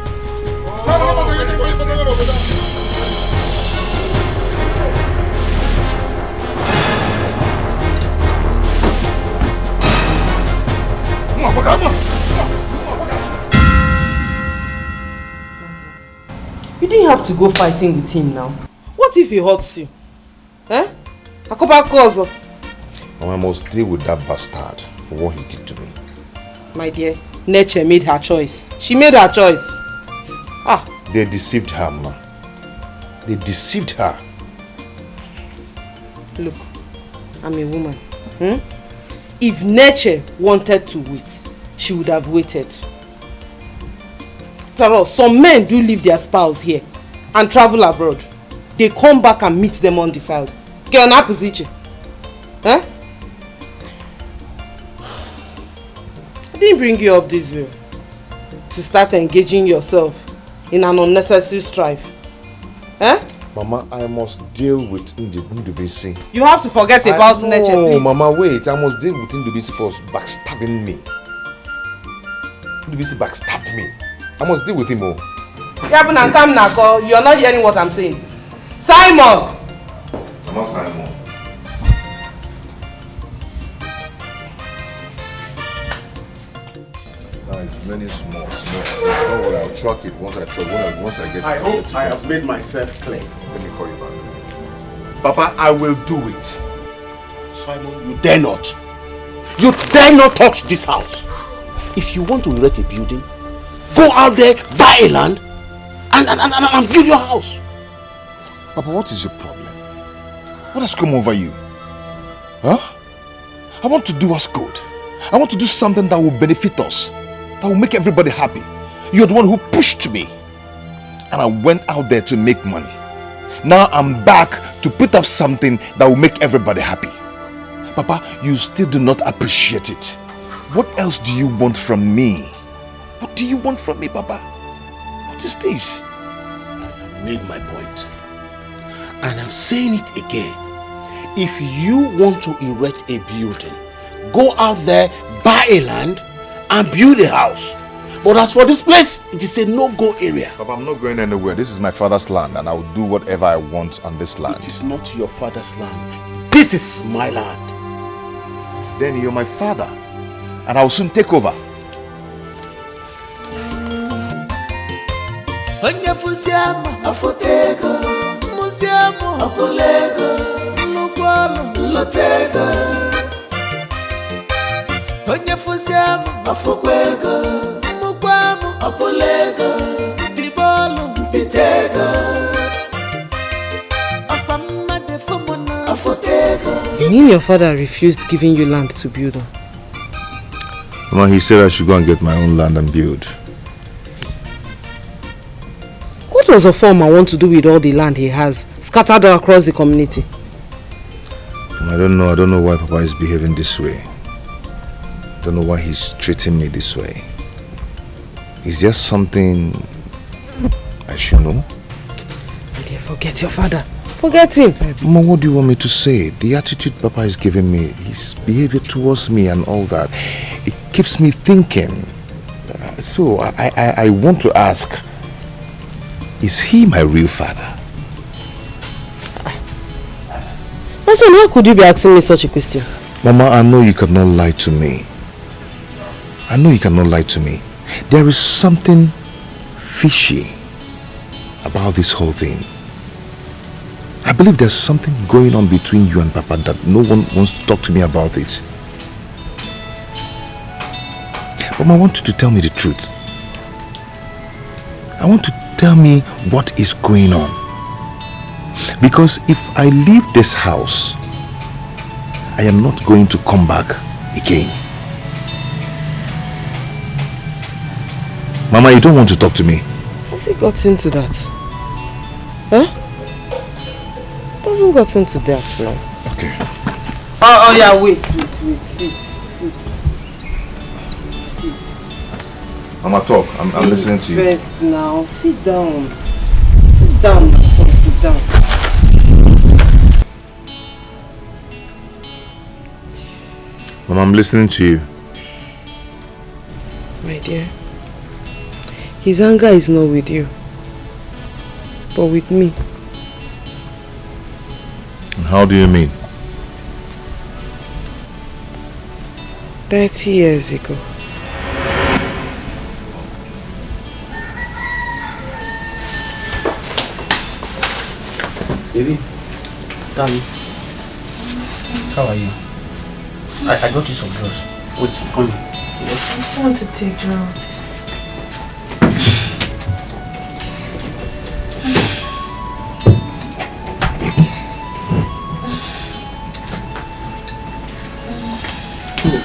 You didn't have to go fighting with him now. What if he hurts you? Eh? I must deal with that bastard for what he did to me. My dear, nature made her choice. She made her choice. They deceived her, ma. They deceived her. Look, I'm a woman. If nature wanted to wait, she would have waited. After all, some men do leave their spouse here and travel abroad. They come back and meet them undefiled. Get on position. Huh? I didn't bring you up this way to start engaging yourself in an unnecessary strife. Eh? Mama, I must deal with Ndubisi. You have to forget about nature, please. No, Mama, wait. I must deal with Ndubisi for backstabbing me. Ndubisi backstabbed me. I must deal with him. You're not hearing what I'm saying. Simon! Mama, Simon. Many small. Don't worry, I'll truck it once I get I hope I have made myself clear. Let me call you back. Papa, I will do it. Simon, you dare not. You dare not touch this house. If you want to erect a building, go out there, buy a land, and build your house. Papa, what is your problem? What has come over you? Huh? I want to do us good. I want to do something that will benefit us. That will make everybody happy. You're the one who pushed me. And I went out there to make money. Now I'm back to put up something that will make everybody happy. Papa, you still do not appreciate it. What else do you want from me? What do you want from me, Papa? What is this? I made my point. And I'm saying it again. If you want to erect a building, go out there, buy a land, and build a house. But as for this place, it is a no-go area. Papa, I'm not going anywhere. This is my father's land, and I will do whatever I want on this land. It is not your father's land. This is my land. Then you're my father, and I will soon take over. You mean your father refused giving you land to build on? Mama, he said I should go and get my own land and build. What does a farmer want to do with all the land he has scattered across the community? I don't know why Papa is behaving this way. I don't know why he's treating me this way. Is there something I should know? My dear, forget your father. Forget him. Mama, what do you want me to say? The attitude Papa is giving me, his behavior towards me and all that, it keeps me thinking. So I want to ask, is he my real father? My son, how could you be asking me such a question? Mama, I know you cannot lie to me. I know you cannot lie to me. There is something fishy about this whole thing. I believe there's something going on between you and Papa that no one wants to talk to me about it. But I want you to tell me the truth. I want to tell me what is going on. Because if I leave this house, I am not going to come back again. Mama, you don't want to talk to me. Has he got into that? Huh? Doesn't got into that now. Okay. Oh yeah, wait. Sit. Mama, talk. I'm listening to you. First now. Sit down. Sit down, my son. Sit down. Mama, I'm listening to you. My dear, his anger is not with you, but with me. And how do you mean? 30 years ago. Baby, darling, how are you? I got you some drugs. Wait, come here. I don't want to take drugs.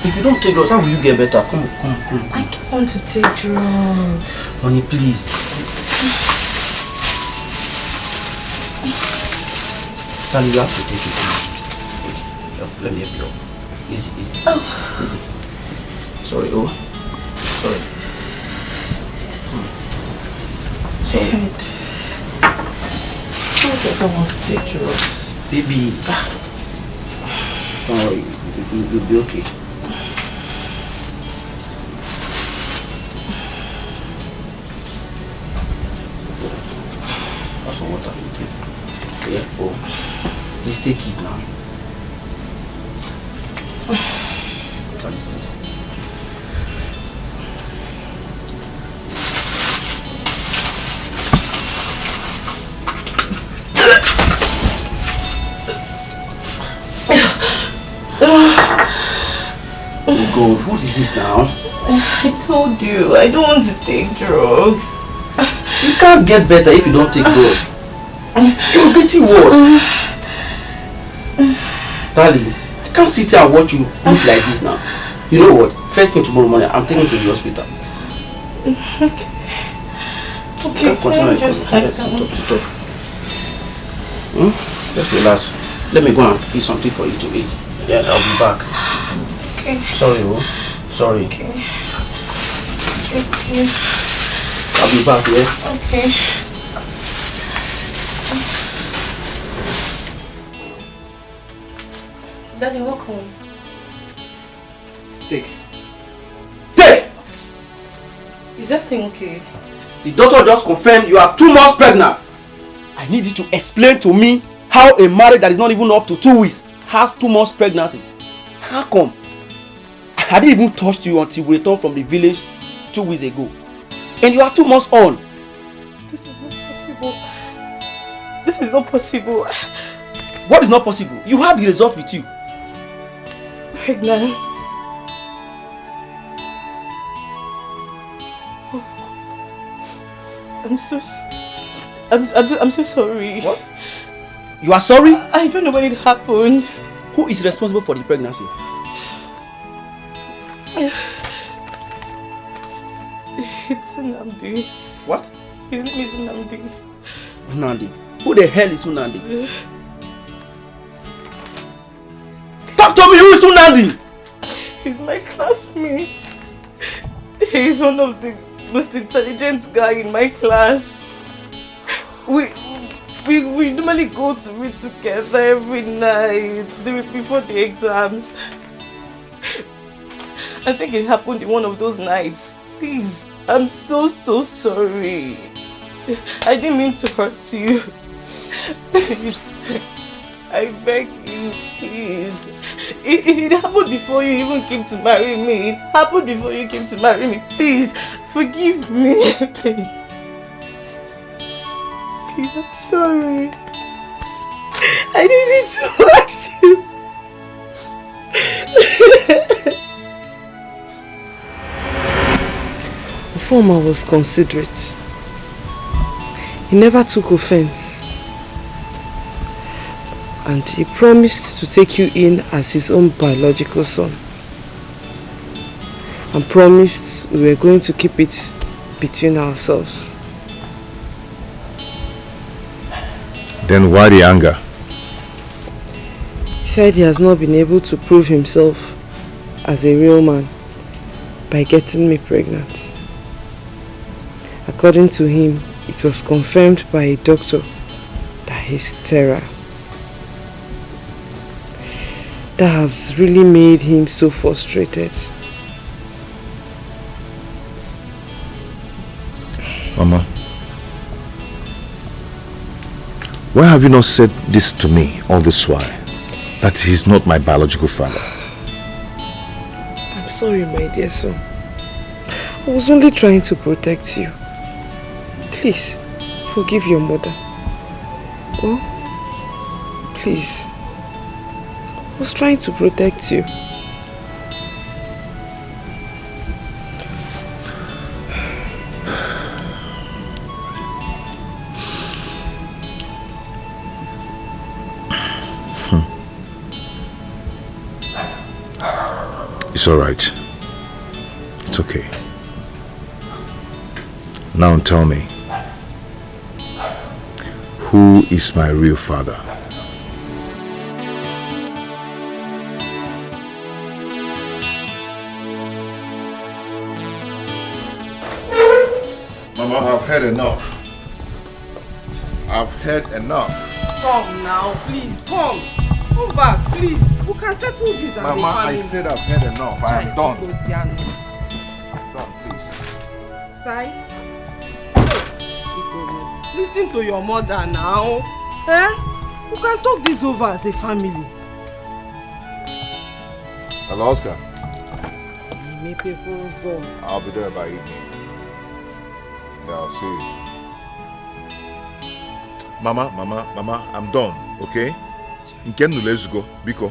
If you don't take drugs, how will you get better? Come on. I don't want to take drugs. Honey, please. Darling, you have to take it easy. Wait, let me help you. Easy. Easy. Sorry, sorry. Sorry. I don't want to take drugs. Baby. Don't worry, you'll be okay. That's some water. Yeah, please take it now. Oh God, what is this now? I told you, I don't want to take drugs. You can't get better if you don't take drugs. You're getting worse. Darling, I can't sit here and watch you look like this now. You know what? First thing tomorrow morning, I'm taking you to the hospital. Okay, continue. Sit up. Just relax. Let me go and fix something for you to eat. Yeah, I'll be back. Okay. Sorry, sorry. Okay. I'll be back, yeah? Okay. Daddy, welcome. Take. Is everything okay? The doctor just confirmed you are 2 months pregnant. I need you to explain to me how a marriage that is not even up to 2 weeks has 2 months pregnancy. How come? I didn't even touch you until we returned from the village 2 weeks ago. And you are 2 months on. This is not possible. This is not possible. What is not possible? You have the result with you. Pregnant. I'm so sorry. What? You are sorry? I don't know when it happened. Who is responsible for the pregnancy? It's Nnamdi. What? His name is Nnamdi. Nnamdi. Who the hell is Nnamdi? Talk to me, who is Nnamdi? He's my classmate. He's one of the most intelligent guy in my class. We normally go to read together every night before the exams. I think it happened in one of those nights. Please, I'm so sorry. I didn't mean to hurt you. Please, I beg you, please. It happened before you even came to marry me. It happened before you came to marry me. Please, forgive me. Please. Please, I'm sorry. I didn't mean to hurt you. Former was considerate. He never took offense. And he promised to take you in as his own biological son. And promised we were going to keep it between ourselves. Then why the anger? He said he has not been able to prove himself as a real man by getting me pregnant. According to him, it was confirmed by a doctor that he's sterile. That has really made him so frustrated. Mama, why have you not said this to me all this while? That he's not my biological father. I'm sorry, my dear son. I was only trying to protect you. Please, forgive your mother. Oh, please. I was trying to protect you. It's all right. It's okay. Now tell me, who is my real father? Mama, I've had enough. I've had enough. Come now, please, come. Come back, please. We can settle this as a family. Mama, I said I've had enough. I am done. I'm done, please. Sai. Listen to your mother now. Eh? We can talk this over as a family. Hello, Oscar. Zone. I'll be there by evening. Yeah, I'll see you. Mama, I'm done, okay? Let's go, Biko.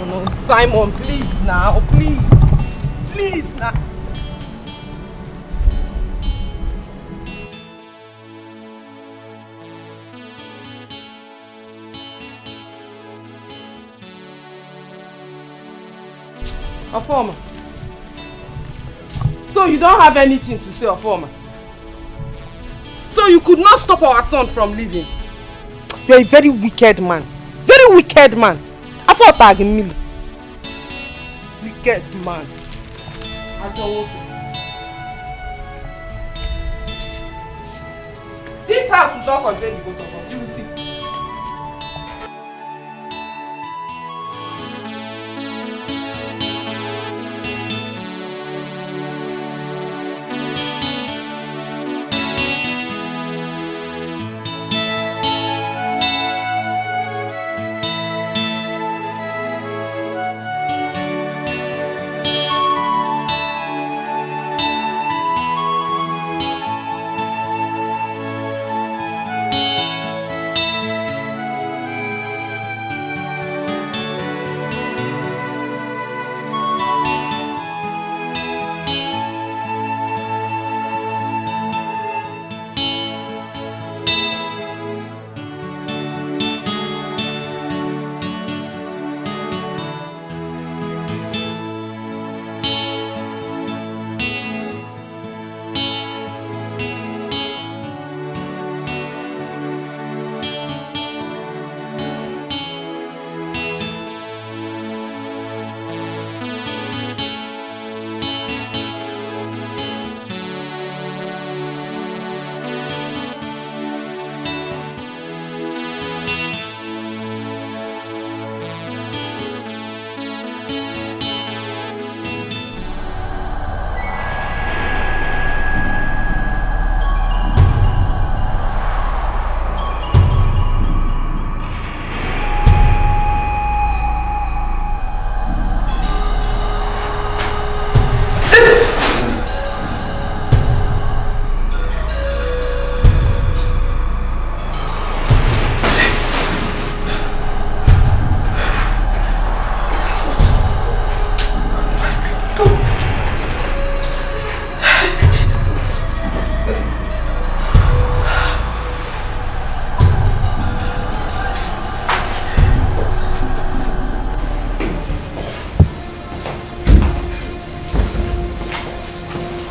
No, Simon, please now, please. Please now. Afoma. So you don't have anything to say, Afoma? So you could not stop our son from leaving? You're a very wicked man. Very wicked man. I thought I me. Wicked man. This house will not contain the both of us. You will see.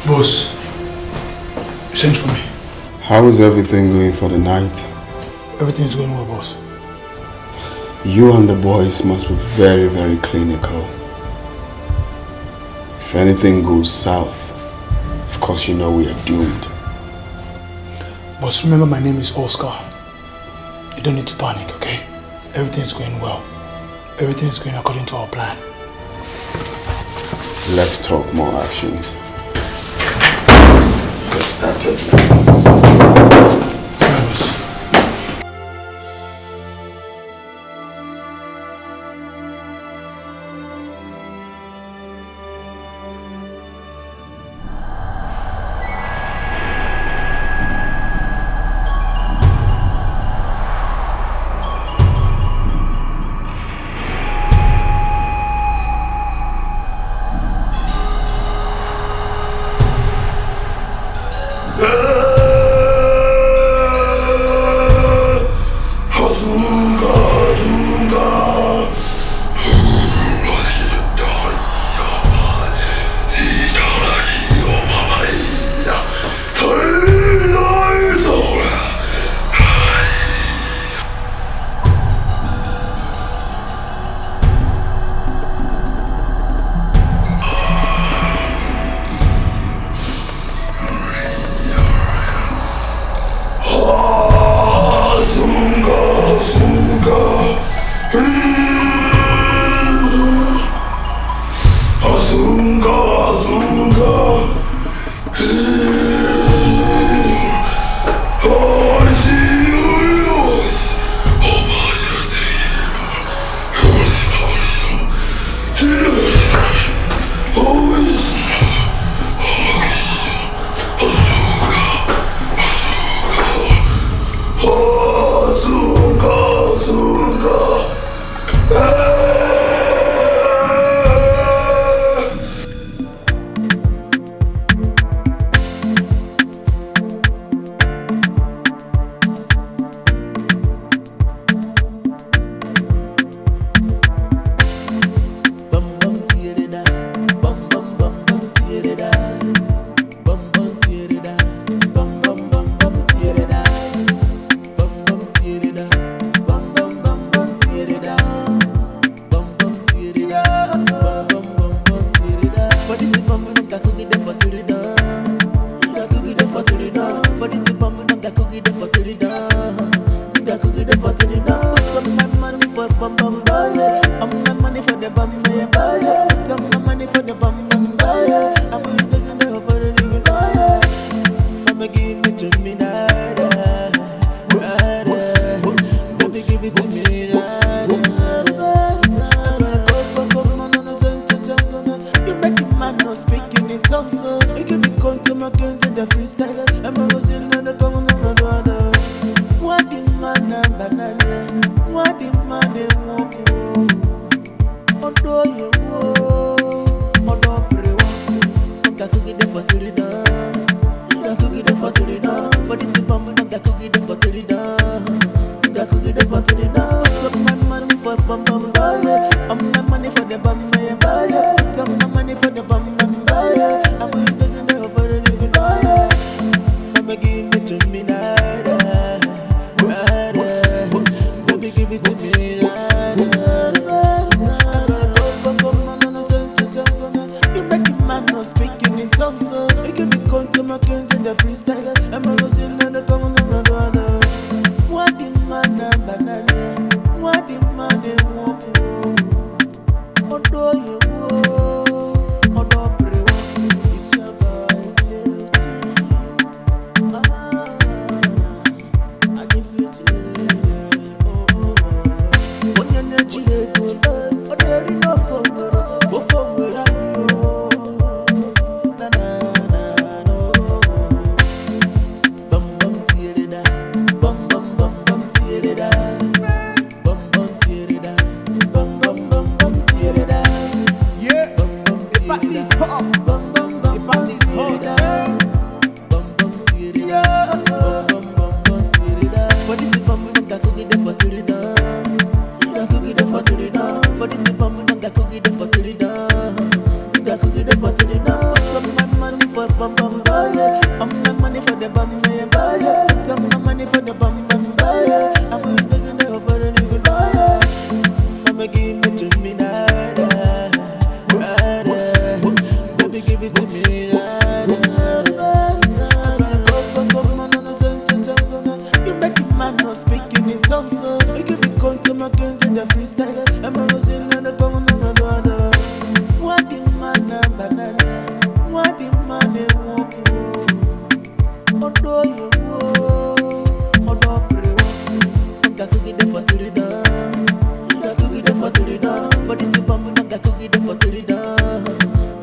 Boss, you sent for me. How is everything going for the night? Everything is going well, boss. You and the boys must be very, very clinical. If anything goes south, of course you know we are doomed. Boss, remember my name is Oscar. You don't need to panic, okay? Everything is going well. Everything is going according to our plan. Let's talk more actions. Let's start it. me. You make a man not speaking in tongues, so you give me control against the freestyle. I'm always in the common. What the man banana? What the man walk? Odo you odo prewa. That could get for the done. That could get for the done. For this bomb, that could get for the done. That could get for the done. Took my money for bum buy. I'm my money for the bum buy. Took my money for the bum buy. I'm going to get the for the nigga buy. I'm give it to me now. Baby, give it to me now. You make a man not speaking in tongues, so you give me control against the freestyle. I'm always in the common. What the man banana? What the man walk? Odo you odo prewa. It's your boy Flirty. I give Flirty. Oh. When you're not chilling, oh, there is no phone. Go for me, na na na no. Bum bum tear it up. Bum bum bum bum tear it up. Bum bum tear it up. Bum bum bum bum tear it up. Yeah. Bum bum tear it up. Bum bum bum bum tear it up. Bum bum tear it up. Bum bum bum tear it up. For this bum bum that could get for tear it up. That could get for tear it up. For this bum bum that could get for tear it up. That could get for tear it up. Some my money for bum bum buy. I'm my money for the bum buy. Some my money for the bum buy. I'm going to get the for the nigga buy. I'ma give it to me now. Baby, give it to me now. You make a man not speaking in tongues, so you give me control against the freestyle. I'm always in the common. What the man banana? What the man walk? Odo you odo prewa. That could get for the done. That could get for the done. For this bomb, that could get for the done.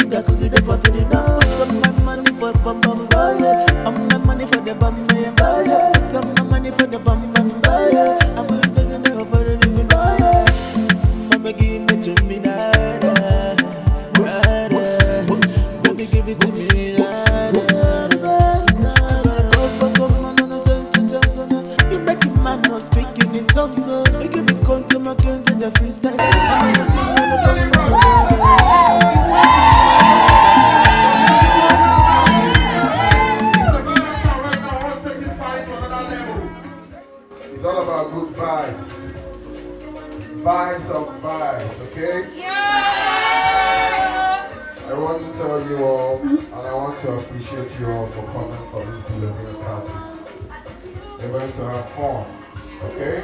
That could get for the done. Some my money for bum buy. I'm my money for the bum buy. Some my money for the bum buy. I'm going to get the for the nigga buy. Mama give it to me now. Baby, give it to me now. You make a man not speaking in tongues, so you give me control against the freestyle. It's all about good vibes. Vibes of vibes, okay? I want to tell you all, and I want to appreciate you all for coming for this delivery party. We're going to have fun, okay?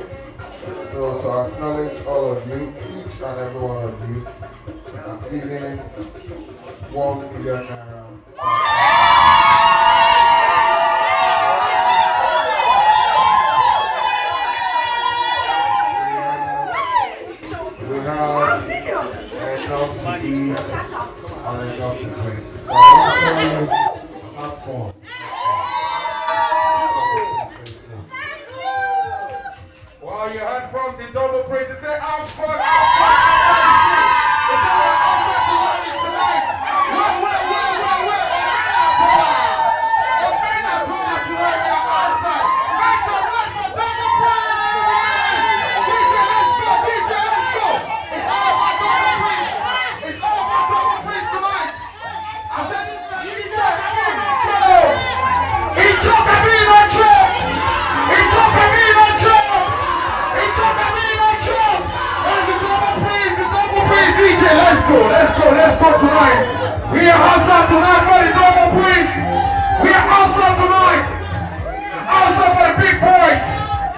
So to acknowledge all of you, each and every one of you, I'm giving 1 million naira. We have enough to eat and enough to drink. So I want to tell you, have fun. Well, you heard from the double praise. They say, I'm fun. They say, we're outside to lunch tonight. Where? The men are too much to work. They're outside. Make some noise for double praise. DJ, let's go. It's all about double praise. It's all about double praise tonight. I said, DJ, Icho Camino Cho. Let's go tonight. We are outside tonight for the double praise. We are outside tonight. Outside for the big boys.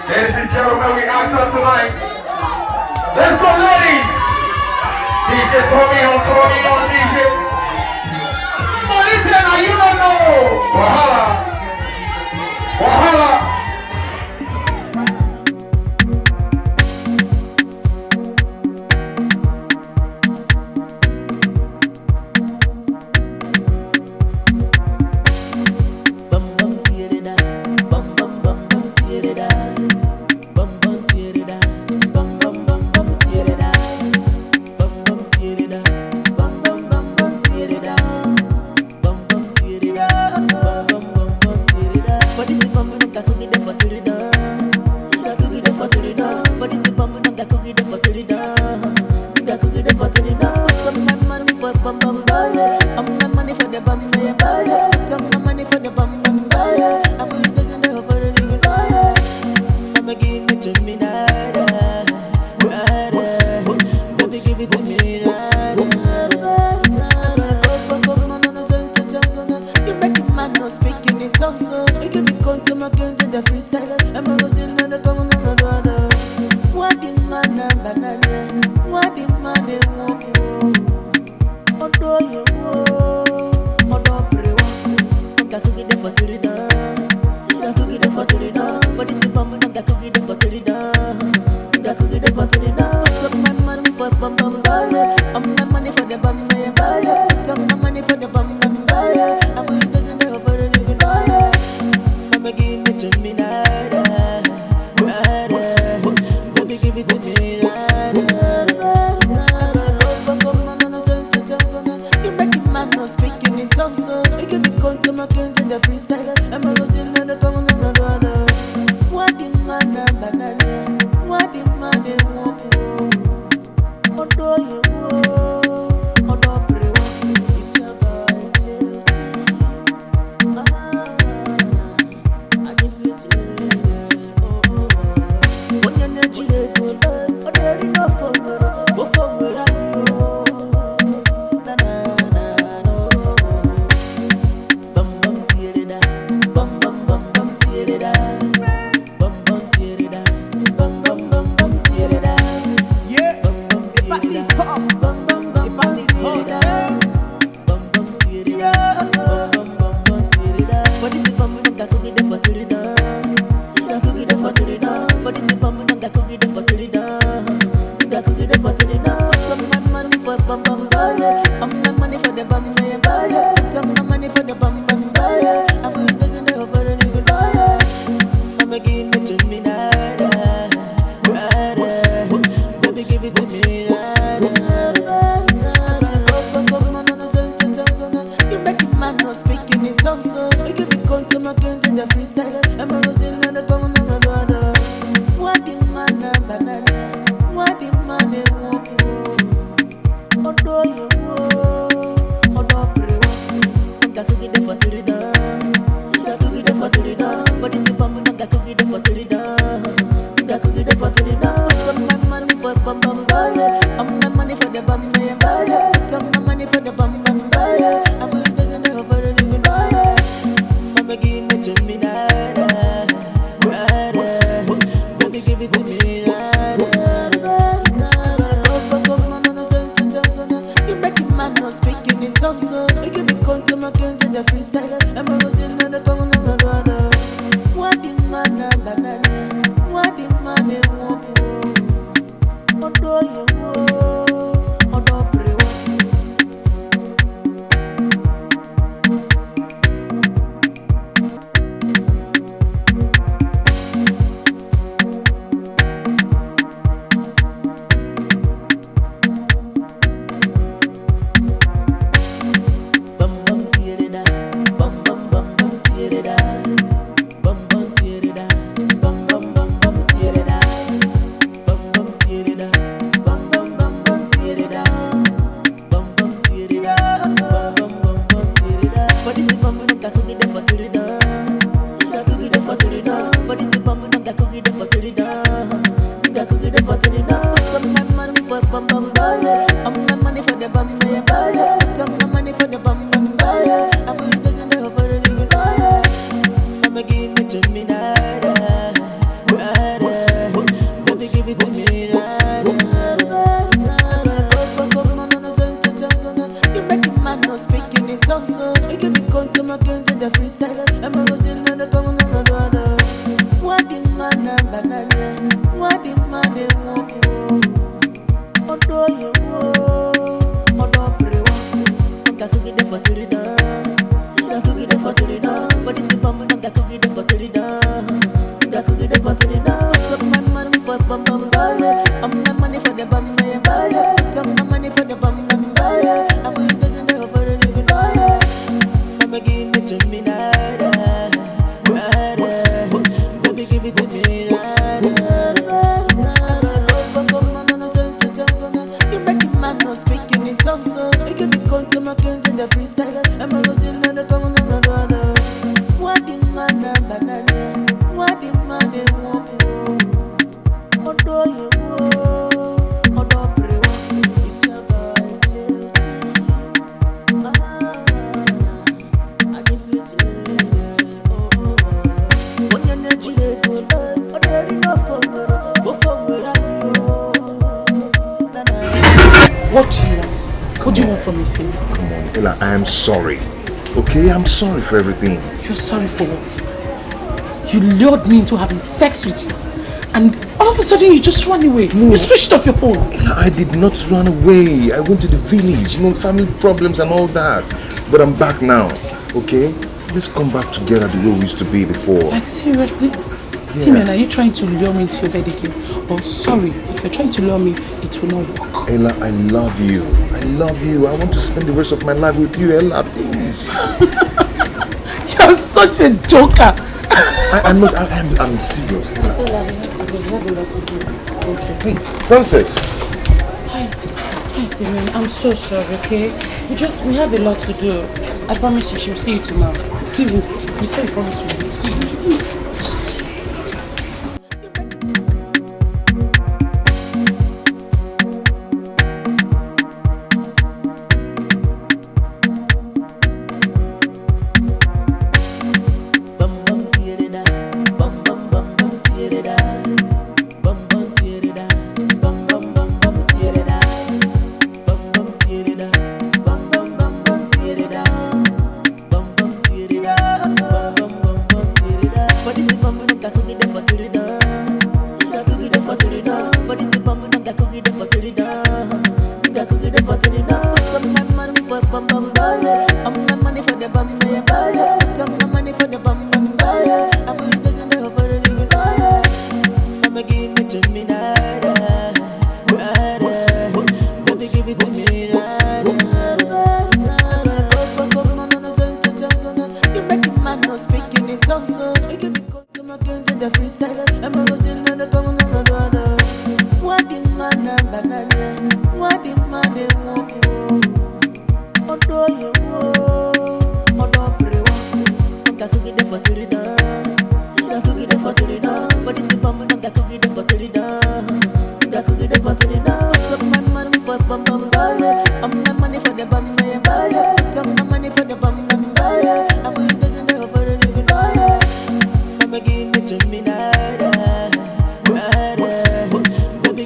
Ladies and gentlemen, we outside tonight. Let's go, ladies. DJ Tommy on DJ. Money now you don't know. Wahala. till it down. Nigga cook it for till it down. Some my money for bum bum buy. I'm my money for the bum buy. Some my money for the bum bum buy. I'm taking the for the little buy. I'ma give it to me now. Baby give it to me now. You make a man not speaking in tongues, so you give me control, my gun to the freestyle. I'm a was in the common on. What the man and banana? What the man they walk? Although you walk, although pray, I could get the for to the down. I could get the for to the down. For this bum, I could get the for to the down. I could get the for to the down. Some my money for bum bum buy. I'm my money for the bum buy. Some my money for the bum bum buy. I'm taking the for the little buy. I'ma give it to me now. Baby give it to me now. You make a man not speaking in tongues, so you give me control, my gun to the freestyle. I'm a was in the common on. What the man and banana? What the man they walk? Although you walk, although pray, it's a boy flirty. I give you to when you're not chilling, oh, there is no fun. Go forward, na na na no. Bum bum tear it up, bum bum bum bum tear it up, bum bum tear it up, bum bum bum bum tear it up. Yeah, bum bum tear it up, bum bum bum bum tear it up, bum bum tear it up, bum bum bum tear it up. For this bum bum, I could get the for to the down. I could get the for to the down. For this bum bum, I could get the for to the down. I could get the for to the down. Some my money for bum bum buy. I'm my money for the bum buy. Some my money for the bum bum buy. I'm taking the for the little buy. I'ma give it to me now. Baby give it to me now. You make a man not speaking in tongues, so you give me control, my gun to the freestyle. I'm a was in the common on. What the man and banana? What the man they walk? Although you walk, although pray, I could get the for to the down. I could get the for to the down. For this bum, I could get the for to the down. I could get the for to the down. Some my money for bum bum buy. I'm my money for the bum buy. Some my money for the bum bum buy. I'm taking the for the little buy. I'ma give it to me now. Baby give it to me now. You make a man not speaking in tongues, so you give me control, my gun to the freestyle. I'm a was in the common on. What the man and banana? What the man they walk? Although you walk, although pray. Bum bum tear it up, bum bum bum bum tear it up, bum bum tear it up, bum bum bum bum tear it up, bum bum tear it up, bum bum bum bum tear it up, bum bum tear it up, bum bum bum bum tear it up. For this bum bum, I could get the for to the down. I could get the for to the down. For this bum bum, I could get the for to the down. I could get the for to the down. Some my money for bum bum buy. I'm my money for the bum buy. Some my money for the bum bum buy. I'm taking the for the little buy. I'ma give it to me now. Baby give it to me now. You make a man not speaking in tongues, so you give me control, my gun to the freestyle. I'm a was in the common on. What the man and banana? What the man they walk? Although you walk, although pray, I could get the for to the down. I could get the for to the down. For this bum, I could get the for to the down. I could get the for to the down. Some my money for bum bum buy. I'm my money for the bum buy. Some my money for the bum buy. I'm taking the for the little buy. I'ma give it to me now. man no speaking in tongues, so you can be come to my king in the freestyle. I'm a losing and the common on the other. What the man a banana? What the man a walk? Odo you odo pray. It's your boy floating. I give you to when you're not chilling, oh, there enough for me. What do you want? What do you want from me, Sim? Come on, Ella, I am sorry. Okay, I'm sorry for everything. You're sorry for what? You lured me into having sex with you. And all of a sudden you just ran away. No. You switched off your phone. Ella, I did not run away. I went to the village, family problems and all that. But I'm back now, okay? Let's come back together the way we used to be before. Like, seriously? Yeah. Simeon, are you trying to lure me into your bed again? Oh, sorry, if you're trying to lure me, it will not work. Ella, I love you. I love you. I want to spend the rest of my life with you, Ella, please. You're such a joker. I'm serious, Ella. Okay. Hey, Francis. Hi, Simeon. I'm so sorry, okay? We have a lot to do. I promise you, she'll see you tomorrow. See you. You said you promised me. See you.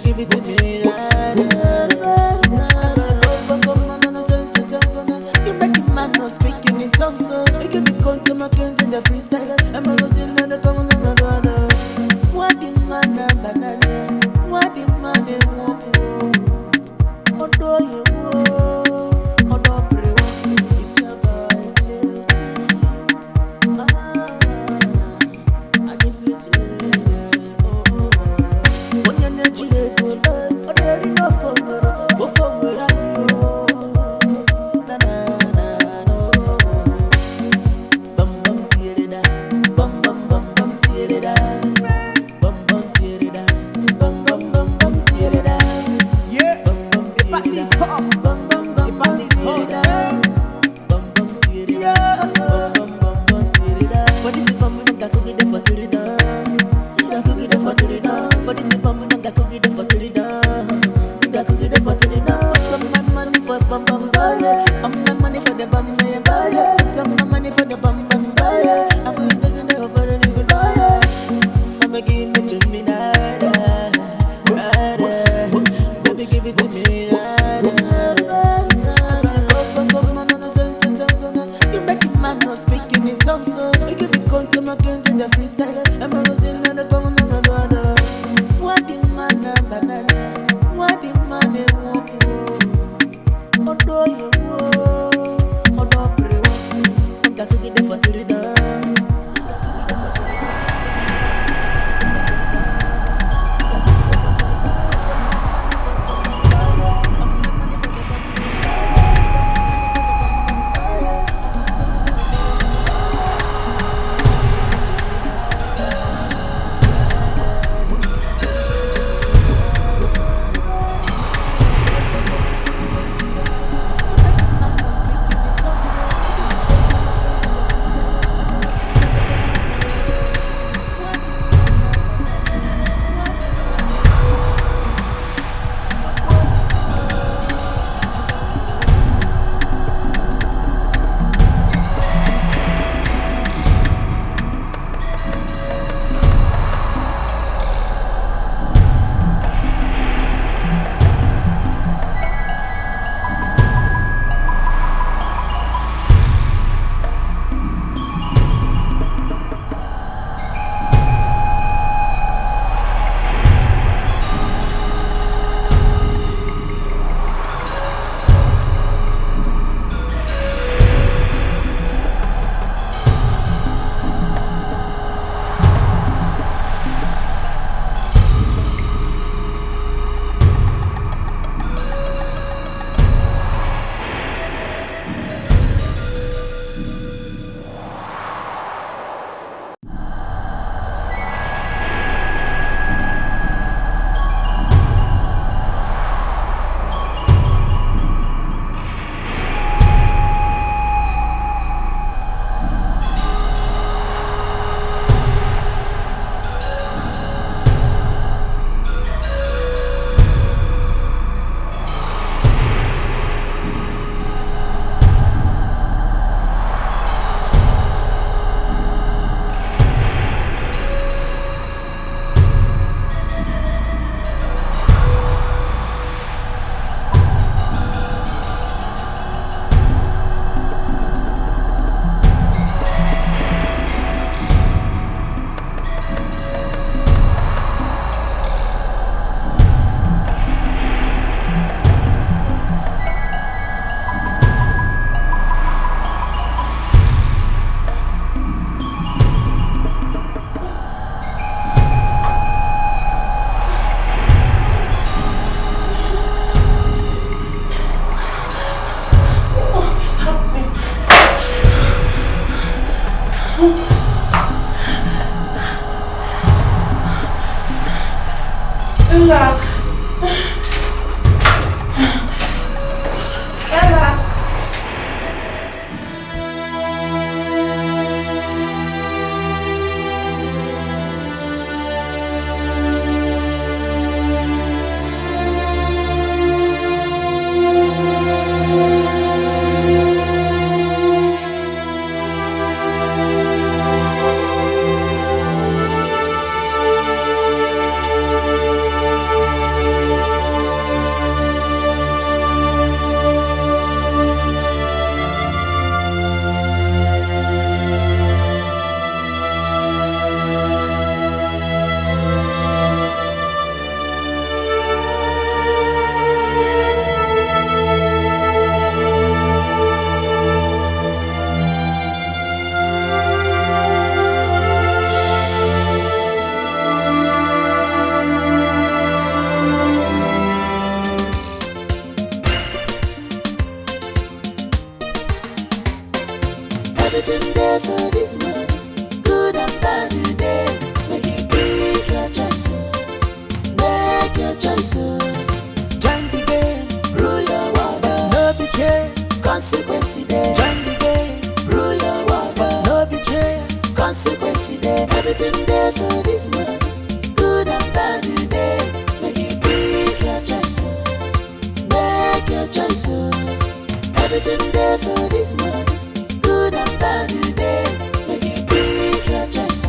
Give it to me, Everything there for this money. Good and bad you there. Make it pick your choice. Make your choice. Join the game, rule your world, but no betray. Consequence there. Join the game, rule your world, but no betray. Consequence there. Everything there for this money. Good and bad you there. Make it pick your choice. Make your choice. Everything there for this money. Good and bad you there. Make it pick your choice.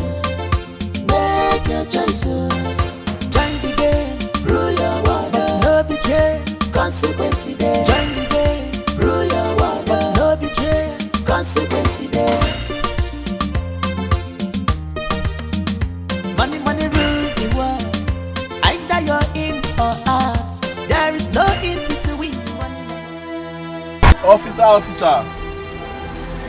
Make your choice. Join the game, rule your world, but no betray. Consequence there. Join the game, rule your world, but no betray. Consequence there. Money, money rules the world. Either you're in or out. There is no in between. Officer.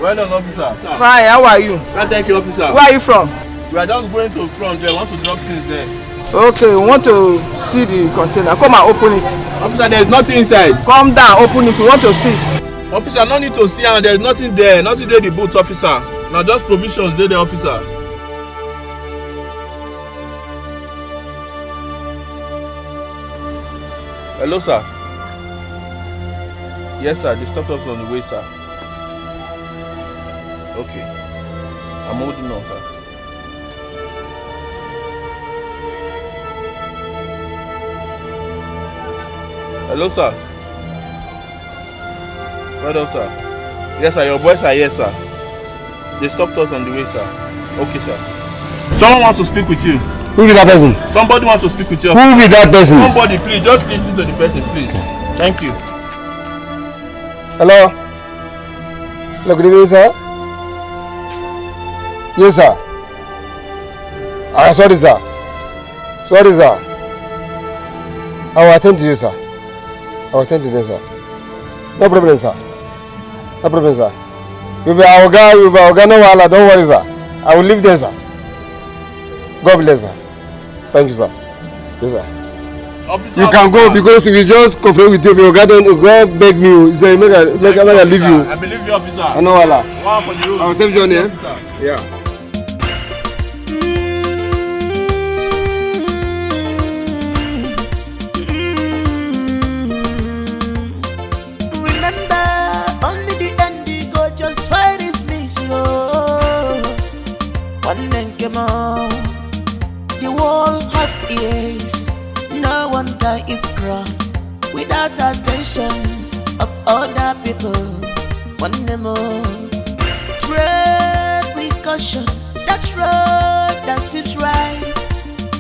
Well done, officer. Fine, how are you? Thank you, officer. Where are you from? We are just going to front there. We want to drop things there. Okay, we want to see the container. Come and open it. Officer, there is nothing inside. Come down, open it. We want to see it. Officer, no need to see, and there is nothing there. Nothing there, the boots, officer. Now just provisions there, the officer. Hello, sir. Yes, sir. They stopped us on the way, sir. Okay. I'm holding on, sir. Hello, sir. Well done, sir. Yes, sir. Your boys are here, sir. They stopped us on the way, sir. Okay, sir. Someone wants to speak with you. Who is that person? Somebody wants to speak with you. Who is that person? Somebody, please. Just listen to the person, please. Thank you. Hello? Hello, good evening, sir. Yes, sir. Sorry, sir. Sorry, sir. I will attend to you, sir. I will attend to you, sir. No problem, sir. No problem, sir. You'll be our guy, no wahala, don't worry, sir. I will leave there, sir. God bless, sir. Thank you, sir. Yes, sir. Officer, you can go because we just complain with you. Your God beg me. He said, make I leave you. I believe you, officer. I know, wahala. I will save you on here. Yeah. The world have ears, no one can eat crop without attention of other people. One more, tread with caution. That road that seems right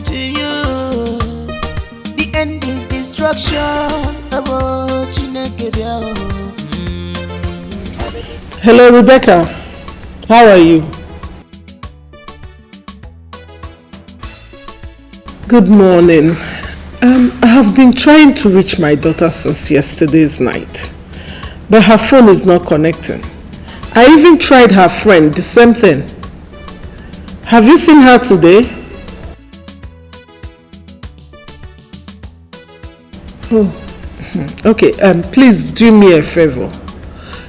to you. The end is destruction. Hello, Rebecca. How are you? Good morning. I have been trying to reach my daughter since yesterday's night, but her phone is not connecting. I even tried her friend, the same thing. Have you seen her today? Oh, okay. Please do me a favor.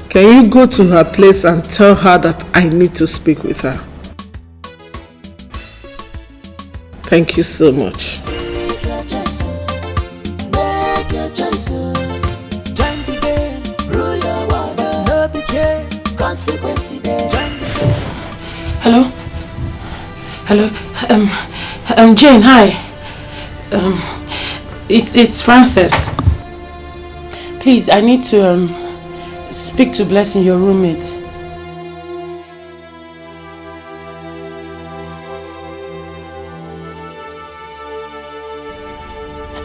Can you go to her place and tell her that I need to speak with her? Thank you so much. Hello? Hello? Jane, hi. It's Frances. Please, I need to speak to Blessing, your roommate.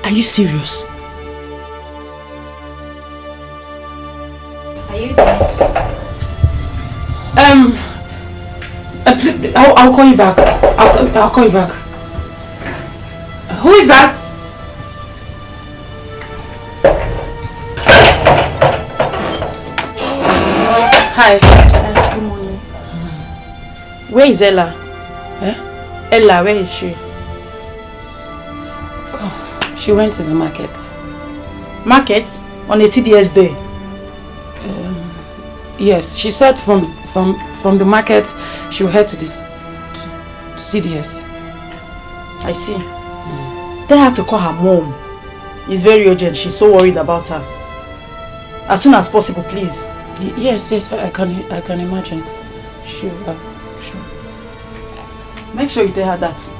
Are you serious? Are you there? I'll call you back. I'll call you back. Who is that? Hi. Good morning. Where is Ella? Ella, where is she? Oh, she went to the market. Market? On a CDS day? Yes, she said from From the market, she will head to this CDS. I see. Tell her to call her mom. It's very urgent. She's so worried about her. As soon as possible, please. Yes, I can imagine. Sure. Make sure you tell her that.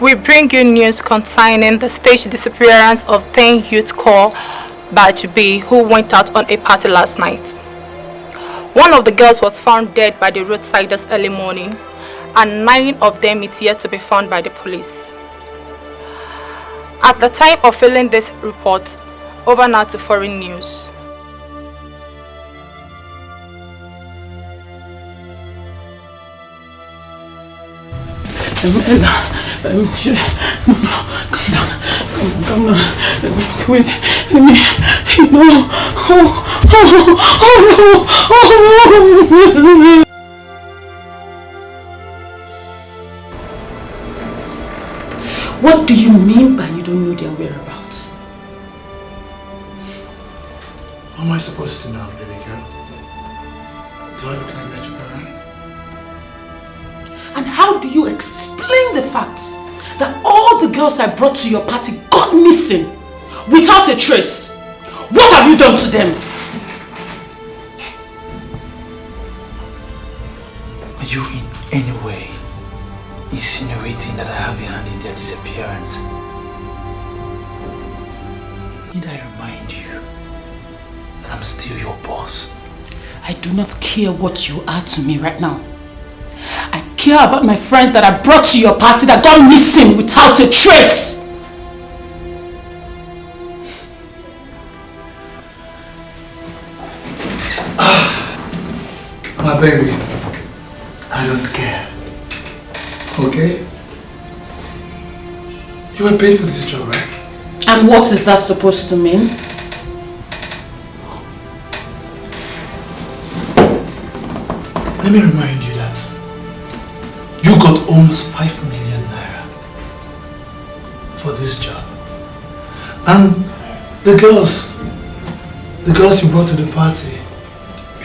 We bring you news concerning the staged disappearance of 10 youth called Batch B who went out on a party last night. One of the girls was found dead by the roadside this early morning, and 9 of them is yet to be found by the police. At the time of filling this report, over now to foreign news. Come on. Wait, let me, What do you mean by you don't know their whereabouts? How am I supposed to know, baby girl? Do I look like that your parent? And how do you explain the fact that all the girls I brought to your party got missing without a trace? What have you done to them? Are you in any way insinuating that I have a hand in their disappearance? Need I remind you that I'm still your boss? I do not care what you are to me right now. I care about my friends that I brought to your party that got missing without a trace. My baby, I don't care. Okay? You were paid for this job, right? And what is that supposed to mean? Let me remind you that you got almost 5 million naira for this job. And the girls you brought to the party,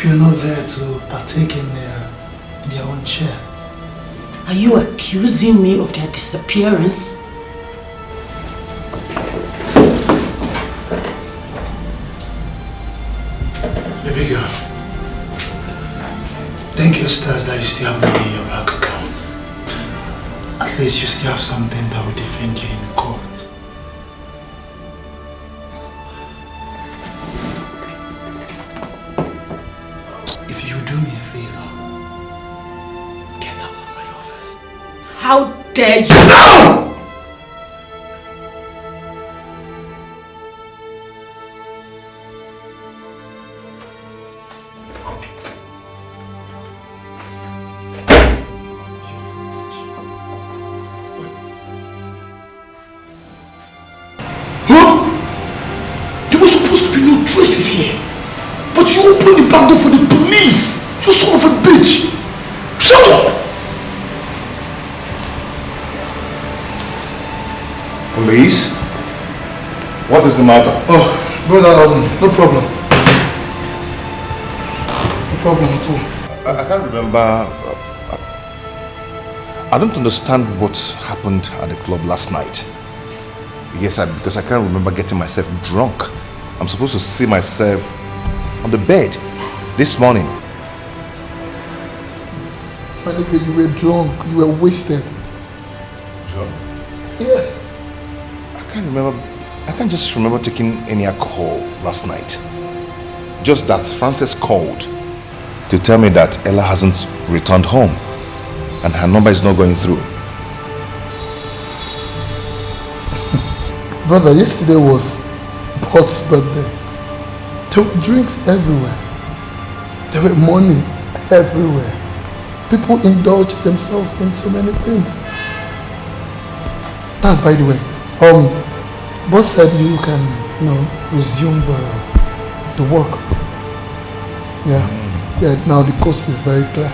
you're not there to partake in their own share. Are you accusing me of their disappearance? Baby girl, thank your stars that you still have money in your bank account. At least you still have something that will defend you in court. If you do me a favor, get out of my office. How dare you? No! Traces here, but you opened the back door for the police. You son of a bitch! Shut up! Police? What is the matter? Oh, brother, no problem. No problem at all. I can't remember. I don't understand what happened at the club last night. Yes, because I can't remember getting myself drunk. I'm supposed to see myself on the bed this morning. My nigga, you were drunk. You were wasted. Drunk? Yes. I can't just remember taking any alcohol last night. Just that Frances called to tell me that Ella hasn't returned home and her number is not going through. Brother, yesterday was Pot's birthday. There were drinks everywhere. There were money everywhere. People indulged themselves in so many things. That's by the way. Boss said you can, resume the work. Yeah. Yeah, now the coast is very clear.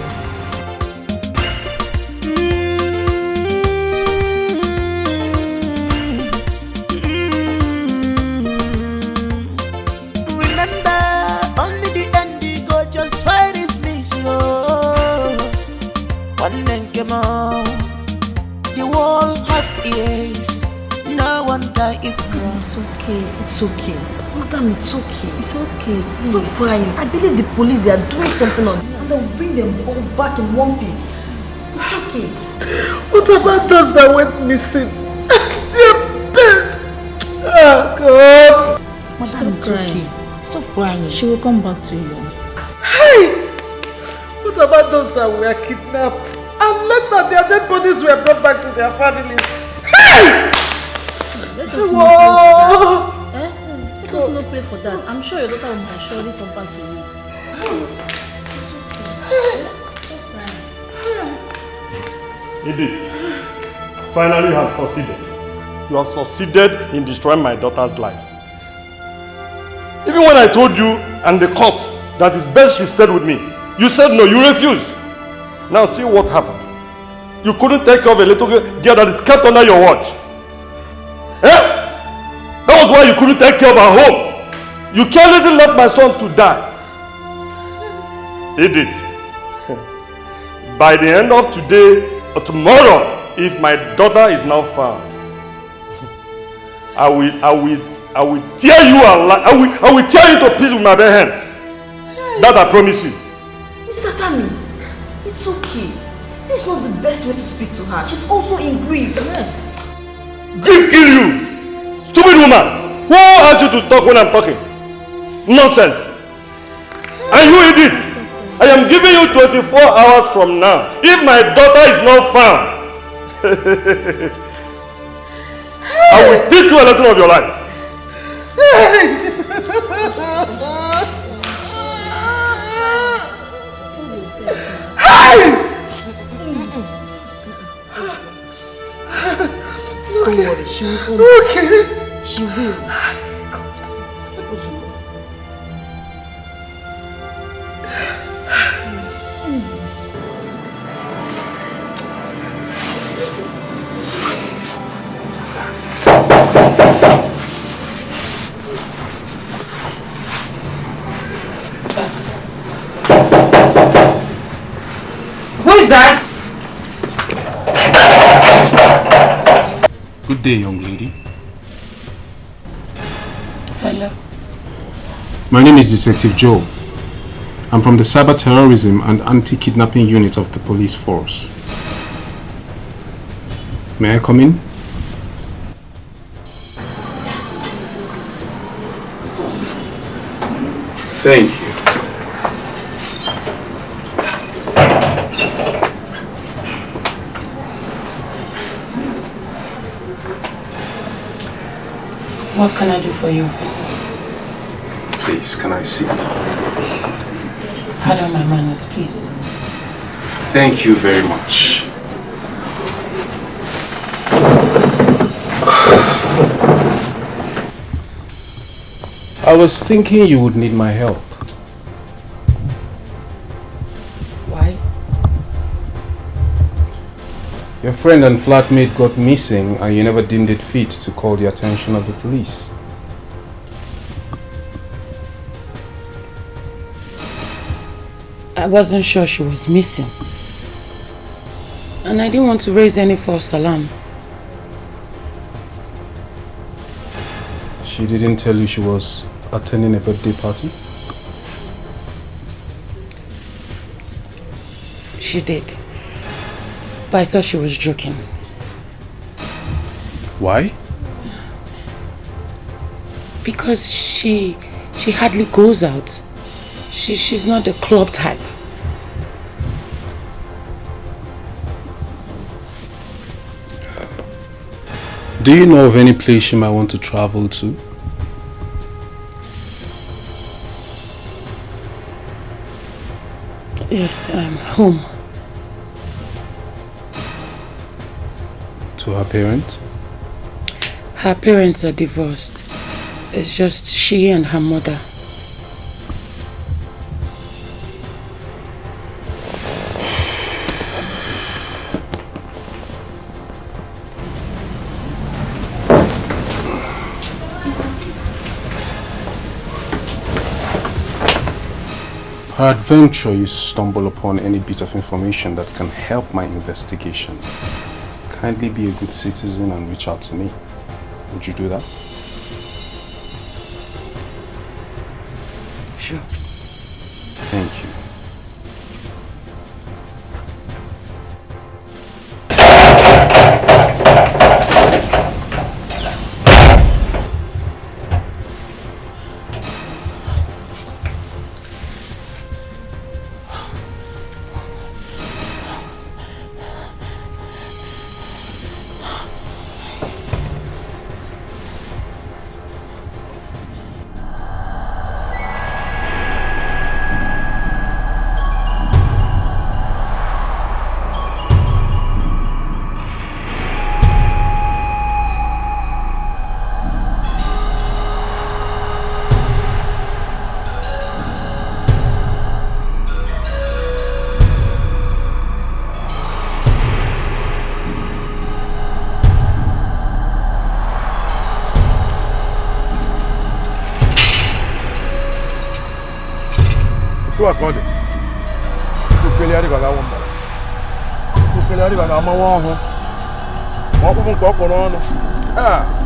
One then came out. The world have ears. No one can eat grass. It's okay. Madam, it's okay. It's okay. Stop crying. I believe the police, they are doing something on and they'll bring them all back in one piece. It's okay. What about those that went missing? Dear Ben! Oh God! Madam, it's okay. Stop crying. She will come back to you. Hey! What about those that were kidnapped and later their dead bodies were brought back to their families? Hey! Let us not pray for that. Let us not pray for that. I'm sure your daughter will surely come back to you. Edith, finally you have succeeded. You have succeeded in destroying my daughter's life. Even when I told you and the court that it's best she stayed with me, you said no, you refused. Now see what happened. You couldn't take care of a little girl that is kept under your watch. Eh? That was why you couldn't take care of her home. You carelessly left my son to die. Edith, by the end of today or tomorrow, if my daughter is not found, I will tear you alive. I will tear you to pieces with my bare hands. That I promise you. Mr. Tammy, it's okay. This is not the best way to speak to her. She's also in grief. Yes. Grief kill you! Stupid woman! Who asked you to talk when I'm talking? Nonsense! And you idiot! I am giving you 24 hours from now. If my daughter is not found, I will teach you a lesson of your life. Don't worry, she will come. Okay. She will. Who is that? Good day, young lady. Hello. My name is Detective Joe. I'm from the Cyber Terrorism and Anti-Kidnapping Unit of the Police Force. May I come in? Thank you. What can I do for you, officer? Please, can I sit? Pardon my manners, please. Thank you very much. I was thinking you would need my help. Why? Your friend and flatmate got missing and you never deemed it fit to call the attention of the police. I wasn't sure she was missing. And I didn't want to raise any false alarm. She didn't tell you she was attending a birthday party? She did. But I thought she was joking. Why? Because she hardly goes out. She's not the club type. Do you know of any place she might want to travel to? Yes, home. To her parents? Her parents are divorced. It's just she and her mother. Peradventure you stumble upon any bit of information that can help my investigation. Kindly be a good citizen and reach out to me. Would you do that? Sure. Thank you. According to Peliari Bagawamba, to Peliari Bagamawa, what will go on? Ah,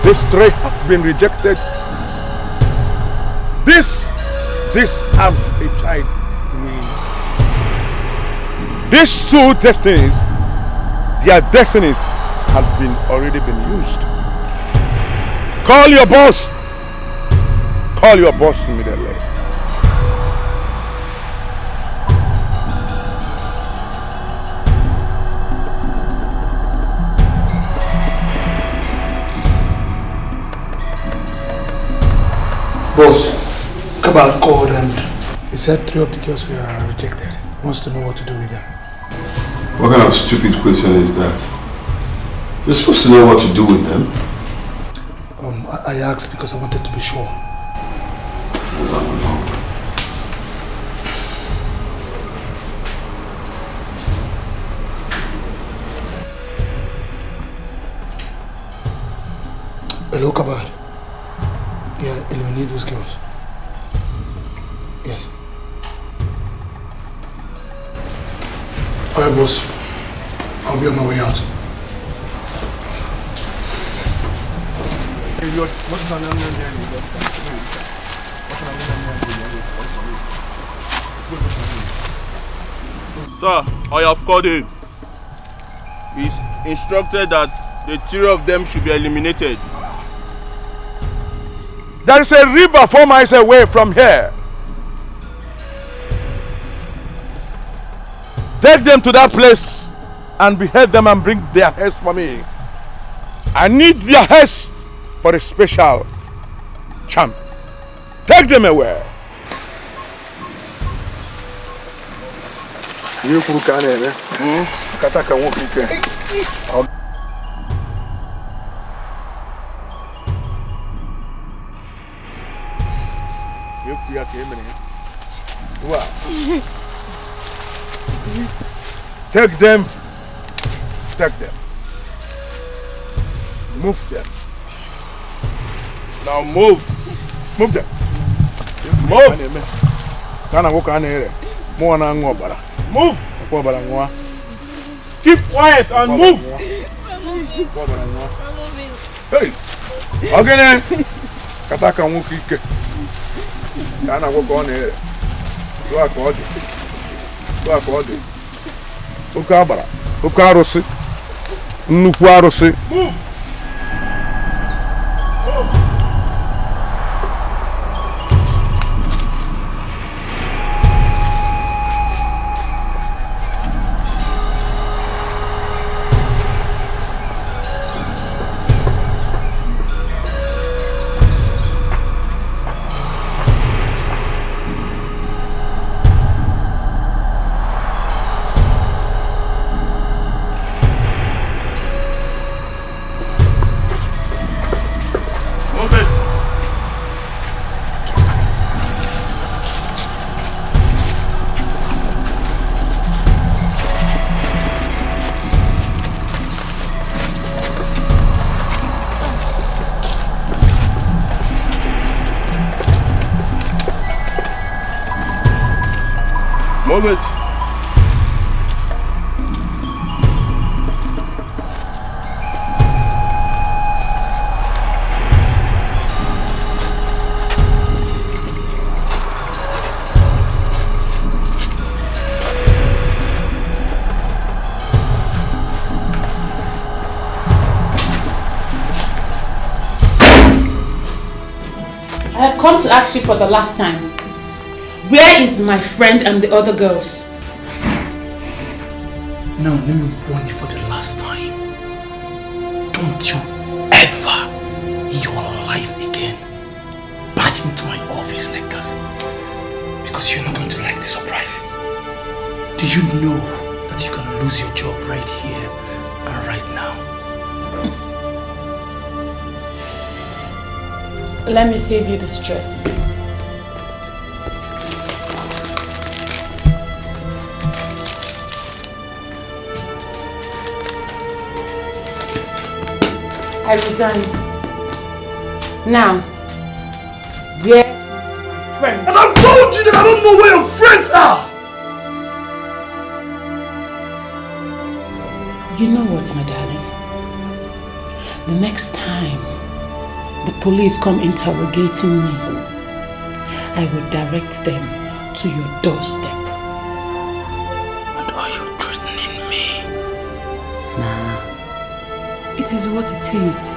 This three have been rejected. This has a child. These two destinies, their destinies have already been used. Call your boss. Call your boss immediately. Boss, Kabal called and he said 3 of the girls were rejected. He wants to know what to do with them. What kind of stupid question is that? You're supposed to know what to do with them. I asked because I wanted to be sure. Hello, Kabal. Yeah, eliminate those girls. Yes. Alright, boss. I'll be on my way out. Sir, I have called him. He's instructed that the 3 of them should be eliminated. There is a river 4 miles away from here. Take them to that place and behead them and bring their heads for me. I need their heads for a special champ. Take them away. You Take them. Take them. Move them. Now move. Move them. Move. Move. Keep quiet and move. Hey. Again. Kataka wukike. Kana go on here. Do according. Do according. Ukabara. Ukarosi. Nnukwu arụsị. Mortgage. I have come to ask you for the last time. Where is my friend and the other girls? Now, let me warn you for the last time. Don't you ever in your life again barge into my office like this. Because you're not going to like the surprise. Do you know that you can lose your job right here and right now? Let me save you the stress. I resign. Now, where is my friend? And I've told you that I don't know where your friends are! You know what, my darling? The next time the police come interrogating me, I will direct them to your doorstep. And are you threatening me? Nah. It is what it is.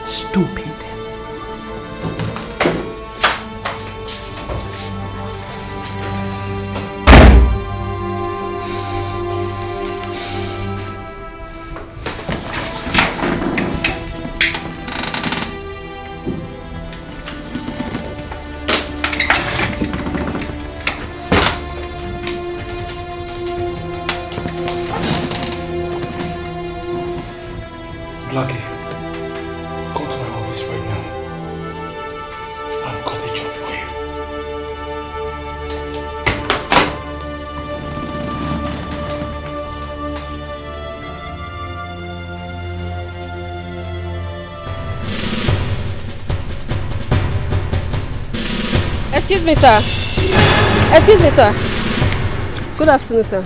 Stupid. Lucky, come to my office right now. I've got a job for you. Excuse me, sir. Excuse me, sir. Good afternoon, sir.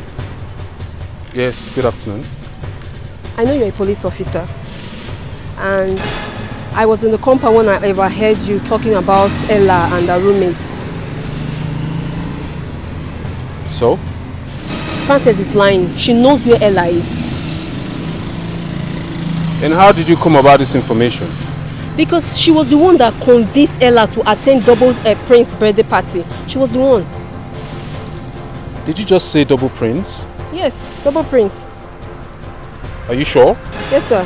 Yes, good afternoon. I know you're a police officer. And I was in the compound when I overheard you talking about Ella and her roommates. So? Frances is lying. She knows where Ella is. And how did you come about this information? Because she was the one that convinced Ella to attend Double Prince's birthday party. She was the one. Did you just say Double Prince? Yes, Double Prince. Are you sure? Yes, sir.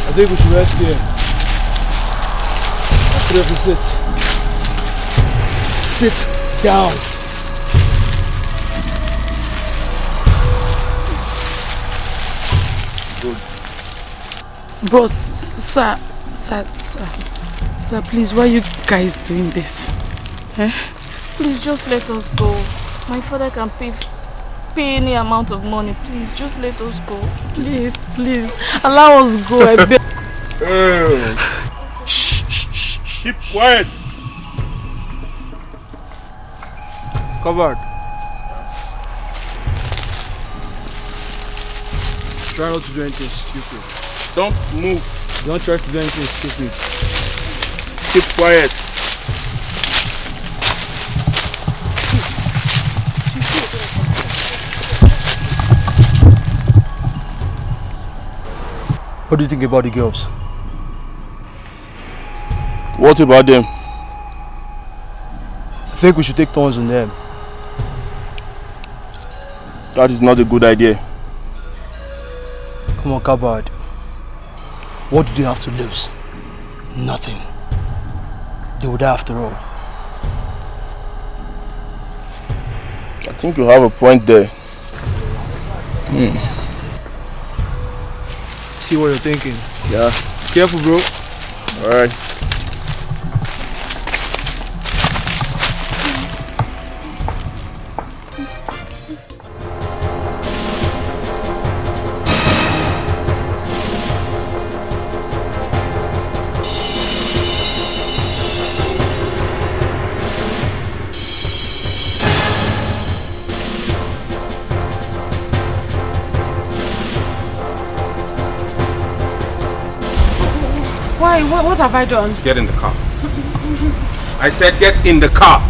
I think we should rest here. After every sit. Sit down. Bros, sir, please, why are you guys doing this? Eh? Please just let us go. My father can pay any amount of money. Please just let us go. Please, allow us go. I beg. Shh. Keep quiet. Covered. Try not to do anything stupid. Don't move. Don't try to do anything stupid. Keep quiet. What do you think about the girls? What about them? I think we should take turns on them. That is not a good idea. Come on, Kabad. What do they have to lose? Nothing. They would die after all. I think you have a point there. See what you're thinking. Yeah. Careful, bro. Alright. What have I done? Get in the car. I said get in the car.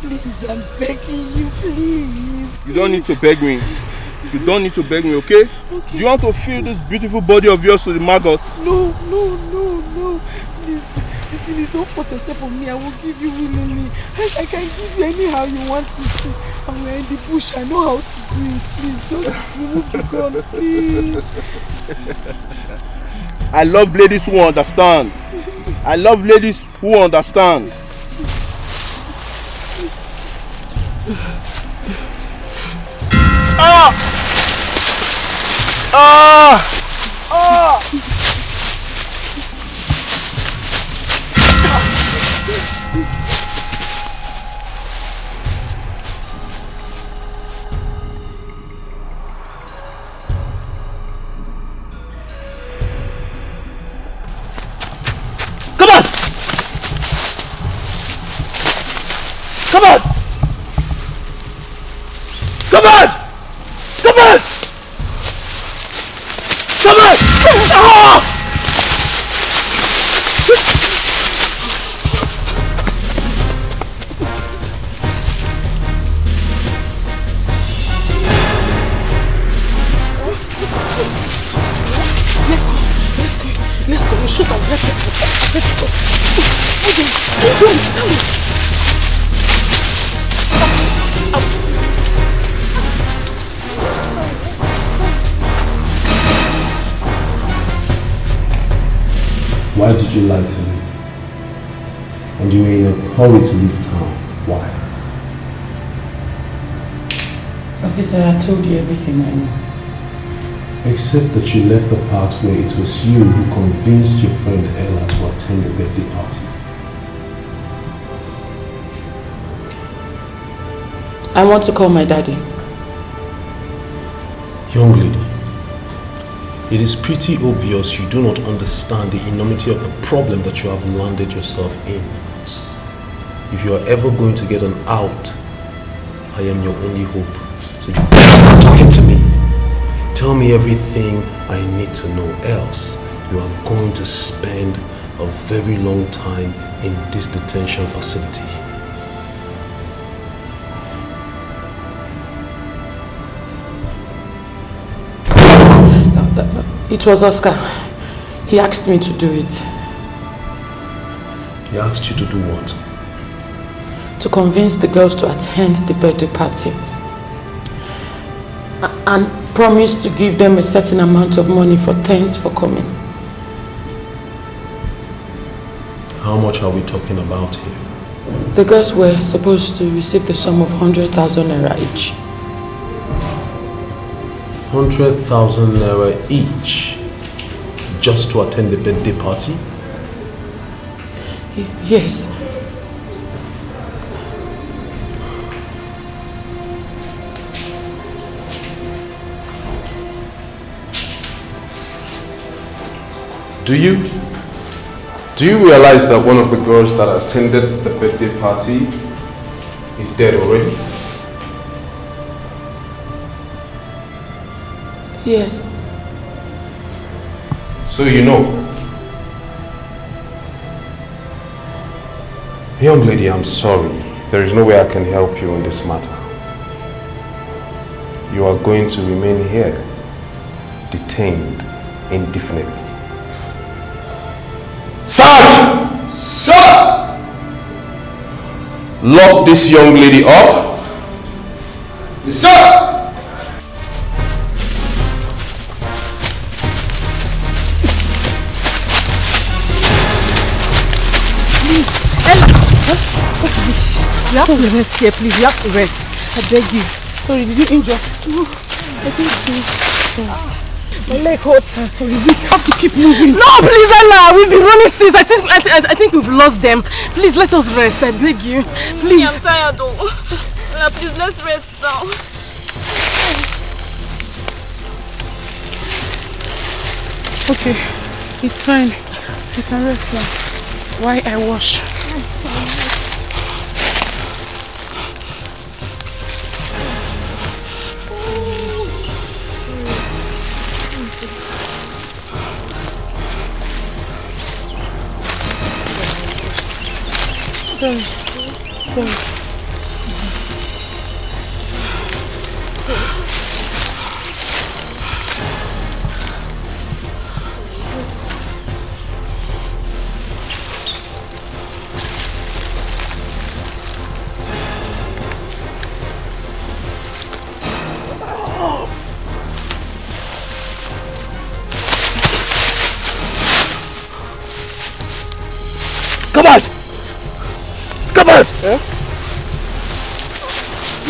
Please, I'm begging you, please. You don't need to beg me. You don't need to beg me, okay? Do you want to feel this beautiful body of yours to the maggot? No. Please don't force yourself on me. I will give you willingly. I can give you anyhow you want it. And we're in the bush. I know how to do it. Please, just remove the gun, please. I love ladies who understand. I love ladies who understand. Why did you lie to me? And you were in a hurry to leave town. Why? Officer, I told you everything I know. Except that you left the part where it was you who convinced your friend Ella to attend the birthday party. I want to call my daddy. Young lady, it is pretty obvious you do not understand the enormity of the problem that you have landed yourself in. If you are ever going to get an out, I am your only hope. So you Tell me everything I need to know, else you are going to spend a very long time in this detention facility. It was Oscar. He asked me to do it. He asked you to do what? To convince the girls to attend the birthday party. And promised to give them a certain amount of money for thanks for coming. How much are we talking about here? The girls were supposed to receive the sum of 100,000 naira each. 100,000 naira each just to attend the birthday party? Yes. Do you realize that one of the girls that attended the birthday party is dead already? Yes. So you know. Young lady, I'm sorry. There is no way I can help you in this matter. You are going to remain here, detained indefinitely. Sarge! Sir! Lock this young lady up. Yes, sir! You have to rest here, please. You have to rest. I beg you. Sorry, did you injure? No, I think so. My leg hurts. Sorry, we have to keep moving. No, please, Ella. We've been running since. I think we've lost them. Please, let us rest. I beg you. Please. I'm tired though. Ella, please, let's rest now. Okay, it's fine. You can rest now. Why I wash? Sorry. Come out! Come out! Eh?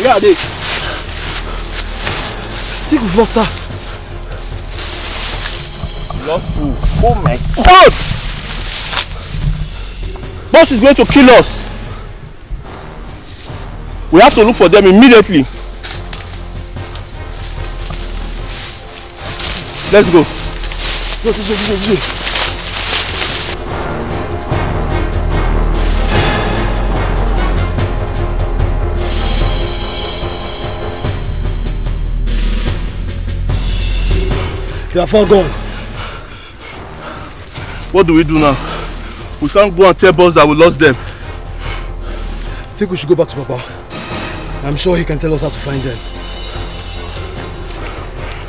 Where are they? I think we've lost her. Lost who? Oh my God! Boss is going to kill us. We have to look for them immediately. Let's go. Go this way. They are far gone. What do we do now? We can't go and tell boss that we lost them. I think we should go back to Papa. I'm sure he can tell us how to find them.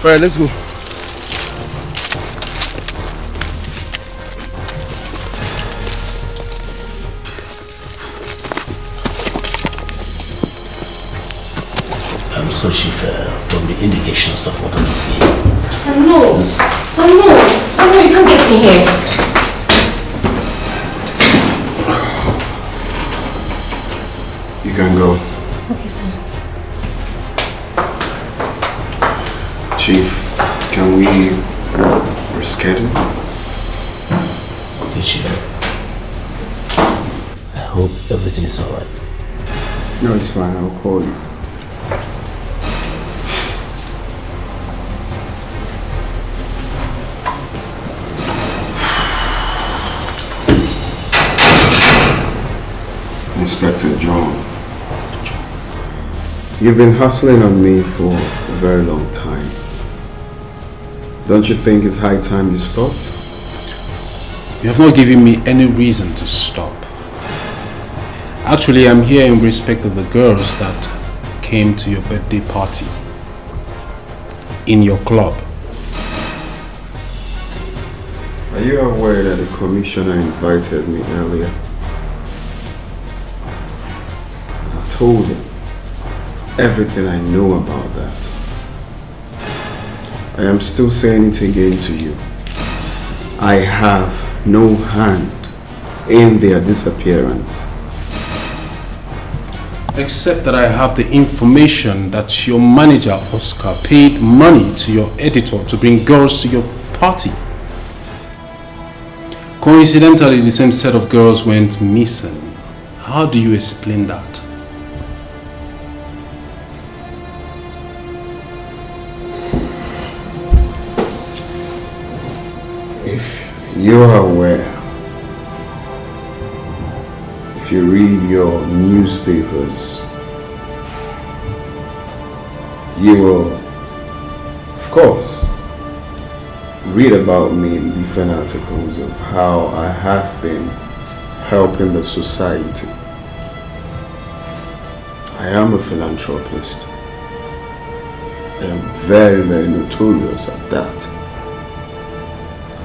Alright, let's go. I'm so shiver from the indications of what I'm seeing. Samuel, you can't get in here. You can go. Okay, sir. Chief, can we reschedule? Okay, Chief. I hope everything is alright. No, it's fine. I'll call you. Inspector John, you've been hustling on me for a very long time. Don't you think it's high time you stopped? You have not given me any reason to stop. Actually, I'm here in respect of the girls that came to your birthday party in your club. Are you aware that the commissioner invited me earlier? I told him everything I know about that. I am still saying it again to you. I have no hand in their disappearance. Except that I have the information that your manager, Oscar, paid money to your editor to bring girls to your party. Coincidentally, the same set of girls went missing. How do you explain that? If you are aware, if you read your newspapers, you will, of course, read about me in different articles of how I have been helping the society. I am a philanthropist. I am very, very notorious at that.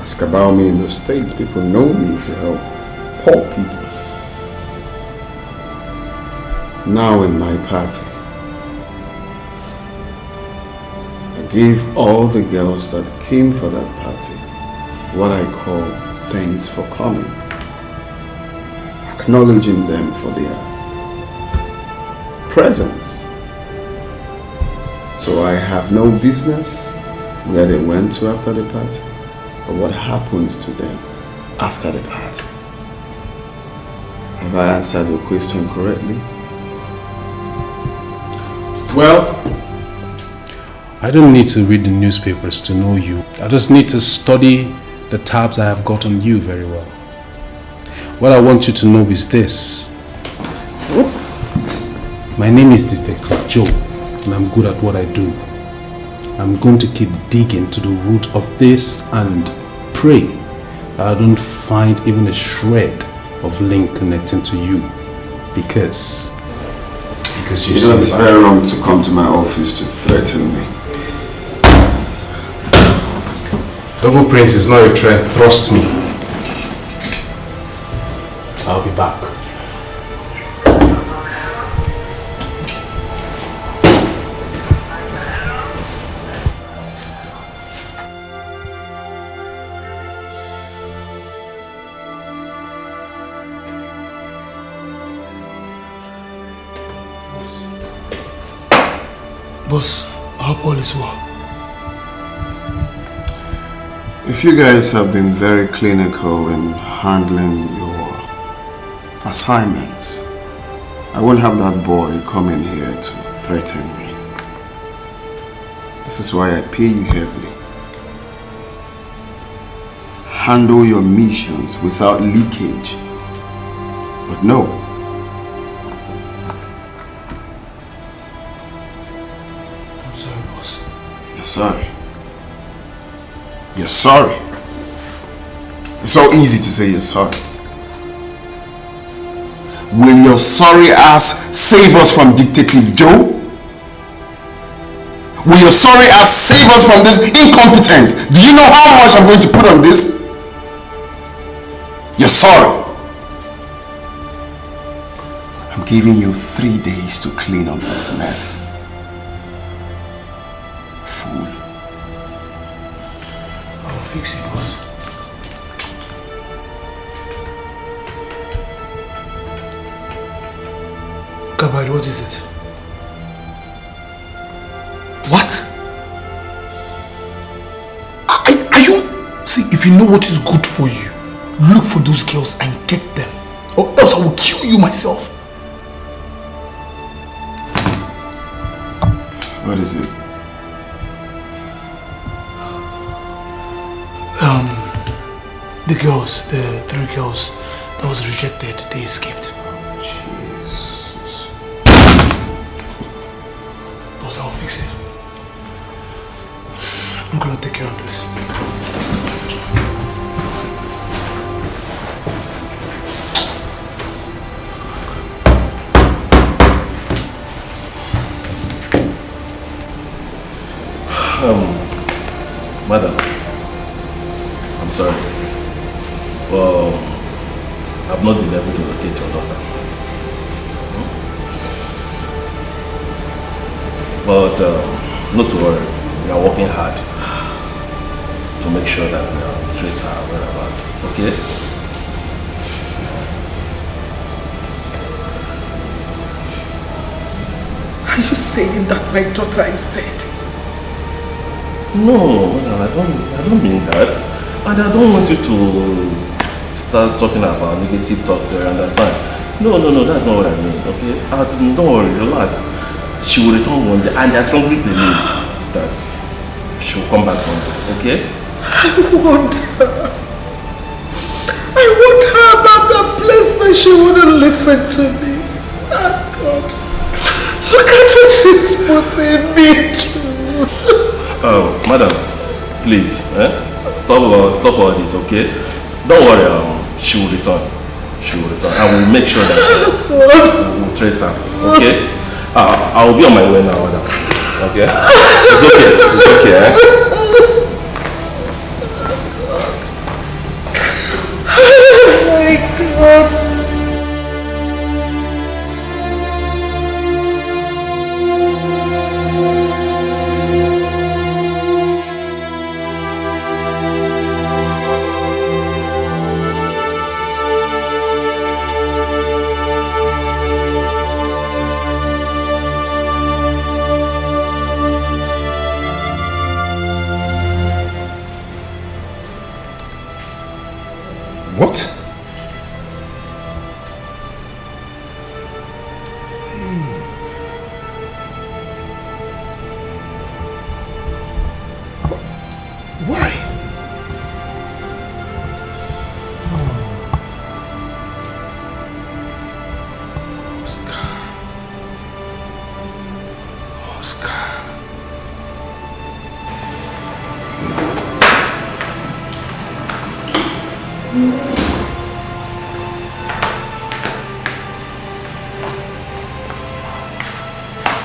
Ask about me in the States, people know me to help poor people. Now in my party, I gave all the girls that came for that party what I call thanks for coming, acknowledging them for their presence. So I have no business where they went to after the party or what happens to them after the party. Have I answered your question correctly? Well, I don't need to read the newspapers to know you. I just need to study the tabs I have got on you very well. What I want you to know is this. My name is Detective Joe, and I'm good at what I do. I'm going to keep digging to the root of this and pray that I don't find even a shred of link connecting to you. Because you know it's very wrong to come to my office to threaten me. Double Prince is not a threat, trust me. I'll be back. Boss, I hope all is well. If you guys have been very clinical in handling your assignments, I won't have that boy come in here to threaten me. This is why I pay you heavily. Handle your missions without leakage. But no. I'm sorry, boss. You're sorry. You're sorry. It's so easy to say you're sorry. Will your sorry ass save us from Dictative Joe? Will your sorry ass save us from this incompetence? Do you know how much I'm going to put on this? You're sorry. I'm giving you 3 days to clean up this mess. Fool. I'll fix it, boss. Kabad, what is it? What? Are you... See, if you know what is good for you, look for those girls and get them. Or else I will kill you myself. What is it? The girls, the 3 girls that was rejected, they escaped. Jesus. Boss, I'll fix it. I'm gonna take care of this. Madam, I'm sorry. Well, I've not been able to locate your daughter. But not to worry, we are working hard to make sure that we trace her whereabouts. Okay? Are you saying that my daughter is dead? No, I don't mean that. And I don't want you to start talking about negative talks there, understand? No, that's not what I mean, okay? Don't worry, relax. She will return one day, and I strongly believe that she will come back one day, okay? I want her about that place, but she wouldn't listen to me. Oh God. Look at what she's putting me through. Oh, madam, please, stop all this, okay? Don't worry, she will return. She will return. I will make sure that we'll trace her, okay? I will be on my way now, madam. Okay? It's okay, Oh my God. What? Why?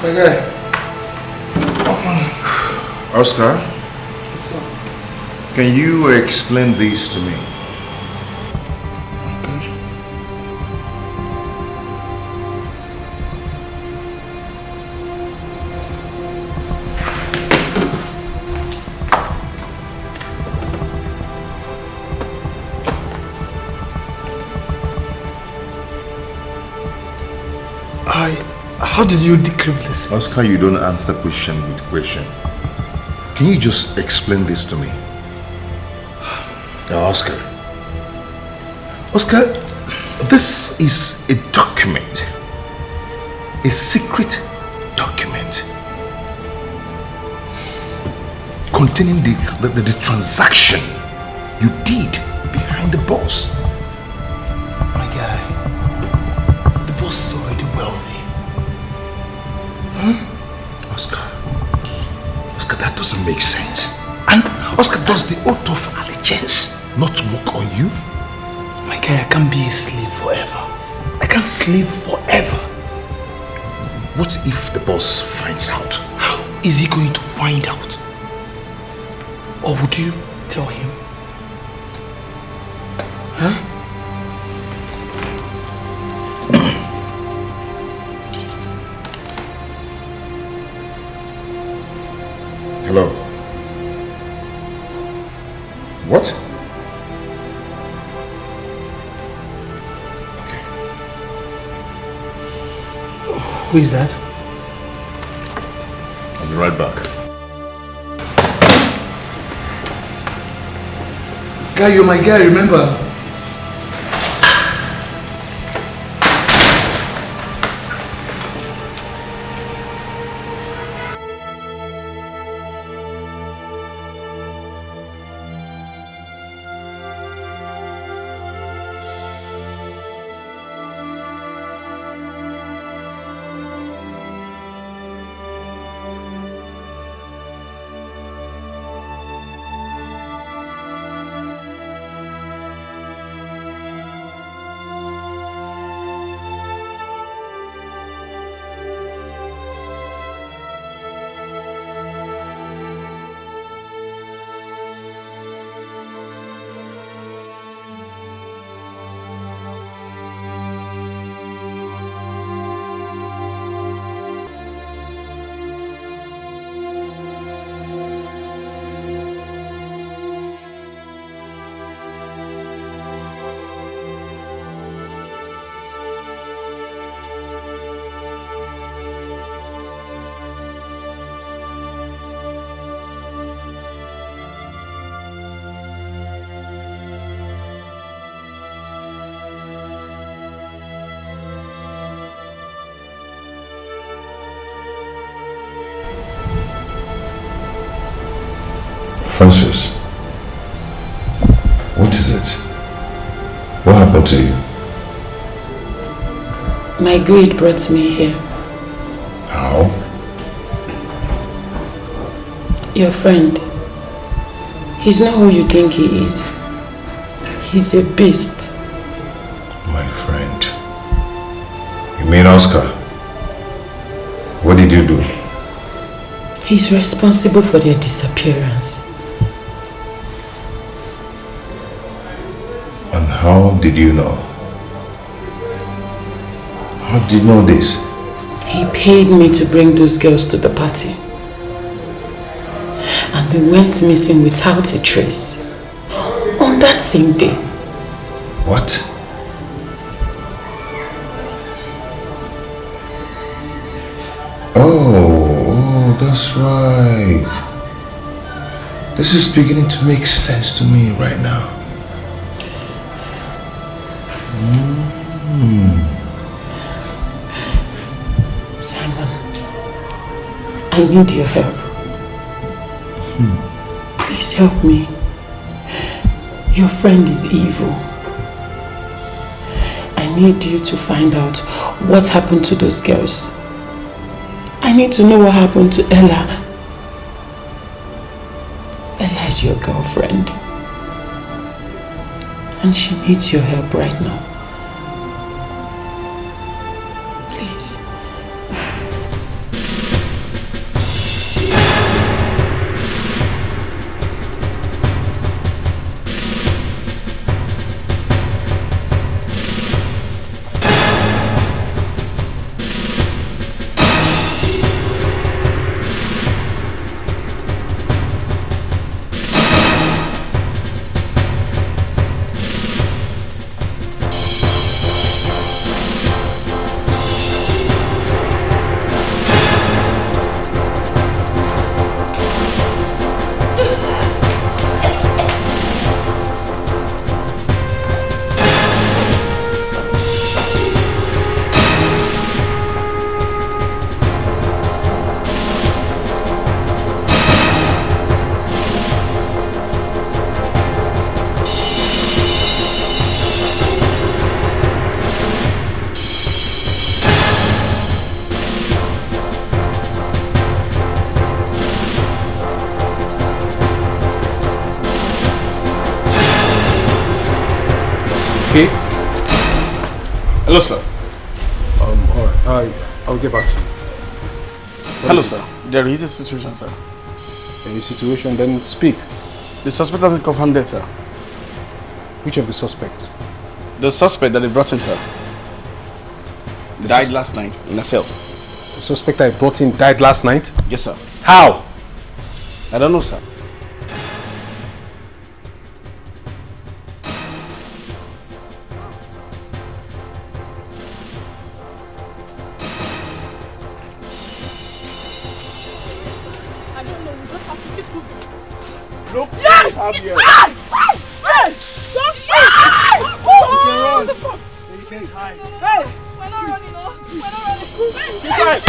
Okay. Oscar, What's up? can you explain this to me? How did you decrypt this? Oscar, you don't answer question with question. Can you just explain this to me? Now, Oscar, this is a document, a secret document containing the transaction you did behind the boss. My guy, the boss is already wealthy. Oscar, that doesn't make sense. And Oscar, does the oath of allegiance not work on you? My guy, I can't be a slave forever. I can't slave forever. What if the boss finds out? How is he going to find out? Or would you tell him? Huh? Hello? What? Okay. Who is that? I'll be right back. Guy, you're my guy, remember? Francis, what is it? What happened to you? My greed brought me here. How? Your friend. He's not who you think he is. He's a beast. My friend. You mean Oscar? What did you do? He's responsible for their disappearance. And how did you know? How did you know this? He paid me to bring those girls to the party. And they went missing without a trace. On that same day. What? Oh, that's right. This is beginning to make sense to me right now. Simon, I need your help. Please help me. Your friend is evil. I need you to find out what happened to those girls. I need to know what happened to Ella. Ella is your girlfriend. And she needs your help right now. Please. Okay. Hello, sir. Alright, I'll get back to you. Hello, sir. There is a situation, sir. A situation, then speak. The suspect has been confirmed dead, sir. Which of the suspects? The suspect that they brought in, sir. Died last night in a cell. The suspect I brought in died last night? Yes, sir. How? I don't know, sir. Look, Yeah! have here. Hey! Hey! Don't shoot! Run. You can hide. Hey! We're not running, no. We're not running. Keep quiet.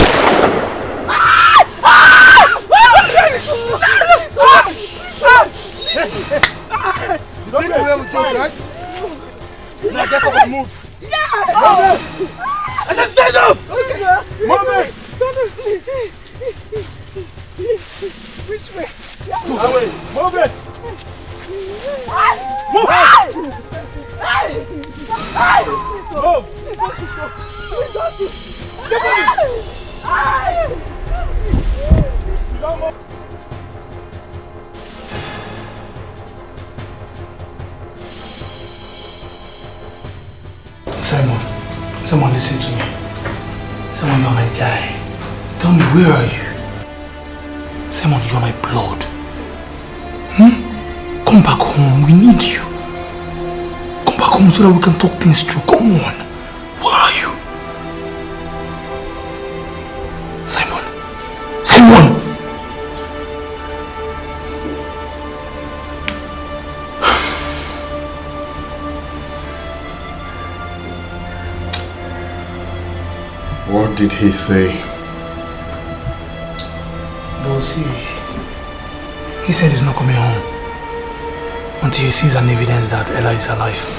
You think where we joke, right? Now get up and move. Yeah! I said stand up! Move it! Stand up, please. Which way? That way. Move it! Move! Simon, listen to me. Simon, you're my guy. Tell me, where are you? Simon, you're my blood. Come back home, we need you. Come back home so that we can talk things through. Come on. Where are you? Simon. Simon! What did he say? Bossy, He said he's not coming home until he sees an evidence that Ella is alive.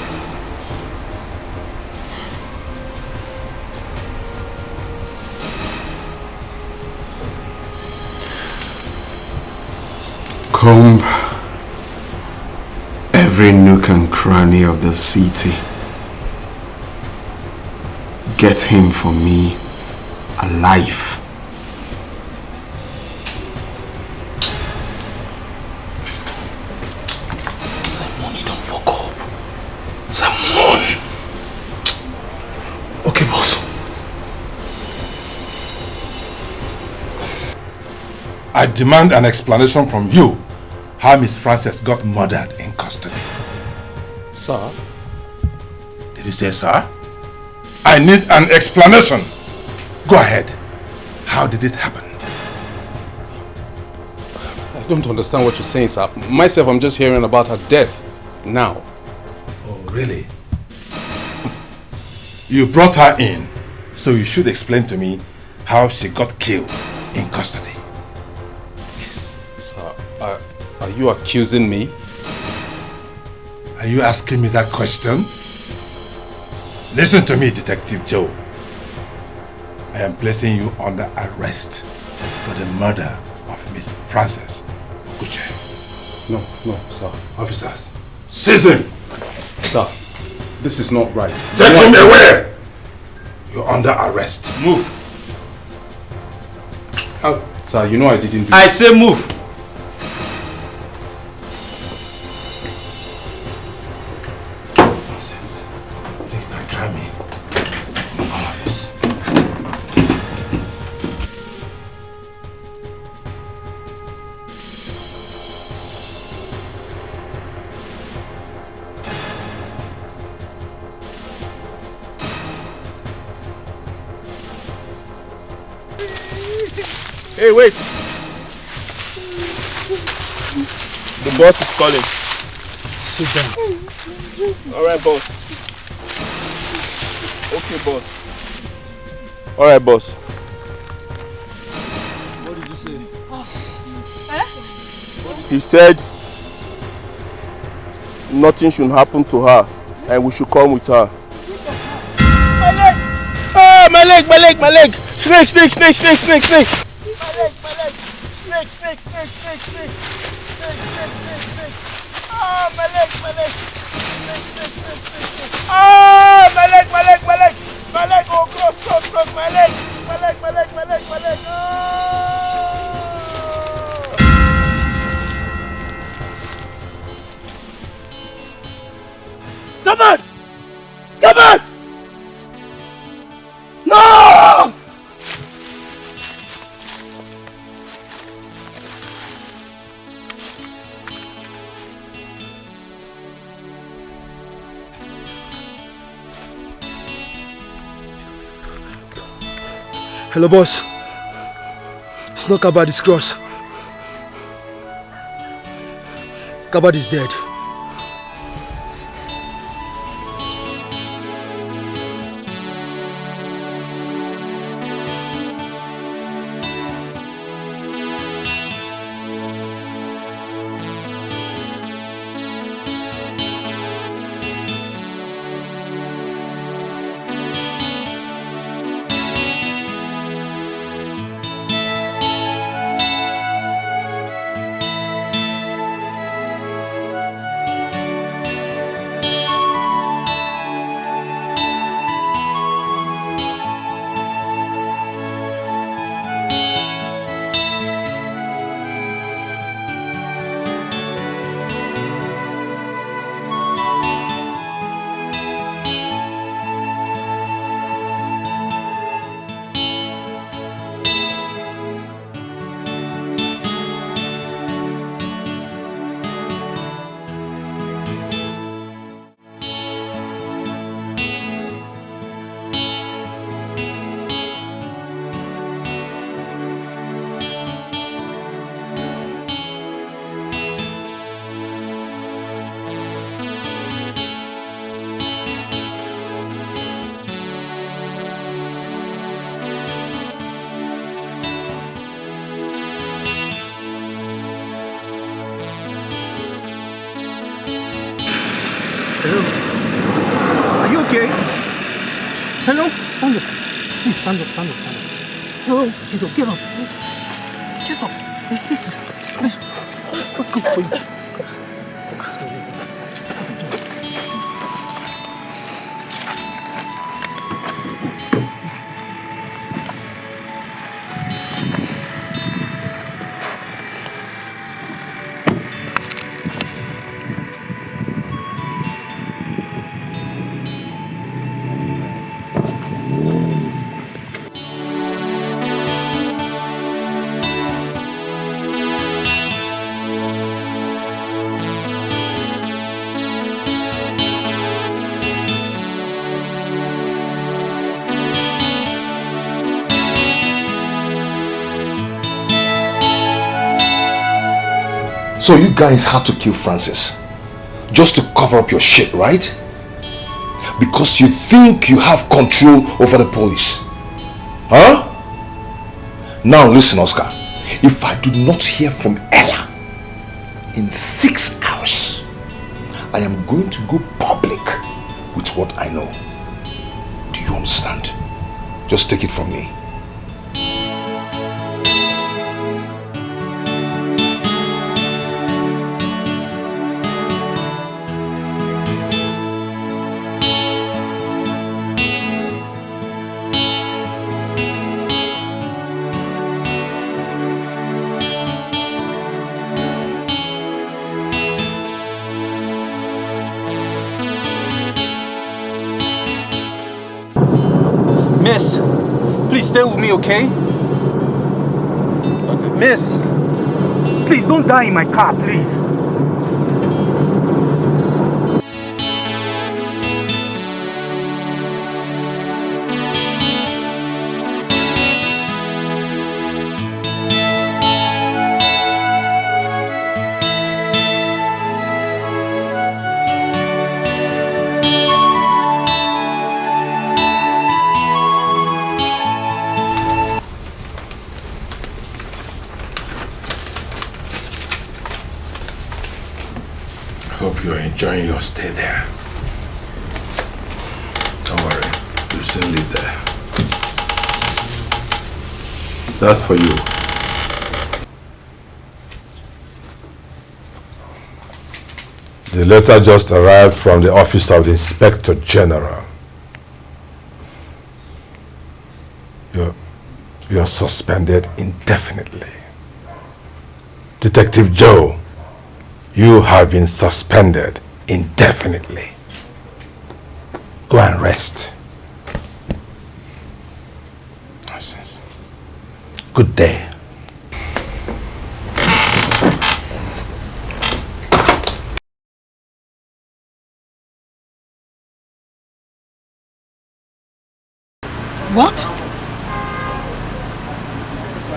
Comb every nook and cranny of the city. Get him for me alive. Simon, you don't fuck up. Simon. Okay, boss. I demand an explanation from you how Miss Frances got murdered in custody. Sir? Did you say sir? I need an explanation. Go ahead. How did it happen? I don't understand what you're saying, sir. Myself, I'm just hearing about her death now. Oh, really? You brought her in, so you should explain to me how she got killed in custody. Sir, are you accusing me? Are you asking me that question? Listen to me, Detective Joe. I am placing you under arrest for the murder of Miss Frances Okuche. No, sir. Officers, seize him! Sir, this is not right. Take him away! You're under arrest. Move. Sir, you know I didn't do I say move. Nonsense. Think you can try me? Office. Hey, wait. The boss is calling. Sit down. Alright, boss. Okay, boss. Alright, boss. What did you say? He said nothing should happen to her and we should come with her. My leg! Ah, my leg! Snake! My leg! Snake! Ah, my leg! Ah, my leg! Oh, cross! My leg! Come on! No! Hello, boss. It's not Kabad, it's Cross. Kabad is dead. okay? Hello? Stand up. Please stand up, stand up, stand up. Hello? Edo, get up. Get up. This is not good for you. So you guys had to kill Francis just to cover up your shit, right? Because you think you have control over the police. Huh? Now listen, Oscar. If I do not hear from Ella in 6 hours, I am going to go public with what I know. Do you understand? Just take it from me. Miss, please stay with me, okay? Miss, please don't die in my car, please. Hope you're enjoying your stay there. Don't worry, you'll soon leave there. That's for you. The letter just arrived from the office of the Inspector General. You're suspended indefinitely. Detective Joe, you have been suspended indefinitely. Go and rest. Good day. What?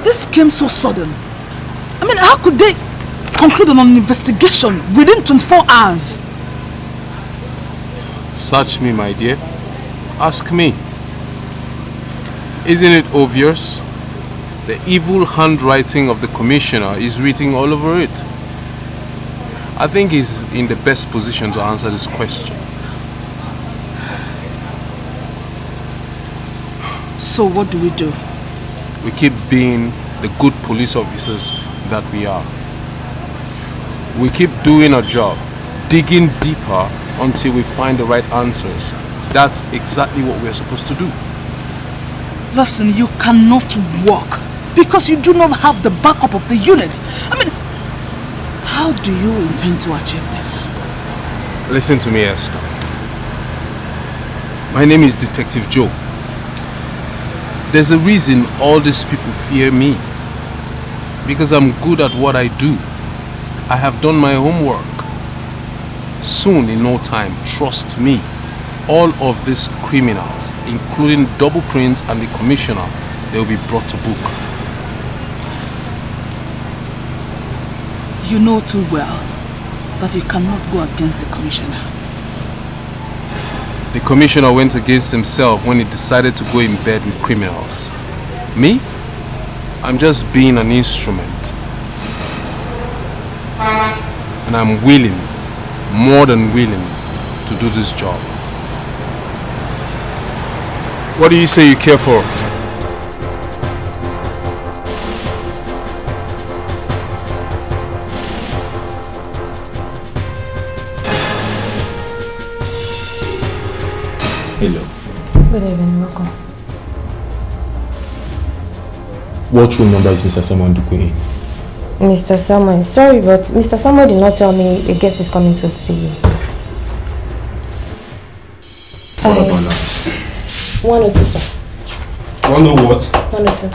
This came so sudden. I mean, how could they conclude on an investigation within 24 hours? Search me, my dear. Ask me. Isn't it obvious? The evil handwriting of the commissioner is written all over it. I think he's in the best position to answer this question. So what do we do? We keep being the good police officers that we are. We keep doing our job, digging deeper until we find the right answers. That's exactly what we're supposed to do. Listen, you cannot walk because you do not have the backup of the unit. I mean, how do you intend to achieve this? Listen to me, Esther. My name is Detective Joe. There's a reason all these people fear me. Because I'm good at what I do. I have done my homework. Soon, in no time, trust me, all of these criminals, including Double Prince and the Commissioner, they will be brought to book. You know too well that you cannot go against the Commissioner. The Commissioner went against himself when he decided to go in bed with criminals. Me? I'm just being an instrument. And I'm willing, more than willing, to do this job. What do you say you care for? Hello. Good evening, welcome. What room number is Mr. Simon Dikeh in? Mr. Samuel, sorry, but Mr. Samuel did not tell me a guest is coming to see you. What about that? 102, sir. 102 what? 102.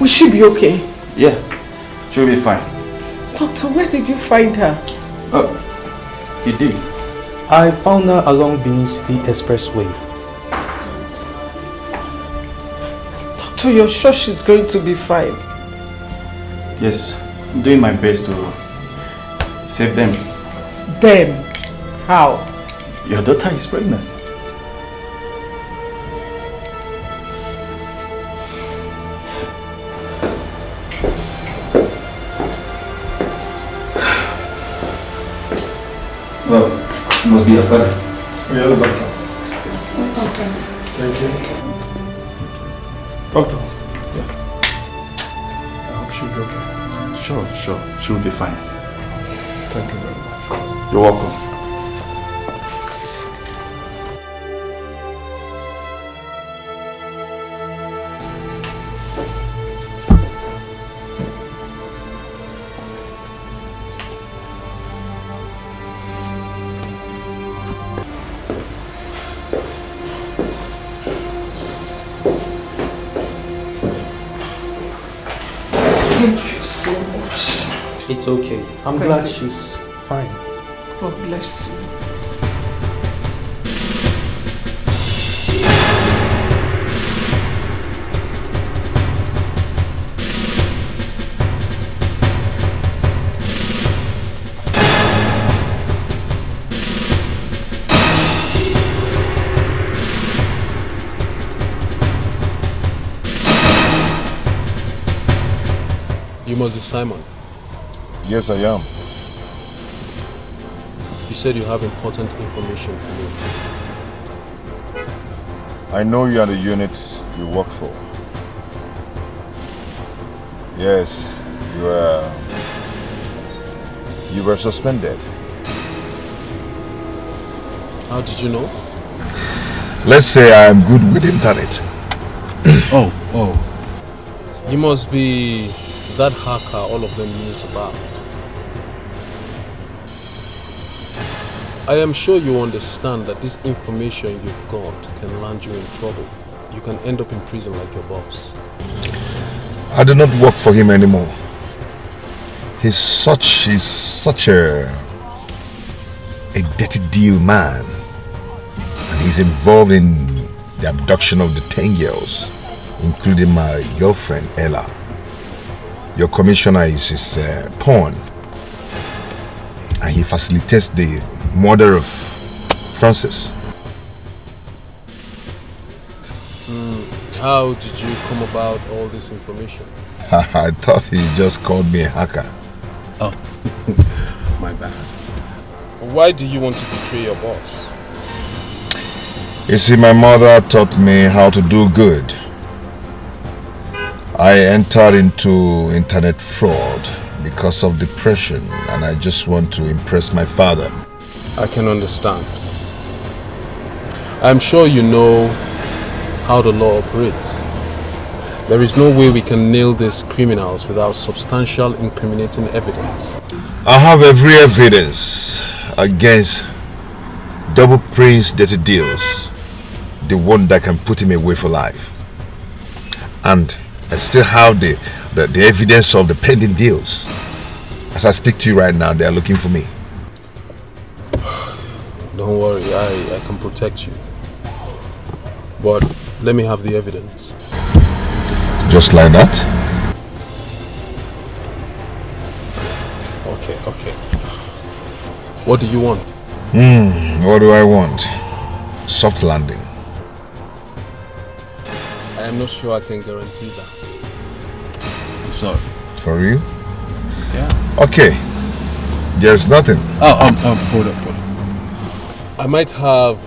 She be okay? Yeah, she'll be fine. Doctor, where did you find her? You did? I found her along Benin City Expressway. Doctor, you're sure she's going to be fine? Yes, I'm doing my best to save them. Them? How? Your daughter is pregnant. Well, it must be your father. Yeah, the doctor. Welcome, sir. Thank you. Doctor. Yeah. I hope she'll be okay. Sure. She'll be fine. Thank you very much. You're welcome. Thank you so much. It's okay. I'm glad she's fine. God bless you. You must be Simon. Yes, I am. You said you have important information for me. I know you are the unit you work for. Yes, you were suspended. How did you know? Let's say I am good with internet. Oh. You must be that hacker all of them news about. I am sure you understand that this information you've got can land you in trouble. You can end up in prison like your boss. I do not work for him anymore. He's such a dirty deal man. And he's involved in the abduction of the 10 girls, including my girlfriend, Ella. Your commissioner is his pawn. And he facilitates the murder of Francis. How did you come about all this information? I thought he just called me a hacker. Oh, my bad. Why do you want to betray your boss? You see, my mother taught me how to do good. I entered into internet fraud because of depression, and I just want to impress my father. I can understand. I'm sure you know how the law operates. There is no way we can nail these criminals without substantial incriminating evidence. I have every evidence against Double Prince Dirty Deals, the one that can put him away for life. And I still have the evidence of the pending deals. As I speak to you right now, they are looking for me. Don't worry, I can protect you. But let me have the evidence. Just like that? Okay. What do you want? What do I want? Soft landing. I am not sure I can guarantee that. I'm sorry. For you? Yeah. Okay. There's nothing. Hold up. I might have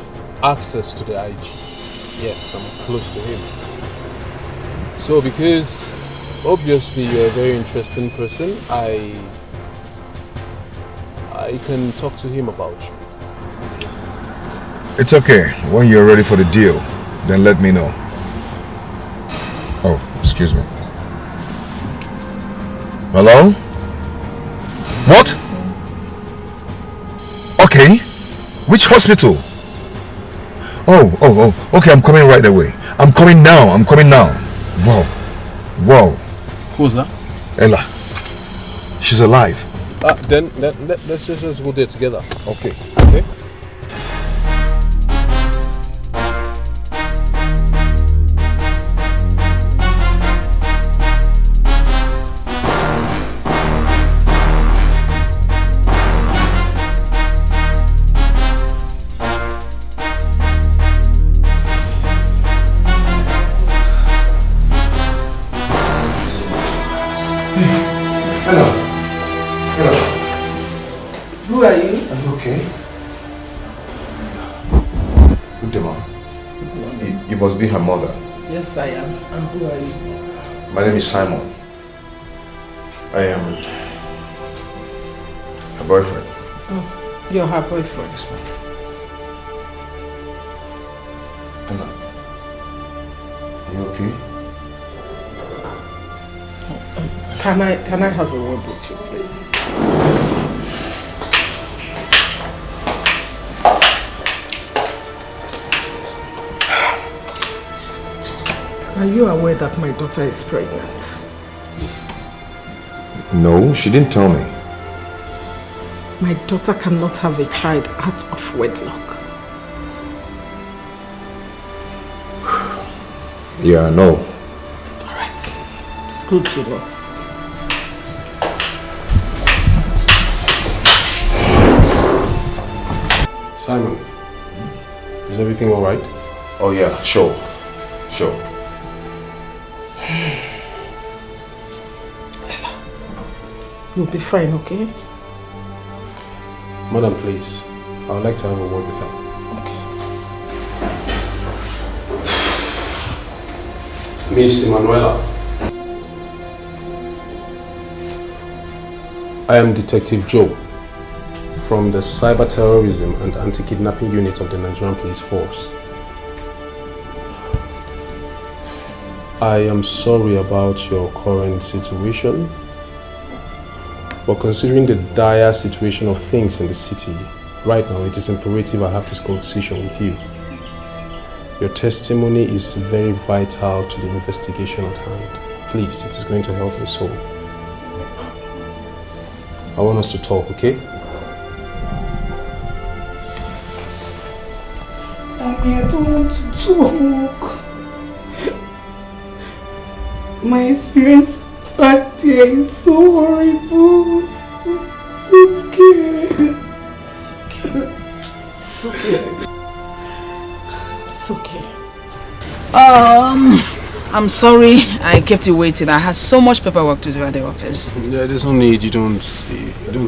access to the IG. Yes, I'm close to him. So because obviously you're a very interesting person, I can talk to him about you. It's okay. When you're ready for the deal, then let me know. Oh, excuse me. Hello? What? Okay. Which hospital? Oh, okay, I'm coming right away. I'm coming now. Whoa. Who was that? Ella. She's alive. Then let's just go there together. Okay. Who are you? Are you okay? Good day, Mom. You must be her mother. Yes, I am. And who are you? My name is Simon. I am her boyfriend. Oh, you're her boyfriend. Yes, ma'am. Ella, are you okay? Can I have a word with you, please? Are you aware that my daughter is pregnant? No, she didn't tell me. My daughter cannot have a child out of wedlock. Yeah, I know. Alright. It's good to know. Simon, is everything alright? Oh yeah, sure. You'll be fine, okay? Madam, please. I would like to have a word with her. Okay. Miss Emanuela. I am Detective Joe from the Cyber Terrorism and Anti-Kidnapping Unit of the Nigerian Police Force. I am sorry about your current situation, but considering the dire situation of things in the city, right now it is imperative I have this conversation with you. Your testimony is very vital to the investigation at hand. Please, it is going to help me so. I want us to talk, okay? Mommy, I don't want to talk. My experience back there is so horrible. So scared. It's okay. It's okay. It's okay. I'm sorry I kept you waiting. I had so much paperwork to do at the office. Yeah, there's no need. You don't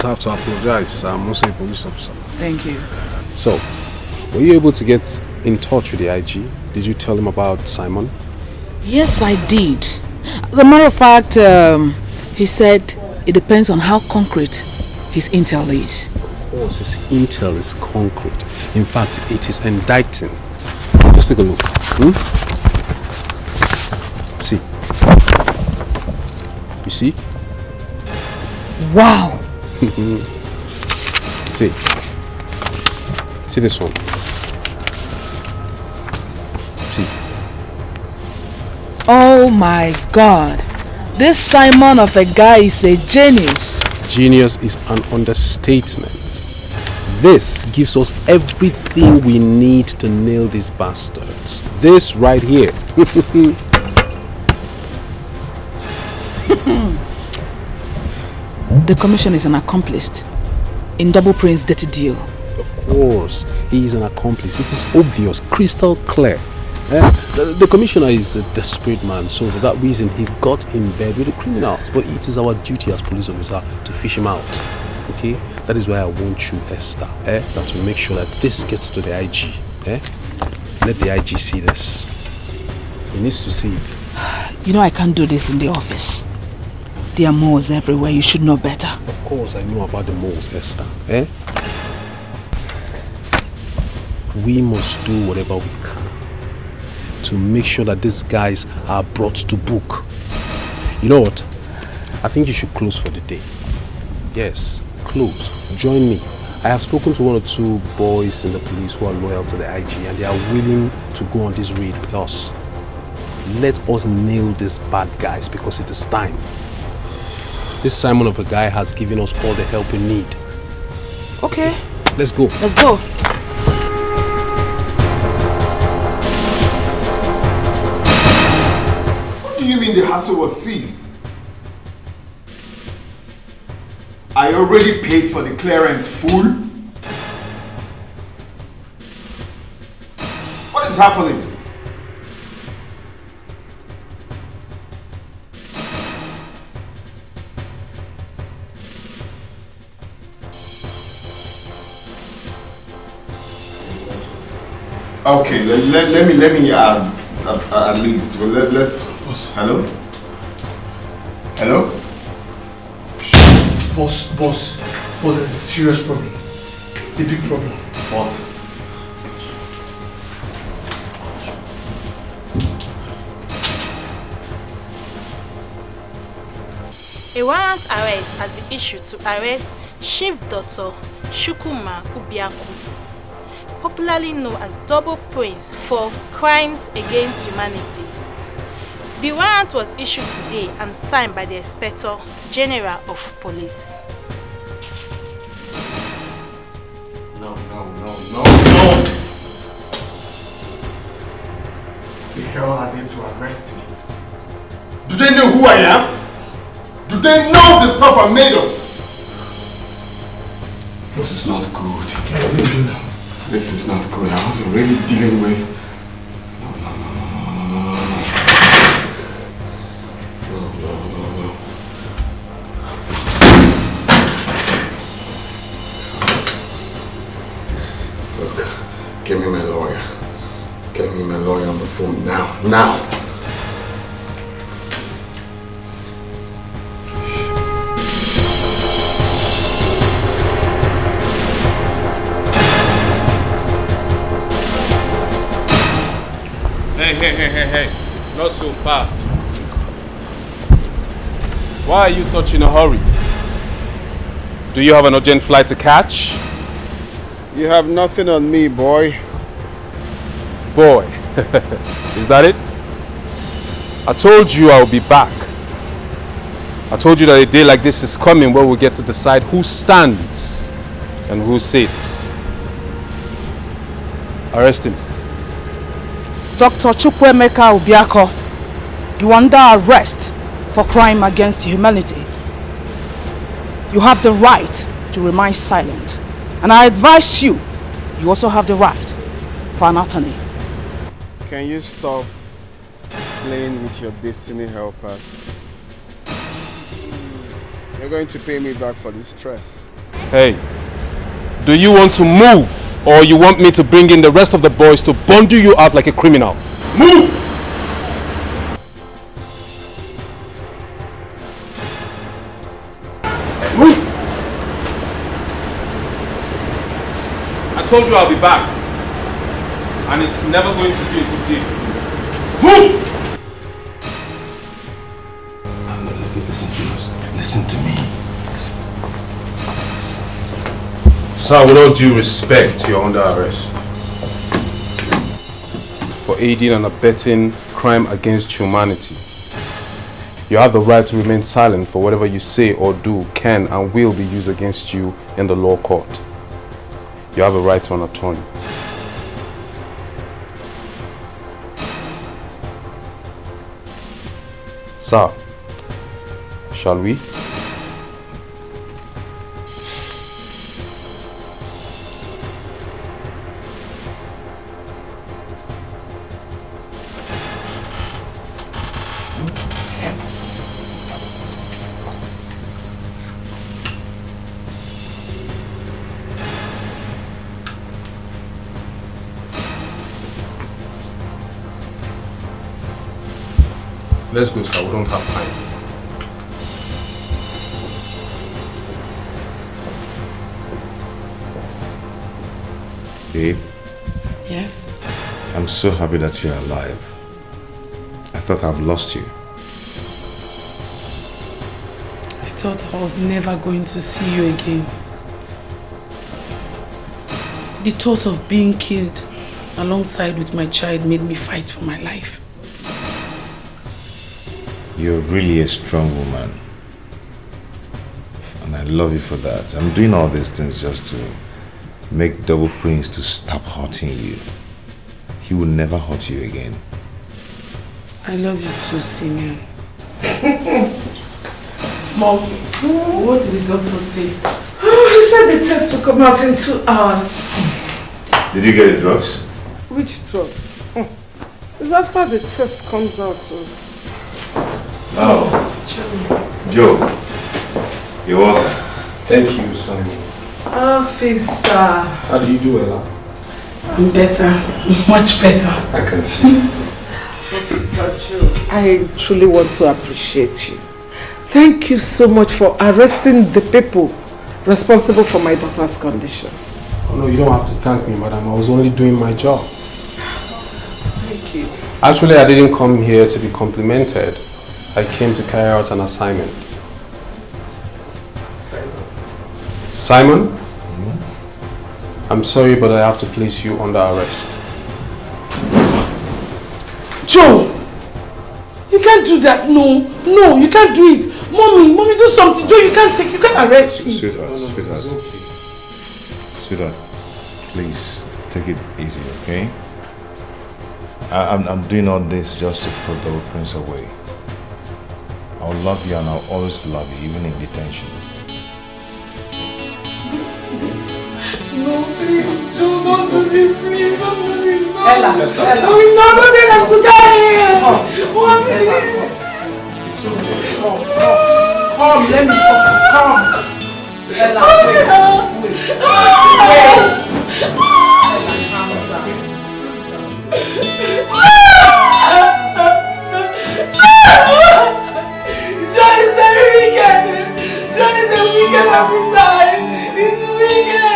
have to apologize. I'm also a police officer. Thank you. So, were you able to get in touch with the IG? Did you tell him about Simon? Yes, I did. As a matter of fact, he said it depends on how concrete his intel is. Of course, his intel is concrete. In fact, it is indicting. Just take a look. See. You see? Wow! See. See this one. See. Oh my God! This Simon of a guy is a genius. Genius is an understatement. This gives us everything we need to nail these bastards. This right here. The commission is an accomplice in Double Prince's dirty deal. Of course, he is an accomplice. It is obvious, crystal clear. The commissioner is a desperate man, so for that reason he got in bed with the criminals. But it is our duty as police officer to fish him out. Okay? That is why I want you, Esther, that to make sure that this gets to the IG. Let the IG see this. He needs to see it. You know I can't do this in the office. There are moles everywhere. You should know better. Of course I know about the moles, Esther. We must do whatever we can to make sure that these guys are brought to book. You know what? I think you should close for the day. Yes, close. Join me. I have spoken to one or two boys in the police who are loyal to the IG and they are willing to go on this raid with us. Let us nail these bad guys because it is time. This Simon of a guy has given us all the help we need. Okay. Let's go. Let's go. What do you mean the hassle was seized? I already paid for the clearance full. What is happening? Okay, let me at least. Well, let's. Hello. Hello. Boss, there's a serious problem. A big problem. What? A warrant arrest has been issued to arrest Chief Dr. Chukwuma Ubiaku, popularly known as Double Prince, for crimes against humanities. The warrant was issued today and signed by the Inspector General of Police. No. The hell are they to arrest me? Do they know who I am? Do they know the stuff I'm made of? This is not good. This is not good. I was already dealing with... No. Look, give me my lawyer. Get me my lawyer on the phone now. Now! Hey, not so fast. Why are you such in a hurry? Do you have an urgent flight to catch? You have nothing on me, boy. Boy, is that it? I told you I will be back. I told you that a day like this is coming where we'll get to decide who stands and who sits. Arrest him. Dr. Chukwemeka Ubiako, you are under arrest for crime against humanity. You have the right to remain silent. And I advise you also have the right for an attorney. Can you stop playing with your destiny helpers. You're going to pay me back for this stress. Hey, do you want to move or you want me to bring in the rest of the boys to bundle you out like a criminal? Move! Move! I told you I'll be back. And it's never going to be a good deal. Move! Listen, Julius. Listen to me. Sir, with all due respect, you're under arrest for aiding and abetting crime against humanity. You have the right to remain silent, for whatever you say or do can and will be used against you in the law court. You have a right to an attorney. Sir, shall we? Let's go, sir. We don't have time. Babe, Yes? I'm so happy that you're alive. I thought I've lost you. I thought I was never going to see you again. The thought of being killed alongside with my child made me fight for my life. You're really a strong woman. And I love you for that. I'm doing all these things just to make Double Prince to stop hurting you. He will never hurt you again. I love you too, Simeon. Mom, what did the doctor say? He said the test will come out in 2 hours. Did you get the drugs? Which drugs? It's after the test comes out. Oh, Joe, you're welcome. Thank you, Simon. Officer. How do you do, Ella? I'm better, much better. I can see. Officer Joe, I truly want to appreciate you. Thank you so much for arresting the people responsible for my daughter's condition. Oh no, you don't have to thank me, madam. I was only doing my job. Thank you. Actually, I didn't come here to be complimented. I came to carry out an assignment. Simon? I'm sorry, but I have to place you under arrest. Joe! You can't do that. No, you can't do it. Mommy, do something. Joe, you can't arrest him. Sweetheart, please take it easy, okay? I'm doing all this just to put Double Prince away. I'll love you and I'll always love you, even in detention. No, please, Joe, don't do this, please, don't do this, no. Ella. No, don't let them to die. Come, let me talk. Come. Ella, wait. Joe is very wicked. Joe is a wicked officer. He's wicked.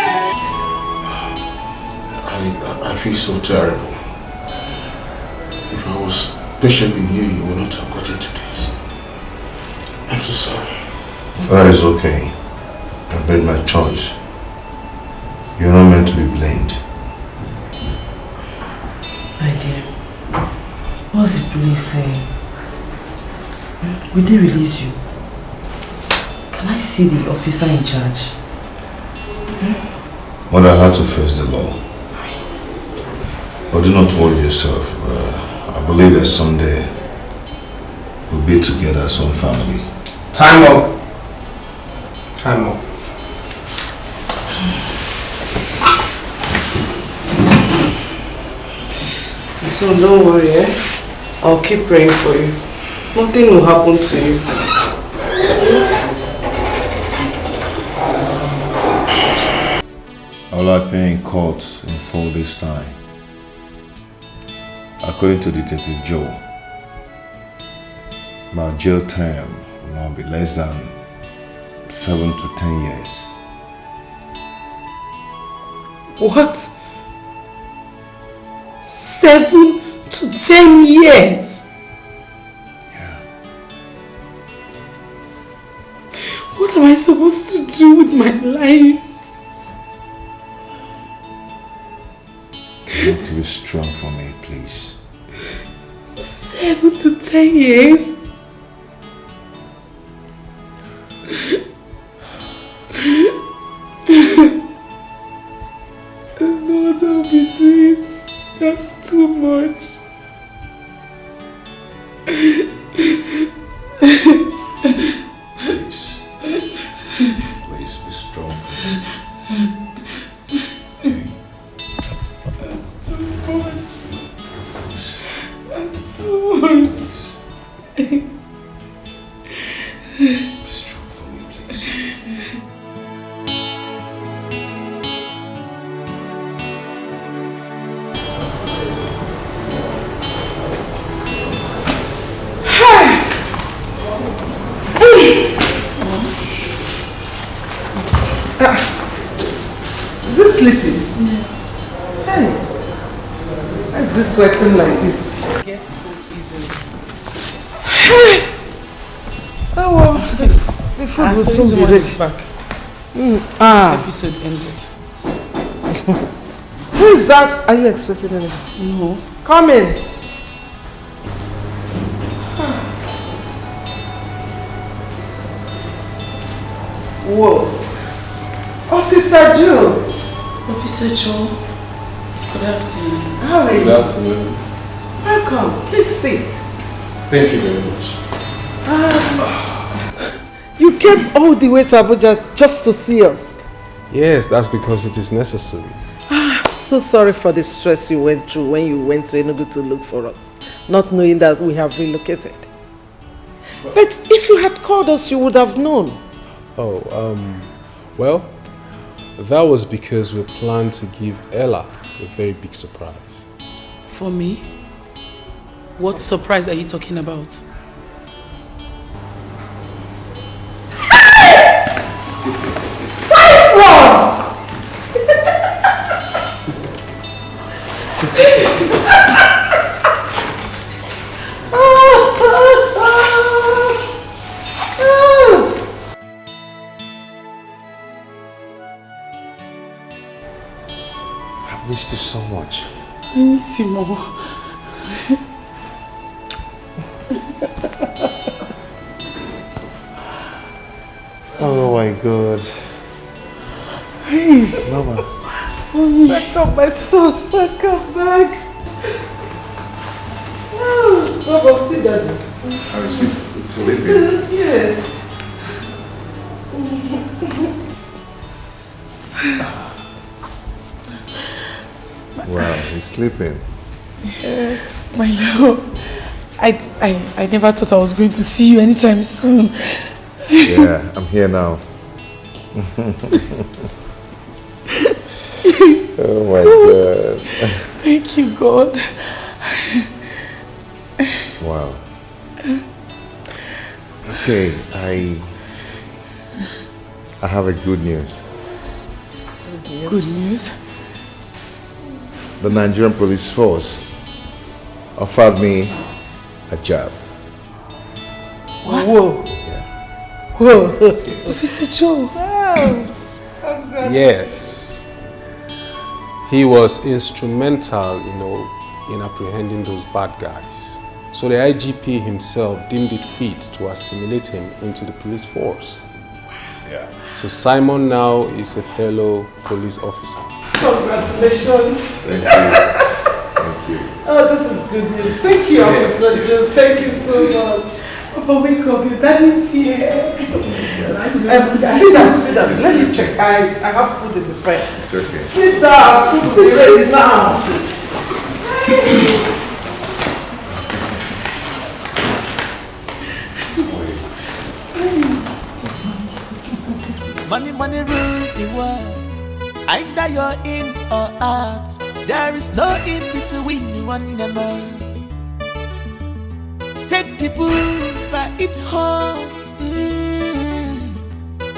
I feel so terrible. If I was patient with you, you would not have gotten to this. I'm so sorry. That is okay. I've made my choice. You're not meant to be blamed. My dear, what's the police saying? Will they release you? Can I see the officer in charge? Well, I had to face the law. But do not worry yourself. I believe that someday we'll be together as one family. Time up. Time up. So don't worry, eh? I'll keep praying for you. Nothing will happen to you. I'll appear in court in 4 days' time. According to Detective Joe, my jail term will now be less than 7 to 10 years. What? 7 to 10 years? Yeah. What am I supposed to do with my life? You have to be strong for me, please. 7 to 10 years? I don't know what I'll be doing. That's too much. Please be strong for me. That's too much. That's too much. Be strong for me, please. Is this sleeping? Yes. Hey, why is this sweating like this? Get cold easily. Hey! Oh well, the food will soon be ready. Back. This episode ended. Who is that? Are you expecting anything? No. Come in. Whoa. Officer Joe. Officer Joe. Good afternoon. How are you? Good afternoon. Welcome. Please sit. Thank you very much. You came all the way to Abuja just to see us. Yes, that's because it is necessary. So sorry for the stress you went through when you went to Enugu to look for us, not knowing that we have relocated. But if you had called us, you would have known. Well, that was because we planned to give Ella a very big surprise. For me? What surprise are you talking about? Simon! I've missed you so much. I miss you more. Oh my God. Hey. Mama. Mommy. Welcome, my son. Welcome back. Baba, see daddy. How is she? Sleeping? Good, yes. Wow, he's sleeping. Yes. My love, I never thought I was going to see you anytime soon. Yeah, I'm here now. Oh my God. Thank you, God. Wow. Okay, I have a good news. Good news? The Nigerian police force offered me a job. What? Whoa. Whoa. Officer Joe. Wow. Congrats. Yes. He was instrumental, in apprehending those bad guys. So the IGP himself deemed it fit to assimilate him into the police force. Yeah. So Simon now is a fellow police officer. Congratulations. Thank you. Thank you. Oh, this is good news. Thank you, Officer Joe. Thank you so much. Papa, wake up. Your daddy's here. Sit down. Let me check. I have food in the fridge. It's okay. Sit down. Food is ready now. money rules the world. Either you're in or out. There is no in between one them all. Take the bull by its horn.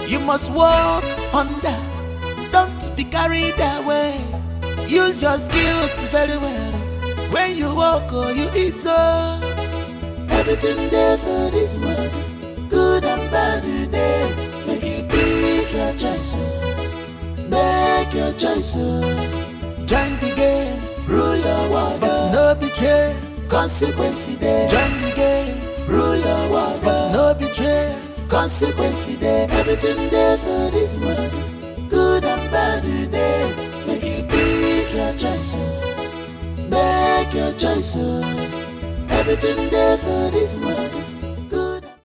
You must walk under. Don't be carried away. Use your skills very well. When you walk or you eat up. Everything there for this world. Good and bad today. Make it pick your choice. Make your choice. Join the game, rule your world, but no betray. Consequence there. Join the game, rule your world, but no betray. Consequence there. Everything there for this world. Good and bad today. Make it pick your choice. Make your choice. Everything there for this world.